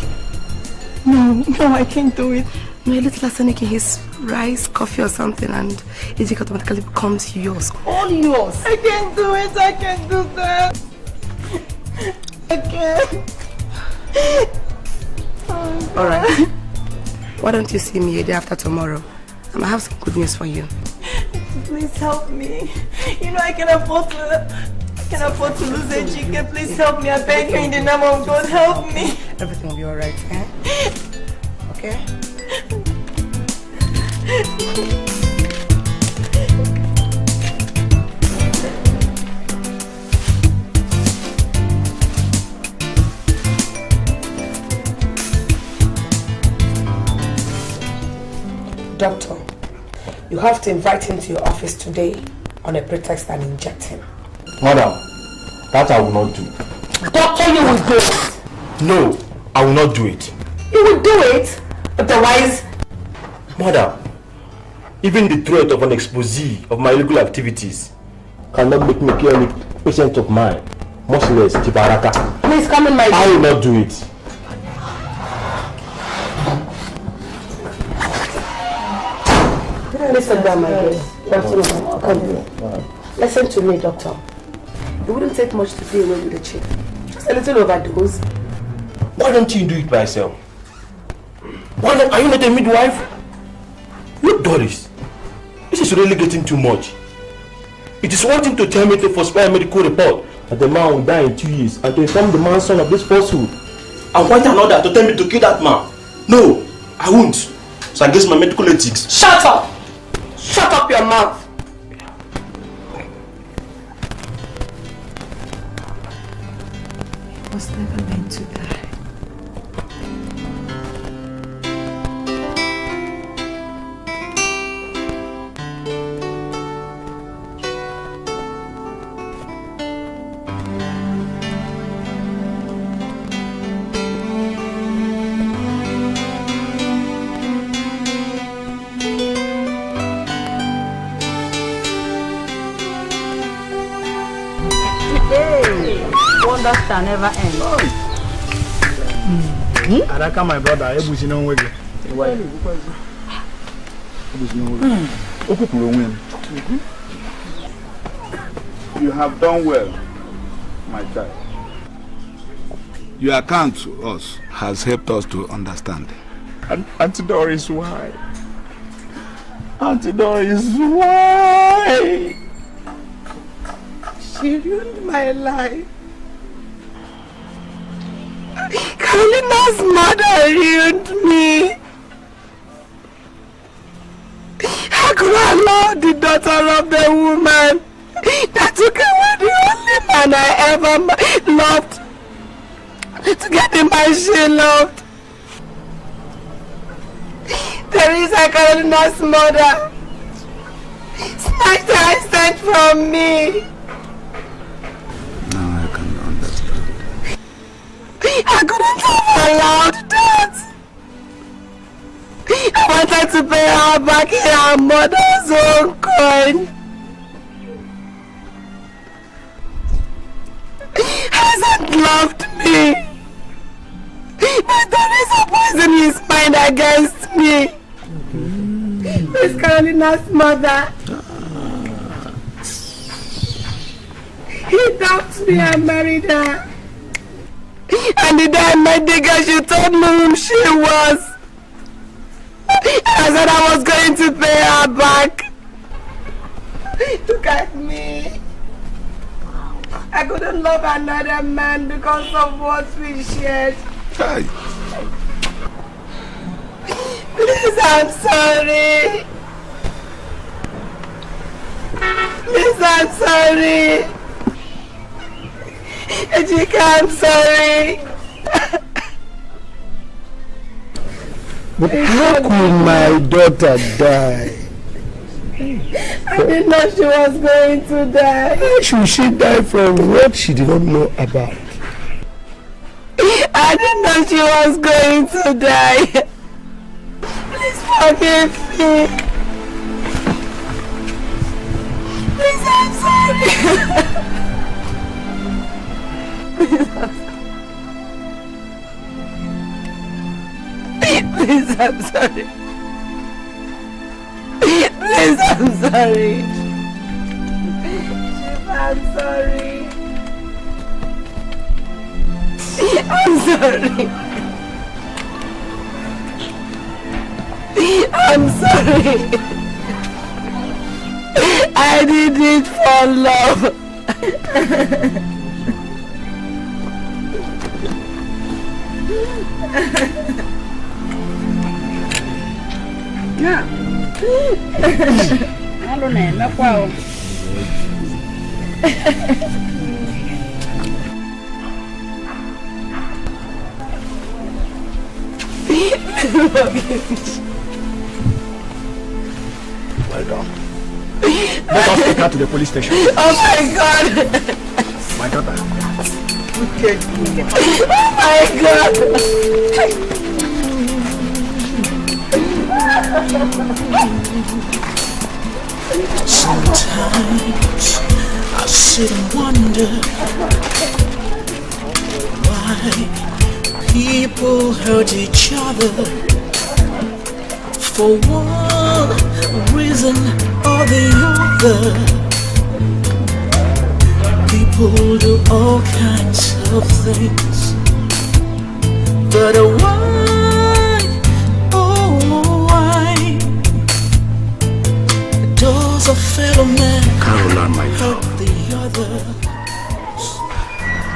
No, I can't do it. No, a little arsenic in his rice, coffee or something, and Ejike automatically becomes yours. All yours. I can't do it. I can't do that. I can't. Alright. Why don't you see me a day after tomorrow? I might have some good news for you. Please help me. You know I can afford to lose Ejike. Please help me. I beg you in the name of God. Help me. Everything will be alright, eh? Okay? Doctor, you have to invite him to your office today on a pretext and inject him. Madam, that I will not do. Doctor, you will do it. No, I will not do it. You will do it? Otherwise... Madam, even the threat of an expose of my illegal activities cannot make me kill any patient of mine, much less Tibaraka. Please come in my room. I will not do it. Listen down, my dear. Come here. Listen to me, doctor. It wouldn't take much to do away with the chief. Just a little overdose. Why don't you do it by yourself? Why not? Are you not a midwife? Look, Doris, this is really getting too much. It is one thing to tell me to falsify a medical report that the man will die in 2 years and to inform the man's son of this falsehood. And quite another to tell me to kill that man. No, I won't. So against my medical ethics. Shut up! Shut up your mouth! He was never meant to die. Wonders shall never end. Araka, my brother, Ebusi no wege. You have done well, my child. Your account to us has helped us to understand. And Auntie Doris, why? Auntie Doris, why? She ruined my life. Carolina's mother ruined me. How could I allow the daughter of the woman that took away the only man I ever loved to get the man she loved? Teresa, Carolina's mother, snatched her instant from me. Now I can understand. I couldn't have allowed that. I wanted to pay her back in her mother's own coin. Hasn't loved me. But there is a poison in his mind against me. Miss Carolina's mother. He dumped me and married her. And the day I met the girl, she told me whom she was. I said I was going to pay her back. Look at me. I couldn't love another man because of what we shared. Hey. Please, I'm sorry. Please, I'm sorry. Ejike, I'm sorry. But how could my daughter die? I didn't know she was going to die. Why should she die from what she did not know about? I didn't know she was going to die. Please forgive me. Please, I'm sorry. Please, I'm sorry. Please, I'm sorry. Please, I'm sorry. Chief, I'm sorry. I'm sorry. I'm sorry. I did it for love. Yeah. I don't know. No problem. Well done. Let us take her to the police station. Oh my God! My daughter. Okay. Oh my God! Sometimes I sit and wonder why people hurt each other for one reason or the other. People do all kinds of things, but why, oh why does a fellow man Caroline, my hurt the other?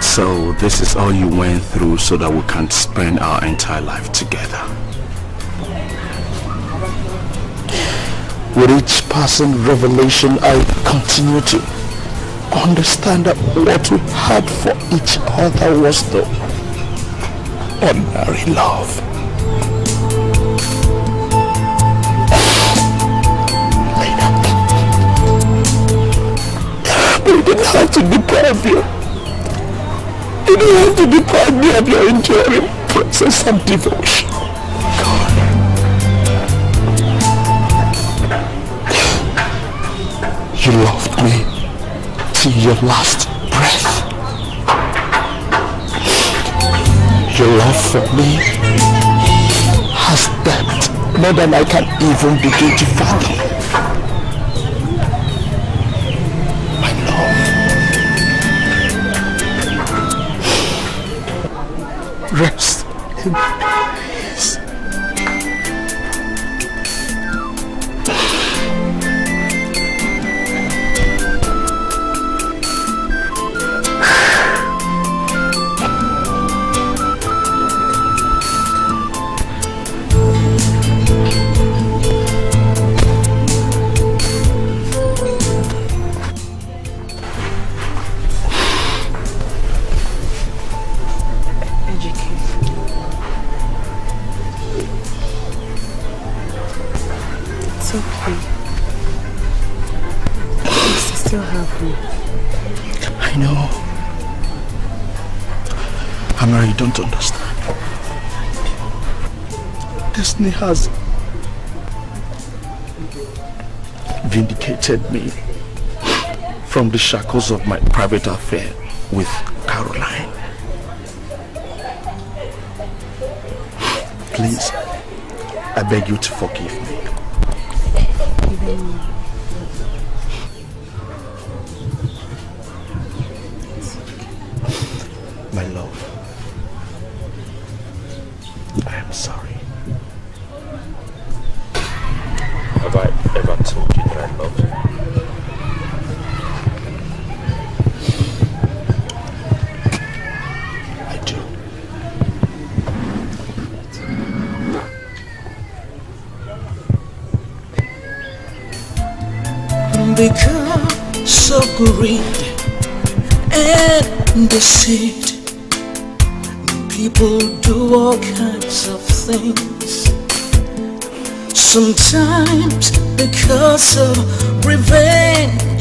So this is all you went through so that we can spend our entire life together. With each passing revelation, I continue to understand that what we had for each other was the ordinary love. But you didn't have to deprive you. You didn't have to deprive me of your enduring presence and devotion. You loved me till your last breath. Your love for me has depth more than I can even begin to fathom. My love. Rest in peace. You don't understand. Destiny has vindicated me from the shackles of my private affair with Caroline. Please, I beg you to forgive me. My love, I am sorry. Have I ever told you that I love you? I do. Because of greed and deceit, people do all kinds of things. Sometimes because of revenge